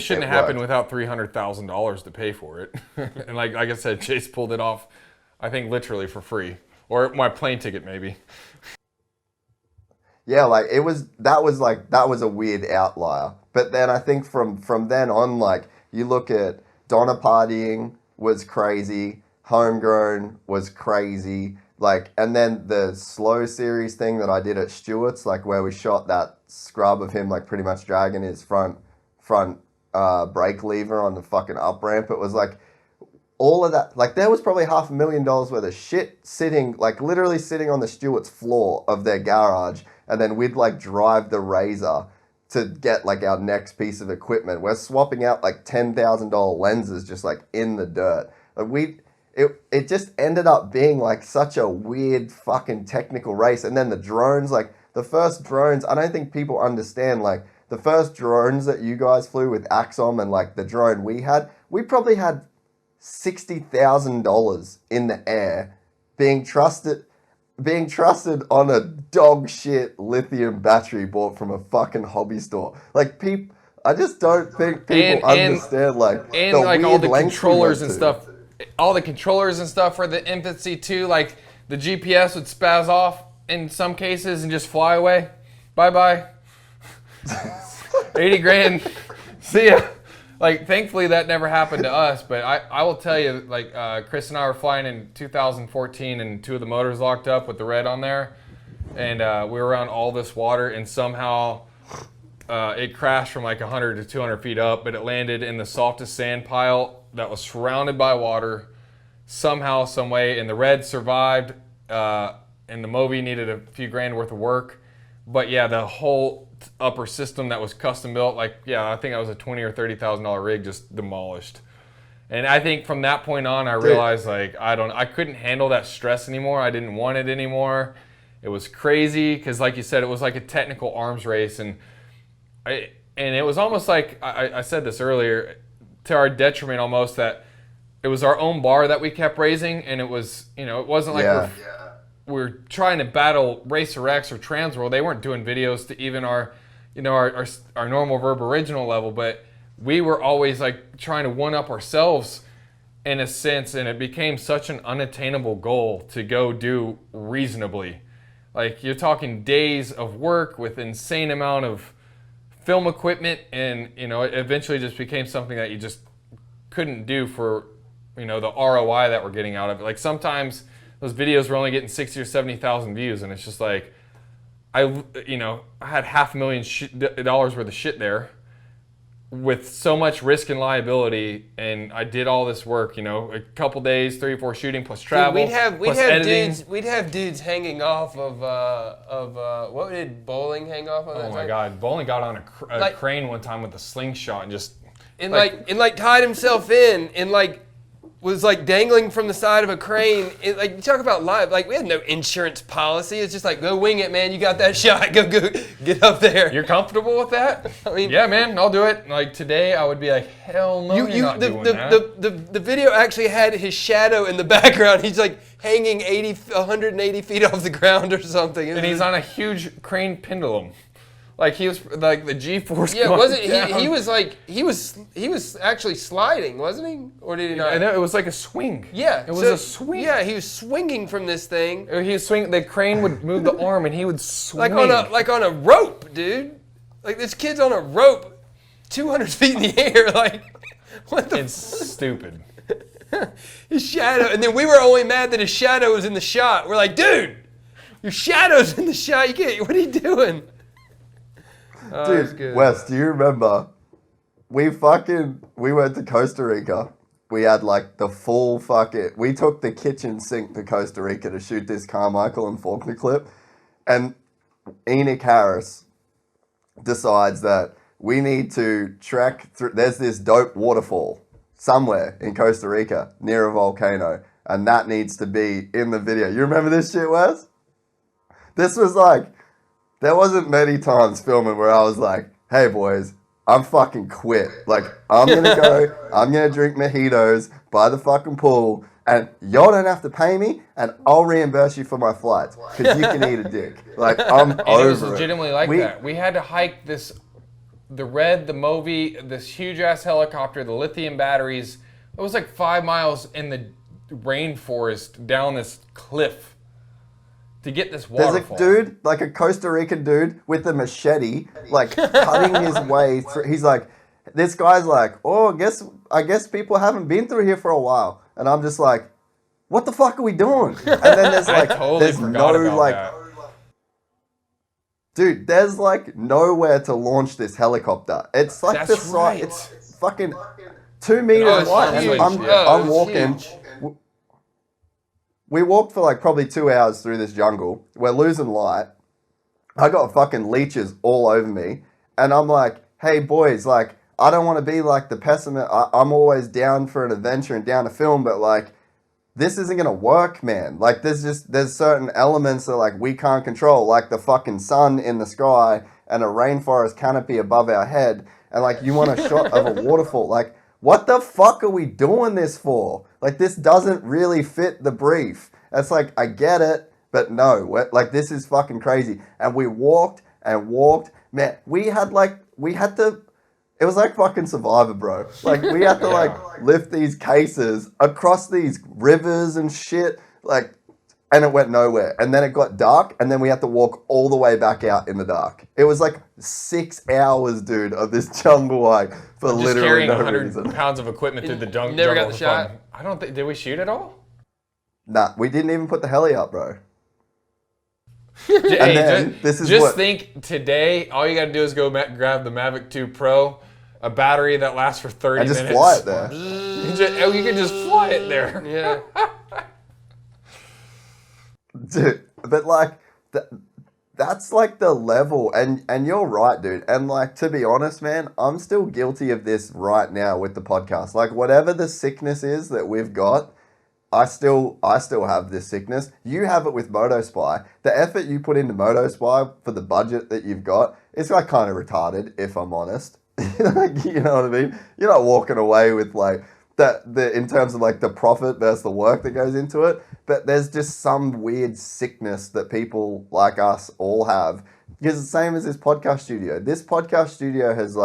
shouldn't have happened without $300,000 to pay for it. And like I said, Chase pulled it off, I think literally for free, or my plane ticket maybe. Yeah, like that was a weird outlier. But then I think from then on, like you look at Donna Partying was crazy, Homegrown was crazy, like, and then the slow series thing that I did at Stewart's, like where we shot that scrub of him like pretty much dragging his front brake lever on the fucking up ramp. It was like all of that, like there was probably $500,000 worth of shit sitting, like literally sitting on the Stewart's floor of their garage. And then we'd like drive the Razor to get like our next piece of equipment. We're swapping out like $10,000 lenses just like in the dirt. Like it just ended up being like such a weird fucking technical race. And then the drones, like the first drones, I don't think people understand, like the first drones that you guys flew with Axom and like the drone we probably had $60,000 in the air being trusted on a dog shit lithium battery bought from a fucking hobby store. Like people, I just don't think people understand like and the like weird all the lengths controllers we and went to. stuff. All the controllers and stuff for the infancy too. Like the GPS would spaz off in some cases and just fly away. Bye. 80 grand. See ya. Like, thankfully that never happened to us, but I will tell you, like, Chris and I were flying in 2014 and two of the motors locked up with the red on there, and we were around all this water, and somehow it crashed from like 100 to 200 feet up, but it landed in the softest sand pile that was surrounded by water somehow, some way, and the red survived, and the Moby needed a few grand worth of work, but yeah, the whole upper system that was custom built, like, yeah, I think that was a $20,000 or $30,000 rig, just demolished. And I think from that point on, I realized, like, I couldn't handle that stress anymore. I didn't want it anymore. It was crazy because, like you said, it was like a technical arms race, and it was almost like I said this earlier, to our detriment almost, that it was our own bar that we kept raising, and it was, you know, it wasn't like we're trying to battle Racer X or Transworld. They weren't doing videos to even our normal Verb original level, but we were always like trying to one up ourselves in a sense, and it became such an unattainable goal to go do reasonably. Like, you're talking days of work with insane amount of film equipment, and you know, it eventually just became something that you just couldn't do for, the ROI that we're getting out of it. Like sometimes those videos were only getting 60 or 70,000 views, and it's just like, I had $500,000 worth of shit there with so much risk and liability, and I did all this work, a couple days, 3 or 4 shooting plus travel, We'd have editing. We'd have dudes hanging off of what did bowling hang off of? Oh my God, Bowling got on a crane one time with a slingshot and just tied himself in and was dangling from the side of a crane. You talk about live, we had no insurance policy. It's just go wing it, man. You got that shot. Go get up there. You're comfortable with that? I mean, yeah, man, I'll do it. Today, I would be like, hell no, you're not doing that. The video actually had his shadow in the background. He's hanging 180 feet off the ground or something. And he's on a huge crane pendulum. He was the G-force. Yeah, wasn't he? He was actually sliding, wasn't he? Or did he not? I know, it was like a swing. Yeah, it was a swing. Yeah, he was swinging from this thing. He was swinging. The crane would move the arm, and he would swing. Like on a rope, dude. This kid's on a rope, 200 feet in the air. What the? It's stupid. His shadow, and then we were only mad that his shadow was in the shot. We're like, dude, your shadow's in the shot. You can't. What are you doing? Dude, Wes, do you remember? We went to Costa Rica. We had the full we took the kitchen sink to Costa Rica to shoot this Carmichael and Faulkner clip. And Enoch Harris decides that we need to trek through, there's this dope waterfall somewhere in Costa Rica near a volcano. And that needs to be in the video. You remember this shit, Wes? This was there wasn't many times filming where I was like, hey boys, I'm fucking quit. I'm gonna go, I'm gonna drink mojitos by the fucking pool, and y'all don't have to pay me, and I'll reimburse you for my flights, because you can eat a dick. I'm over it. It was legitimately that. We had to hike the Movi, this huge ass helicopter, the lithium batteries. It was 5 miles in the rainforest down this cliff to get this waterfall. There's a dude, a Costa Rican dude with a machete, cutting his way through. He's this guy's oh, I guess people haven't been through here for a while. And I'm just what the fuck are we doing? And then there's I totally there's forgot no about that. Dude, there's nowhere to launch this helicopter. It's That's the size, right. it's fucking 2 meters wide. huge. I'm It's walking. huge. We walked for probably 2 hours through this jungle. We're losing light. I got fucking leeches all over me. And I'm hey boys, I don't want to be the pessimist. I'm always down for an adventure and down to film, but this isn't going to work, man. There's certain elements that we can't control, the fucking sun in the sky and a rainforest canopy above our head. And you want a shot of a waterfall. What the fuck are we doing this for? This doesn't really fit the brief. It's I get it, but no. This is fucking crazy. And we walked and walked. Man, we had to, it was fucking Survivor, bro. We had to lift these cases across these rivers and shit. And it went nowhere. And then it got dark, and then we had to walk all the way back out in the dark. It was 6 hours, dude, of this jungle hike for Just literally carrying no 100 reason. pounds of equipment through the jungle. Never got the for shot? fun. I don't think, did we shoot at all? Nah, we didn't even put the heli up, bro. Hey, then, this is just think today, all you got to do is go grab the Mavic 2 Pro, a battery that lasts for 30 And just minutes. fly it there. You can just fly it there. Yeah. Dude, but that's the level, and you're right, dude. And to be honest, man, I'm still guilty of this right now with the podcast. Whatever the sickness is that we've got, I still have this sickness. You have it with MotoSpy. The effort you put into MotoSpy for the budget that you've got, it's kind of retarded, if I'm honest. You know what I mean? You're not walking away with in terms of the profit versus the work that goes into it, but there's just some weird sickness that people like us all have. Because it's the same as this podcast studio. This podcast studio has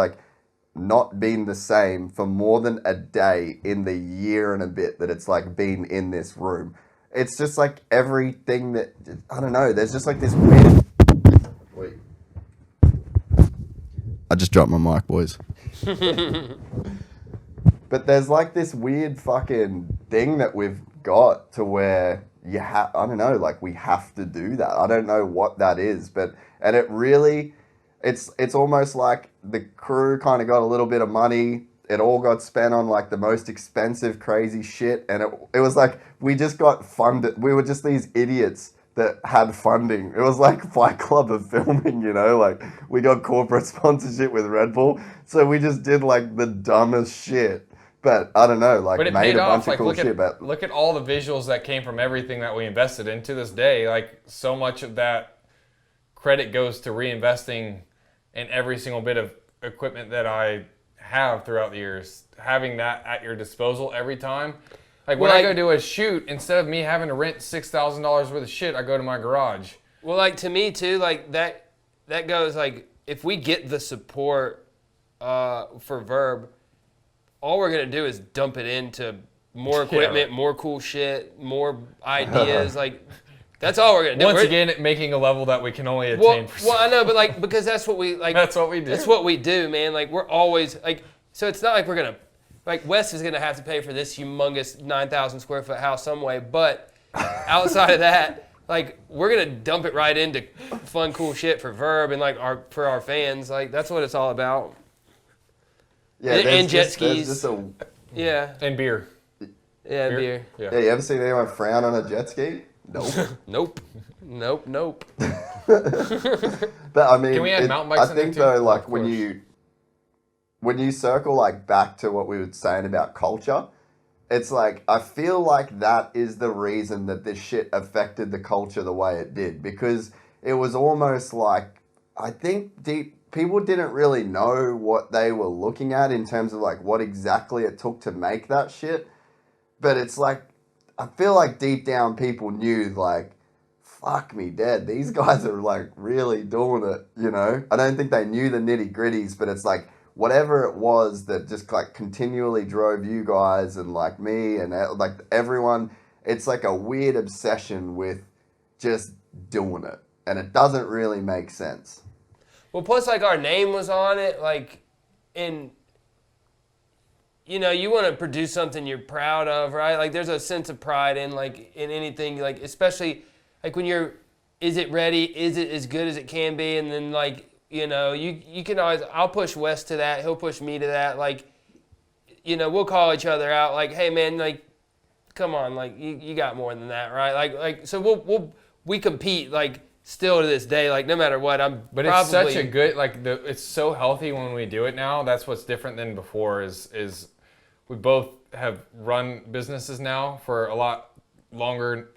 not been the same for more than a day in the year and a bit that it's been in this room. It's just everything that, I don't know, there's just this weird... Wait. I just dropped my mic, boys. But there's like this weird fucking thing that we've got to where I don't know, like we have to do that. I don't know what that is, and it really, it's almost like the crew kind of got a little bit of money. It all got spent on like the most expensive, crazy shit. And it was like, we just got funded. We were just these idiots that had funding. It was like Fight Club of filming, you know, like we got corporate sponsorship with Red Bull. So we just did like the dumbest shit. But I don't know, like But it made paid a bunch off. of Like cool shit. But look at all the visuals that came from everything that we invested in to this day. Like so much of that credit goes to reinvesting in every single bit of equipment that I have throughout the years. Having that at your disposal every time. Like when I go do a shoot, instead of me having to rent $6,000 worth of shit, I go to my garage. Well, like to me too, like that goes like if we get the support for Verb, all we're gonna do is dump it into more equipment, more cool shit, more ideas. Like that's all we're gonna do. Once again, making a level that we can only attain. Well, I know, but like because that's what we like. That's what we do. That's what we do, man. Like we're always like. So it's not like we're gonna like Wes is gonna have to pay for this humongous 9,000 square foot house some way, but outside of that, like we're gonna dump it right into fun, cool shit for Verb and like for our fans. Like that's what it's all about. yeah, and jet skis. Yeah. And beer. Yeah, beer. Yeah. Yeah, you ever seen anyone frown on a jet ski? Nope. Nope. But I mean, Can we add mountain bikes I in there think too? though, like Of when you circle like back to what we were saying about culture, it's like I feel like that is the reason that this shit affected the culture the way it did, because it was almost like I think people didn't really know what they were looking at in terms of like what exactly it took to make that shit. But it's like I feel like deep down people knew like, fuck me dead, these guys are like really doing it, you know? I don't think they knew the nitty gritties, but it's like whatever it was that just like continually drove you guys and like me and like everyone, it's like a weird obsession with just doing it. And it doesn't really make sense. Well, plus like our name was on it, like in. You know, you want to produce something you're proud of, right? Like there's a sense of pride in like in anything, like especially like when you're, is it ready? Is it as good as it can be? And then like, you know, you can always, I'll push Wes to that. He'll push me to that. Like, you know, we'll call each other out like, hey man, like, come on, like you got more than that, right? Like, so we compete like still to this day, like no matter what, But it's such a good, like it's so healthy when we do it now. That's what's different than before is we both have run businesses now for a lot longer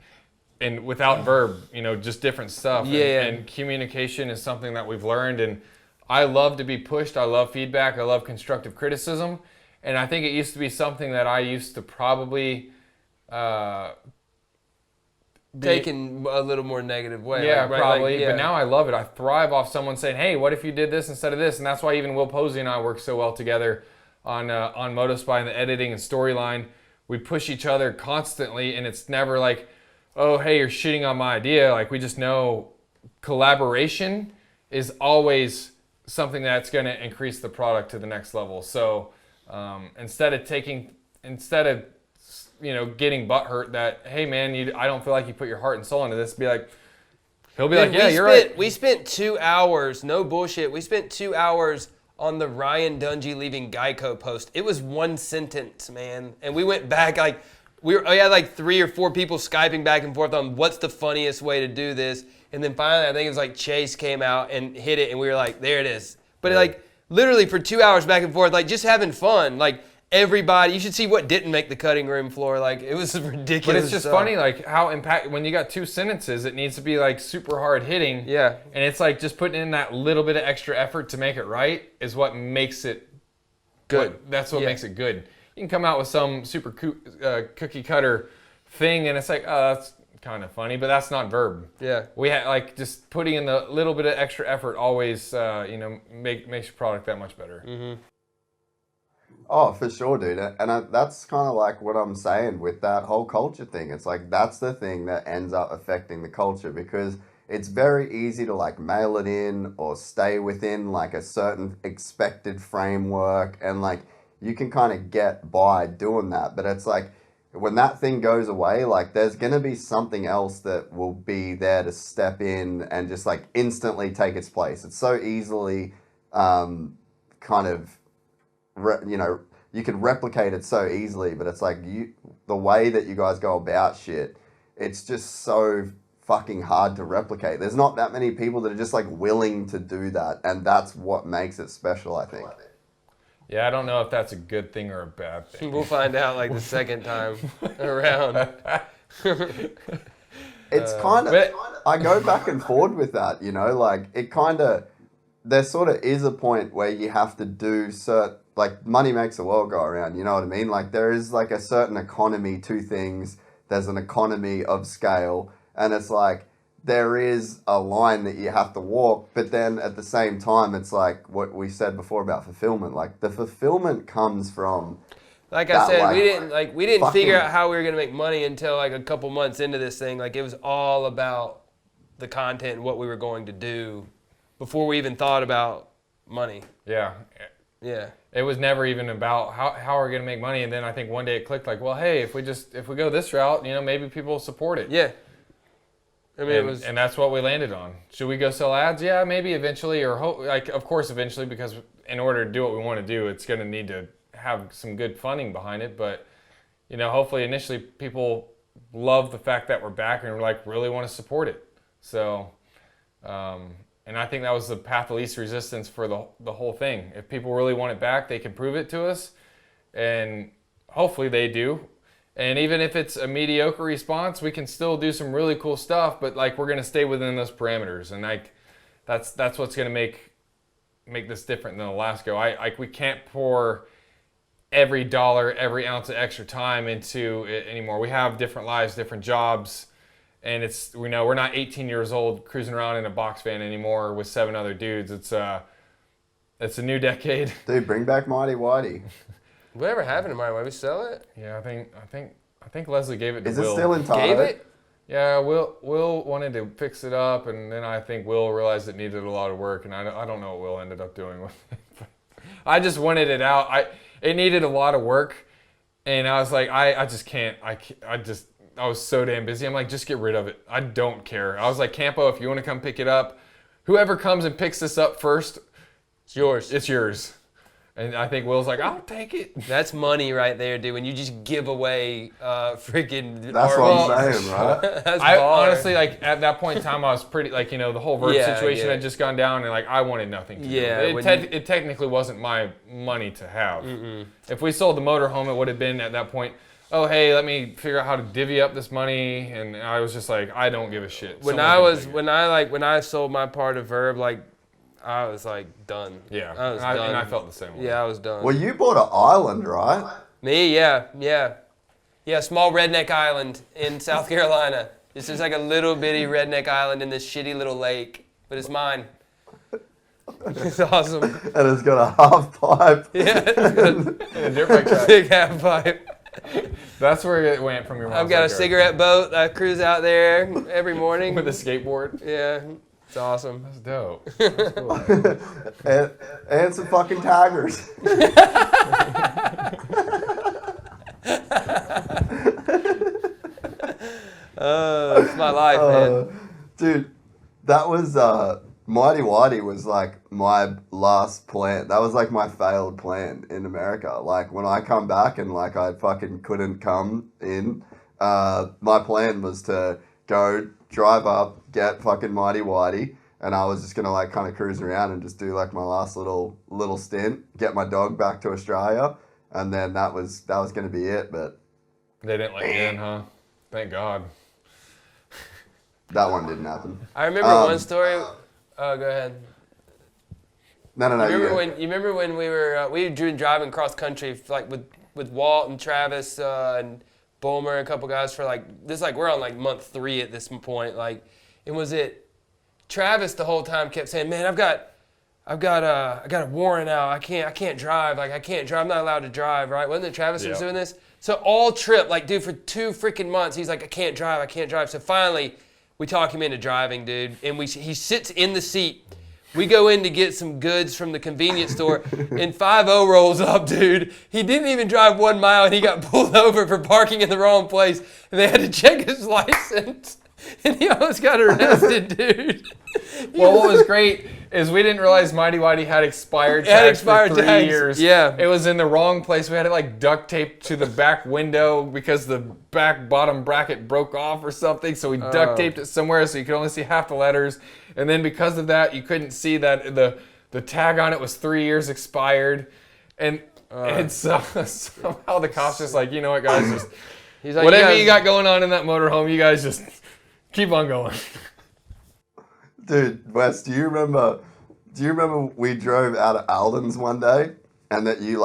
and without Verb, you know, just different stuff. Yeah. And communication is something that we've learned, and I love to be pushed. I love feedback. I love constructive criticism. And I think it used to be something that I used to probably taken a little more negative way. Yeah, like, right? probably. Like, yeah. But now I love it. I thrive off someone saying, hey, what if you did this instead of this? And that's why even Will Posey and I work so well together on Motospy and the editing and storyline. We push each other constantly, and it's never like, oh, hey, you're shitting on my idea. Like, we just know collaboration is always something that's going to increase the product to the next level. So instead of getting butthurt that, hey, man, I don't feel like you put your heart and soul into this, be like, he'll be like, yeah, you're right. We spent 2 hours, no bullshit, we spent 2 hours on the Ryan Dungey leaving Geico post. It was one sentence, man. And we went back, like, we had like 3 or 4 people Skyping back and forth on what's the funniest way to do this. And then finally, I think it was like Chase came out and hit it, and we were like, there it is. But like, literally for 2 hours back and forth, like just having fun. Like, everybody, you should see what didn't make the cutting room floor. Like, it was ridiculous. But it's just funny, like how when you got 2 sentences, it needs to be like super hard hitting. Yeah. And it's like just putting in that little bit of extra effort to make it right is what makes it good. That's what makes it good. You can come out with some super cookie cutter thing, and it's like, oh, that's kind of funny, but that's not Verb. Yeah. We had like just putting in the little bit of extra effort always, makes your product that much better. Mm-hmm. Oh, for sure, dude. And that's kind of like what I'm saying with that whole culture thing. It's like that's the thing that ends up affecting the culture, because it's very easy to like mail it in or stay within like a certain expected framework. And like you can kind of get by doing that. But it's like, when that thing goes away, like there's going to be something else that will be there to step in and just like instantly take its place. It's so easily kind of, you can replicate it so easily, but it's like the way that you guys go about shit, it's just so fucking hard to replicate. There's not that many people that are just like willing to do that, and that's what makes it special, I think. Yeah, I don't know if that's a good thing or a bad thing. We'll find out like the second time around. It's kind of, I go back and forward with that, like it kind of, there sort of is a point where you have to do like money makes the world go around, you know what I mean? Like there is like a certain economy to things. There's an economy of scale, and it's like there is a line that you have to walk, but then at the same time, it's like what we said before about fulfillment. Like the fulfillment comes from, like I said, we didn't figure fucking- out how we were gonna make money until like a couple months into this thing. Like it was all about the content and what we were going to do before we even thought about money. Yeah. Yeah. It was never even about how are we going to make money. And then I think one day it clicked like, well, hey, if we go this route, maybe people will support it. Yeah. I mean, And that's what we landed on. Should we go sell ads? Yeah, maybe eventually, or of course eventually, because in order to do what we want to do, it's going to need to have some good funding behind it. But, hopefully initially people love the fact that we're back and like really want to support it. So, and I think that was the path of least resistance for the whole thing. If people really want it back, they can prove it to us, and hopefully they do. And even if it's a mediocre response, we can still do some really cool stuff, but like we're gonna stay within those parameters, and like that's what's gonna make this different than Alaska. We can't pour every dollar, every ounce of extra time into it anymore. We have different lives, different jobs. And we're not 18 years old cruising around in a box van anymore with 7 other dudes. It's a new decade. Dude, bring back Mighty Whitey. whatever happened to mine? Why we sell it? Yeah, I think Leslie gave it to Is Will. it still in Tahoe? Gave it? Yeah, Will wanted to fix it up, and then I think Will realized it needed a lot of work, and I don't know what Will ended up doing with it. I just wanted it out. It needed a lot of work, and I was like, I just can't. I was so damn busy. I'm like, just get rid of it. I don't care. I was like, Campo, if you want to come pick it up, whoever comes and picks this up first, It's yours. it's yours. And I think Will's like, I'll take it. That's money right there, dude. When you just give away freaking. That's what I'm saying, right? That's I baller. honestly, like, at that point in time, I was pretty, like, the whole Verb Yeah, situation yeah. had just gone down, and, like, I wanted nothing to Yeah, do. when It technically wasn't my money to have. If we sold the motorhome, it would have been, at that point, oh, hey, let me figure out how to divvy up this money, and I was just like, I don't give a shit. when Someone can take it. I sold my part of Verb, like, I was like done. Yeah, I was and done. I felt the same way. Yeah, I was done. Well, you bought an island, right? Me, yeah, small redneck island in South Carolina. It's just like a little bitty redneck island in this shitty little lake, but it's mine. It's awesome. And it's got a half pipe. Yeah, it's good. And a dirt bike track. Big half pipe. That's where it went from your mom's I've got a backyard. cigarette boat. I cruise out there every morning. With a skateboard. Yeah, it's awesome. That's dope. That's cool. and some fucking tigers. It's my life, man. Dude, that was Mighty Whitey was like my last plan. That was like my failed plan in America. Like when I come back and like I fucking couldn't come in, my plan was to go drive up, get fucking Mighty Whitey, and I was just gonna like kind of cruise around and just do like my last little stint, get my dog back to Australia, and then that was gonna be it. But They didn't let you in, huh? Thank God. that one didn't happen. I remember one story. Oh, go ahead. No. You remember when we were driving cross country like with Walt and Travis and Bulmer and a couple guys for like this, like we're on like month 3 at this point, like, and was it Travis the whole time kept saying, man, I got a warrant out. I can't drive. Like I can't drive. I'm not allowed to drive. Right? Wasn't it Travis who was Yeah. doing this? So all trip, like, dude, for 2 freaking months, he's like, I can't drive. So finally, we talk him into driving, dude, and he sits in the seat We go in to get some goods from the convenience store, and 5-0 rolls up, dude. He didn't even drive 1 mile, and he got pulled over for parking in the wrong place, and they had to check his license, and he almost got arrested, dude. Well, what was great is we didn't realize Mighty Whitey had expired tags for 3 years. Yeah. It was in the wrong place. We had it like duct taped to the back window because the back bottom bracket broke off or something. So we duct taped it somewhere so you could only see half the letters. And then because of that, you couldn't see that the tag on it was 3 years expired. And so, somehow the cop's just like, you know what, guys, just He's like, whatever you got going on in that motorhome, you guys just keep on going. Dude, Wes, do you remember we drove out of Alden's one day and that you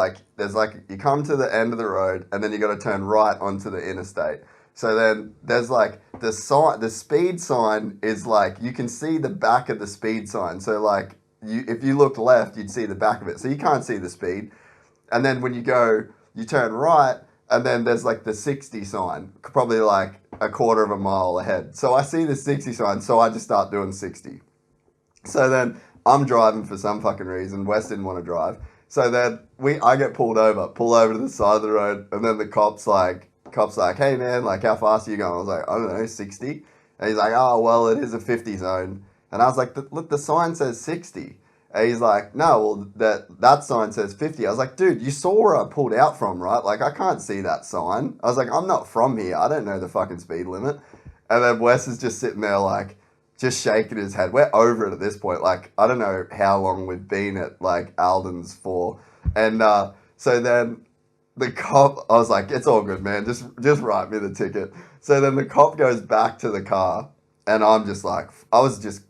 you come to the end of the road and then you got to turn right onto the interstate. So then there's like the speed sign is like, you can see the back of the speed sign. So like if you looked left, you'd see the back of it. So you can't see the speed. And then when you turn right and then there's like the 60 sign, probably like a quarter of a mile ahead. So I see the 60 sign, so I just start doing 60. So then I'm driving for some fucking reason. Wes didn't want to drive. So then I get pull over to the side of the road, and then the cop's like, hey man, like how fast are you going? I was like, I don't know, 60. And he's like, oh well, it is a 50 zone. And I was like, look, the sign says 60. And he's like, no, well, that sign says 50. I was like, dude, you saw where I pulled out from, right? Like, I can't see that sign. I was like, I'm not from here. I don't know the fucking speed limit. And then Wes is just sitting there, like, just shaking his head. We're over it at this point. Like, I don't know how long we've been at, like, Alden's for. And so then the cop, I was like, it's all good, man. Just write me the ticket. So then the cop goes back to the car. And I'm just like, I was just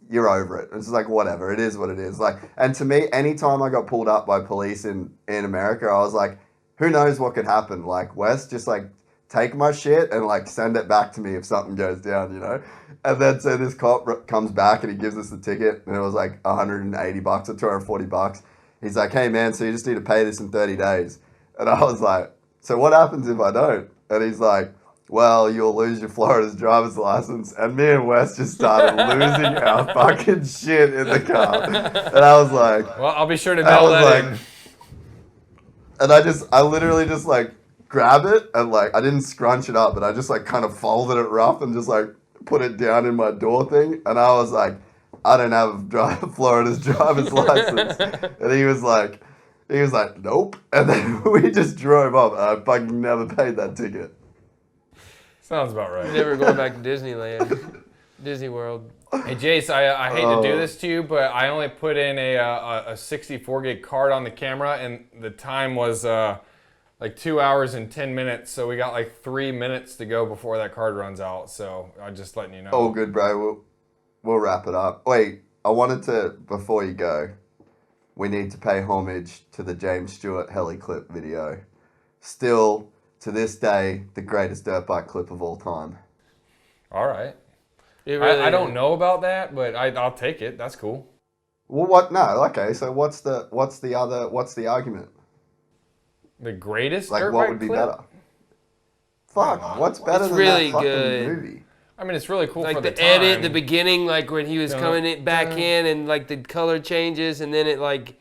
you're over it. It's like, whatever, it is what it is. Like, and to me, anytime I got pulled up by police in America, I was like, who knows what could happen? Like, Wes, just like take my shit and like send it back to me if something goes down, you know? And then so this cop comes back and he gives us the ticket, and it was like $180 or $240. He's like, hey man, so you just need to pay this in 30 days. And I was like, so what happens if I don't? And he's like, well, you'll lose your Florida's driver's license. And me and Wes just started losing our fucking shit in the car. And I was like... Well, I'll be sure to know that in. And I literally just like grab it and like, I didn't scrunch it up, but I just like kind of folded it rough and just like put it down in my door thing. And I was like, I don't have Florida's driver's license. And he was like, nope. And then we just drove off. I fucking never paid that ticket. Sounds about right. Never going back to Disneyland, Disney World. Hey Jace, I hate to do this to you, but I only put in a 64 gig card on the camera, and the time was like 2 hours and 10 minutes. So we got like 3 minutes to go before that card runs out. So I'm just letting you know. Oh, good, bro. We'll wrap it up. Wait, I wanted to, before you go, we need to pay homage to the James Stewart heli clip video. Still, to this day, the greatest dirt bike clip of all time. All right. Really I don't know about that, but I'll take it. That's cool. Well, what? No, okay. So what's the argument? The greatest Like, dirt what bike would be clip? better? Fuck, what's better It's than really that fucking good. movie? I mean, it's really cool Like for the the time. edit, the beginning, like when he was coming back in, and like the color changes, and then it like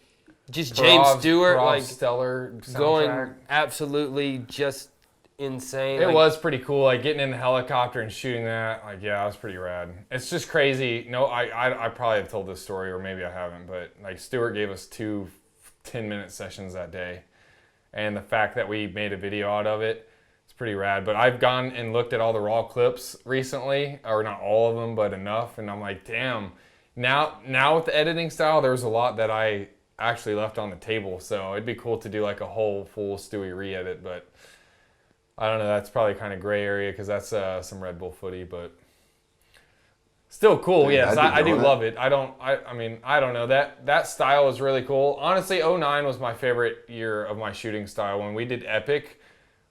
just James Stewart like stellar going soundtrack. absolutely just insane. It like, was pretty cool, like getting in the helicopter and shooting that. Like, yeah, it was pretty rad. It's just crazy. No, I probably have told this story, or maybe I haven't, but like Stewart gave us 2 10-minute sessions that day, and the fact that we made a video out of it, it's pretty rad. But I've gone and looked at all the raw clips recently, or not all of them, but enough, and I'm like, damn. Now with the editing style, there's a lot that I actually left on the table, so it'd be cool to do like a whole full Stewie re-edit, but I don't know, that's probably kind of gray area because that's some Red Bull footy, but still cool. Dude, Yes, I do it. love it. I mean, I don't know. That style is really cool. Honestly, 09 was my favorite year of my shooting style. When we did Epic,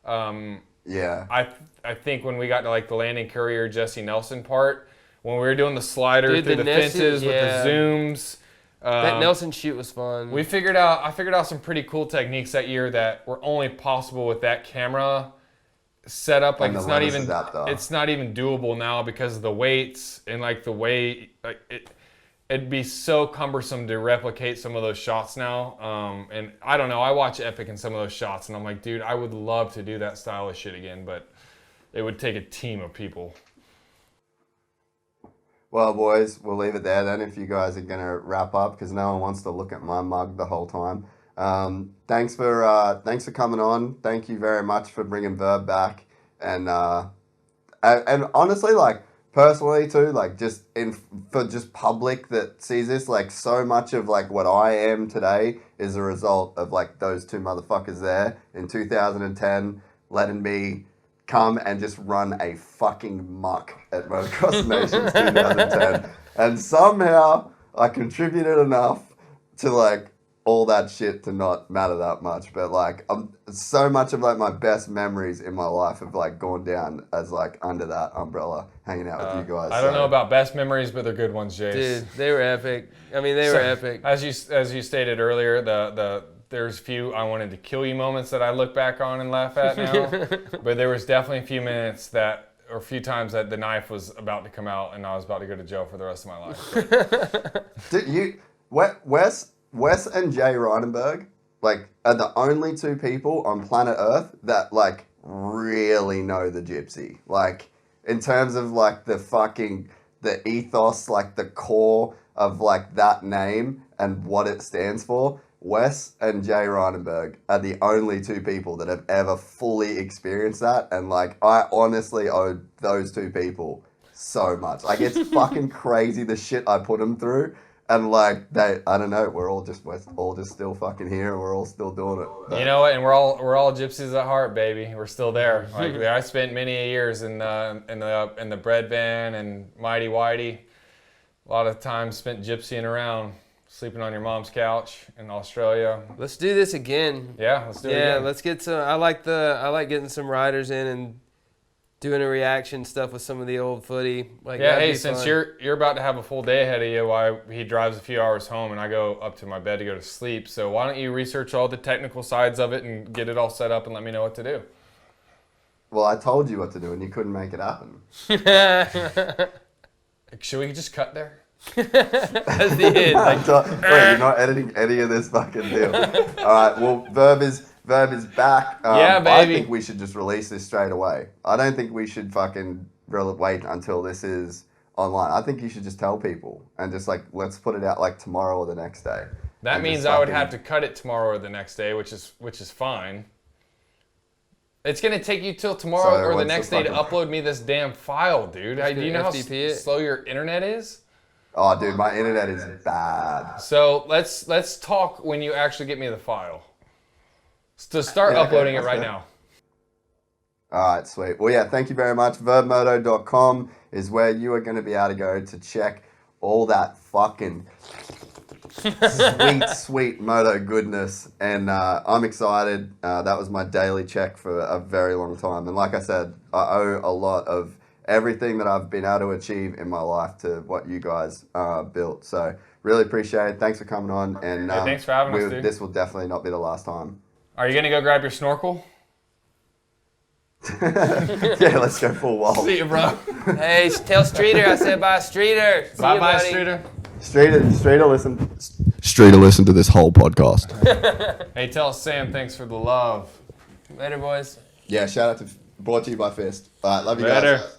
Yeah. I think when we got to like the landing courier Jesse Nelson part, when we were doing the slider Dude, through the the fences with the zooms. that Nelson shoot was fun. I figured out some pretty cool techniques that year that were only possible with that camera set up. Like And the it's not lens even adapter. it's not even doable now because of the weights and like the way like it'd be so cumbersome to replicate some of those shots now. And I don't know. I watch Epic in some of those shots, and I'm like, dude, I would love to do that style of shit again, but it would take a team of people. Well, boys, we'll leave it there then if you guys are going to wrap up because no one wants to look at my mug the whole time. Thanks for coming on. Thank you very much for bringing Verb back. And honestly, like, personally too, like, for just public that sees this, like, so much of, like, what I am today is a result of, like, those two motherfuckers there in 2010 letting me come and just run a fucking muck at Motocross Nations 2010. And somehow I contributed enough to, like, all that shit to not matter that much. But, like, so much of, like, my best memories in my life have, like, gone down as, like, under that umbrella, hanging out with you guys. I don't know about best memories, but they're good ones, Jace. Dude, they were epic. I mean, they were epic. As you stated earlier, there's few I wanted to kill you moments that I look back on and laugh at now. But there was definitely a few minutes or a few times that the knife was about to come out and I was about to go to jail for the rest of my life. Dude, Wes and Jay Reinenberg, like, are the only two people on planet Earth that, like, really know the Gypsy. Like, in terms of, like, the ethos, like, the core of, like, that name and what it stands for. Wes and Jay Reinenberg are the only two people that have ever fully experienced that. And, like, I honestly owe those two people so much. Like, it's fucking crazy the shit I put them through. And, like, I don't know, we're all just still fucking here and we're all still doing it. But, you know what? And we're all gypsies at heart, baby. We're still there. Like, I spent many years in the bread van and Mighty Whitey. A lot of time spent gypsying around, sleeping on your mom's couch in Australia. Let's do this again. Yeah, let's do it Yeah, again. let's get some. I like getting some riders in and doing a reaction stuff with some of the old footy. Like, Yeah, that'd hey, be since fun. you're about to have a full day ahead of you while he drives a few hours home and I go up to my bed to go to sleep, so why don't you research all the technical sides of it and get it all set up and let me know what to do? well, I told you what to do and you couldn't make it happen. Should we just cut there? That's the end. Like, Wait, you're not editing any of this fucking deal. All right, well, Verb is back. Yeah, baby. I think we should just release this straight away. I don't think we should fucking wait until this is online. I think you should just tell people and just, like, let's put it out, like, tomorrow or the next day. That And means just I would fucking- have to cut it tomorrow or the next day, which is fine. It's gonna take you till tomorrow So or the what's next the day to fucking- upload me this damn file, dude. Do you know how FTP it? slow your internet is? Oh, dude, my internet is bad. So let's talk when you actually get me the file. To start Yeah, okay, uploading it that's right fair. now. All right, sweet. Well, yeah, thank you very much. VURBMOTO.com is where you are going to be able to go to check all that fucking sweet moto goodness. And I'm excited. That was my daily check for a very long time. And like I said, I owe a lot of everything that I've been able to achieve in my life to what you guys built. So really appreciate it. Thanks for coming on. And Hey, thanks for having us, dude. This will definitely not be the last time. Are you gonna go grab your snorkel? Yeah, let's go full wall. See you, bro. hey, tell Streeter I said bye, Streeter. See Bye you, bye, buddy. Streeter. Streeter, listen to this whole podcast. Hey, tell Sam thanks for the love. Later, boys. Yeah, shout out to brought to you by Fist. All right, love you Later. guys.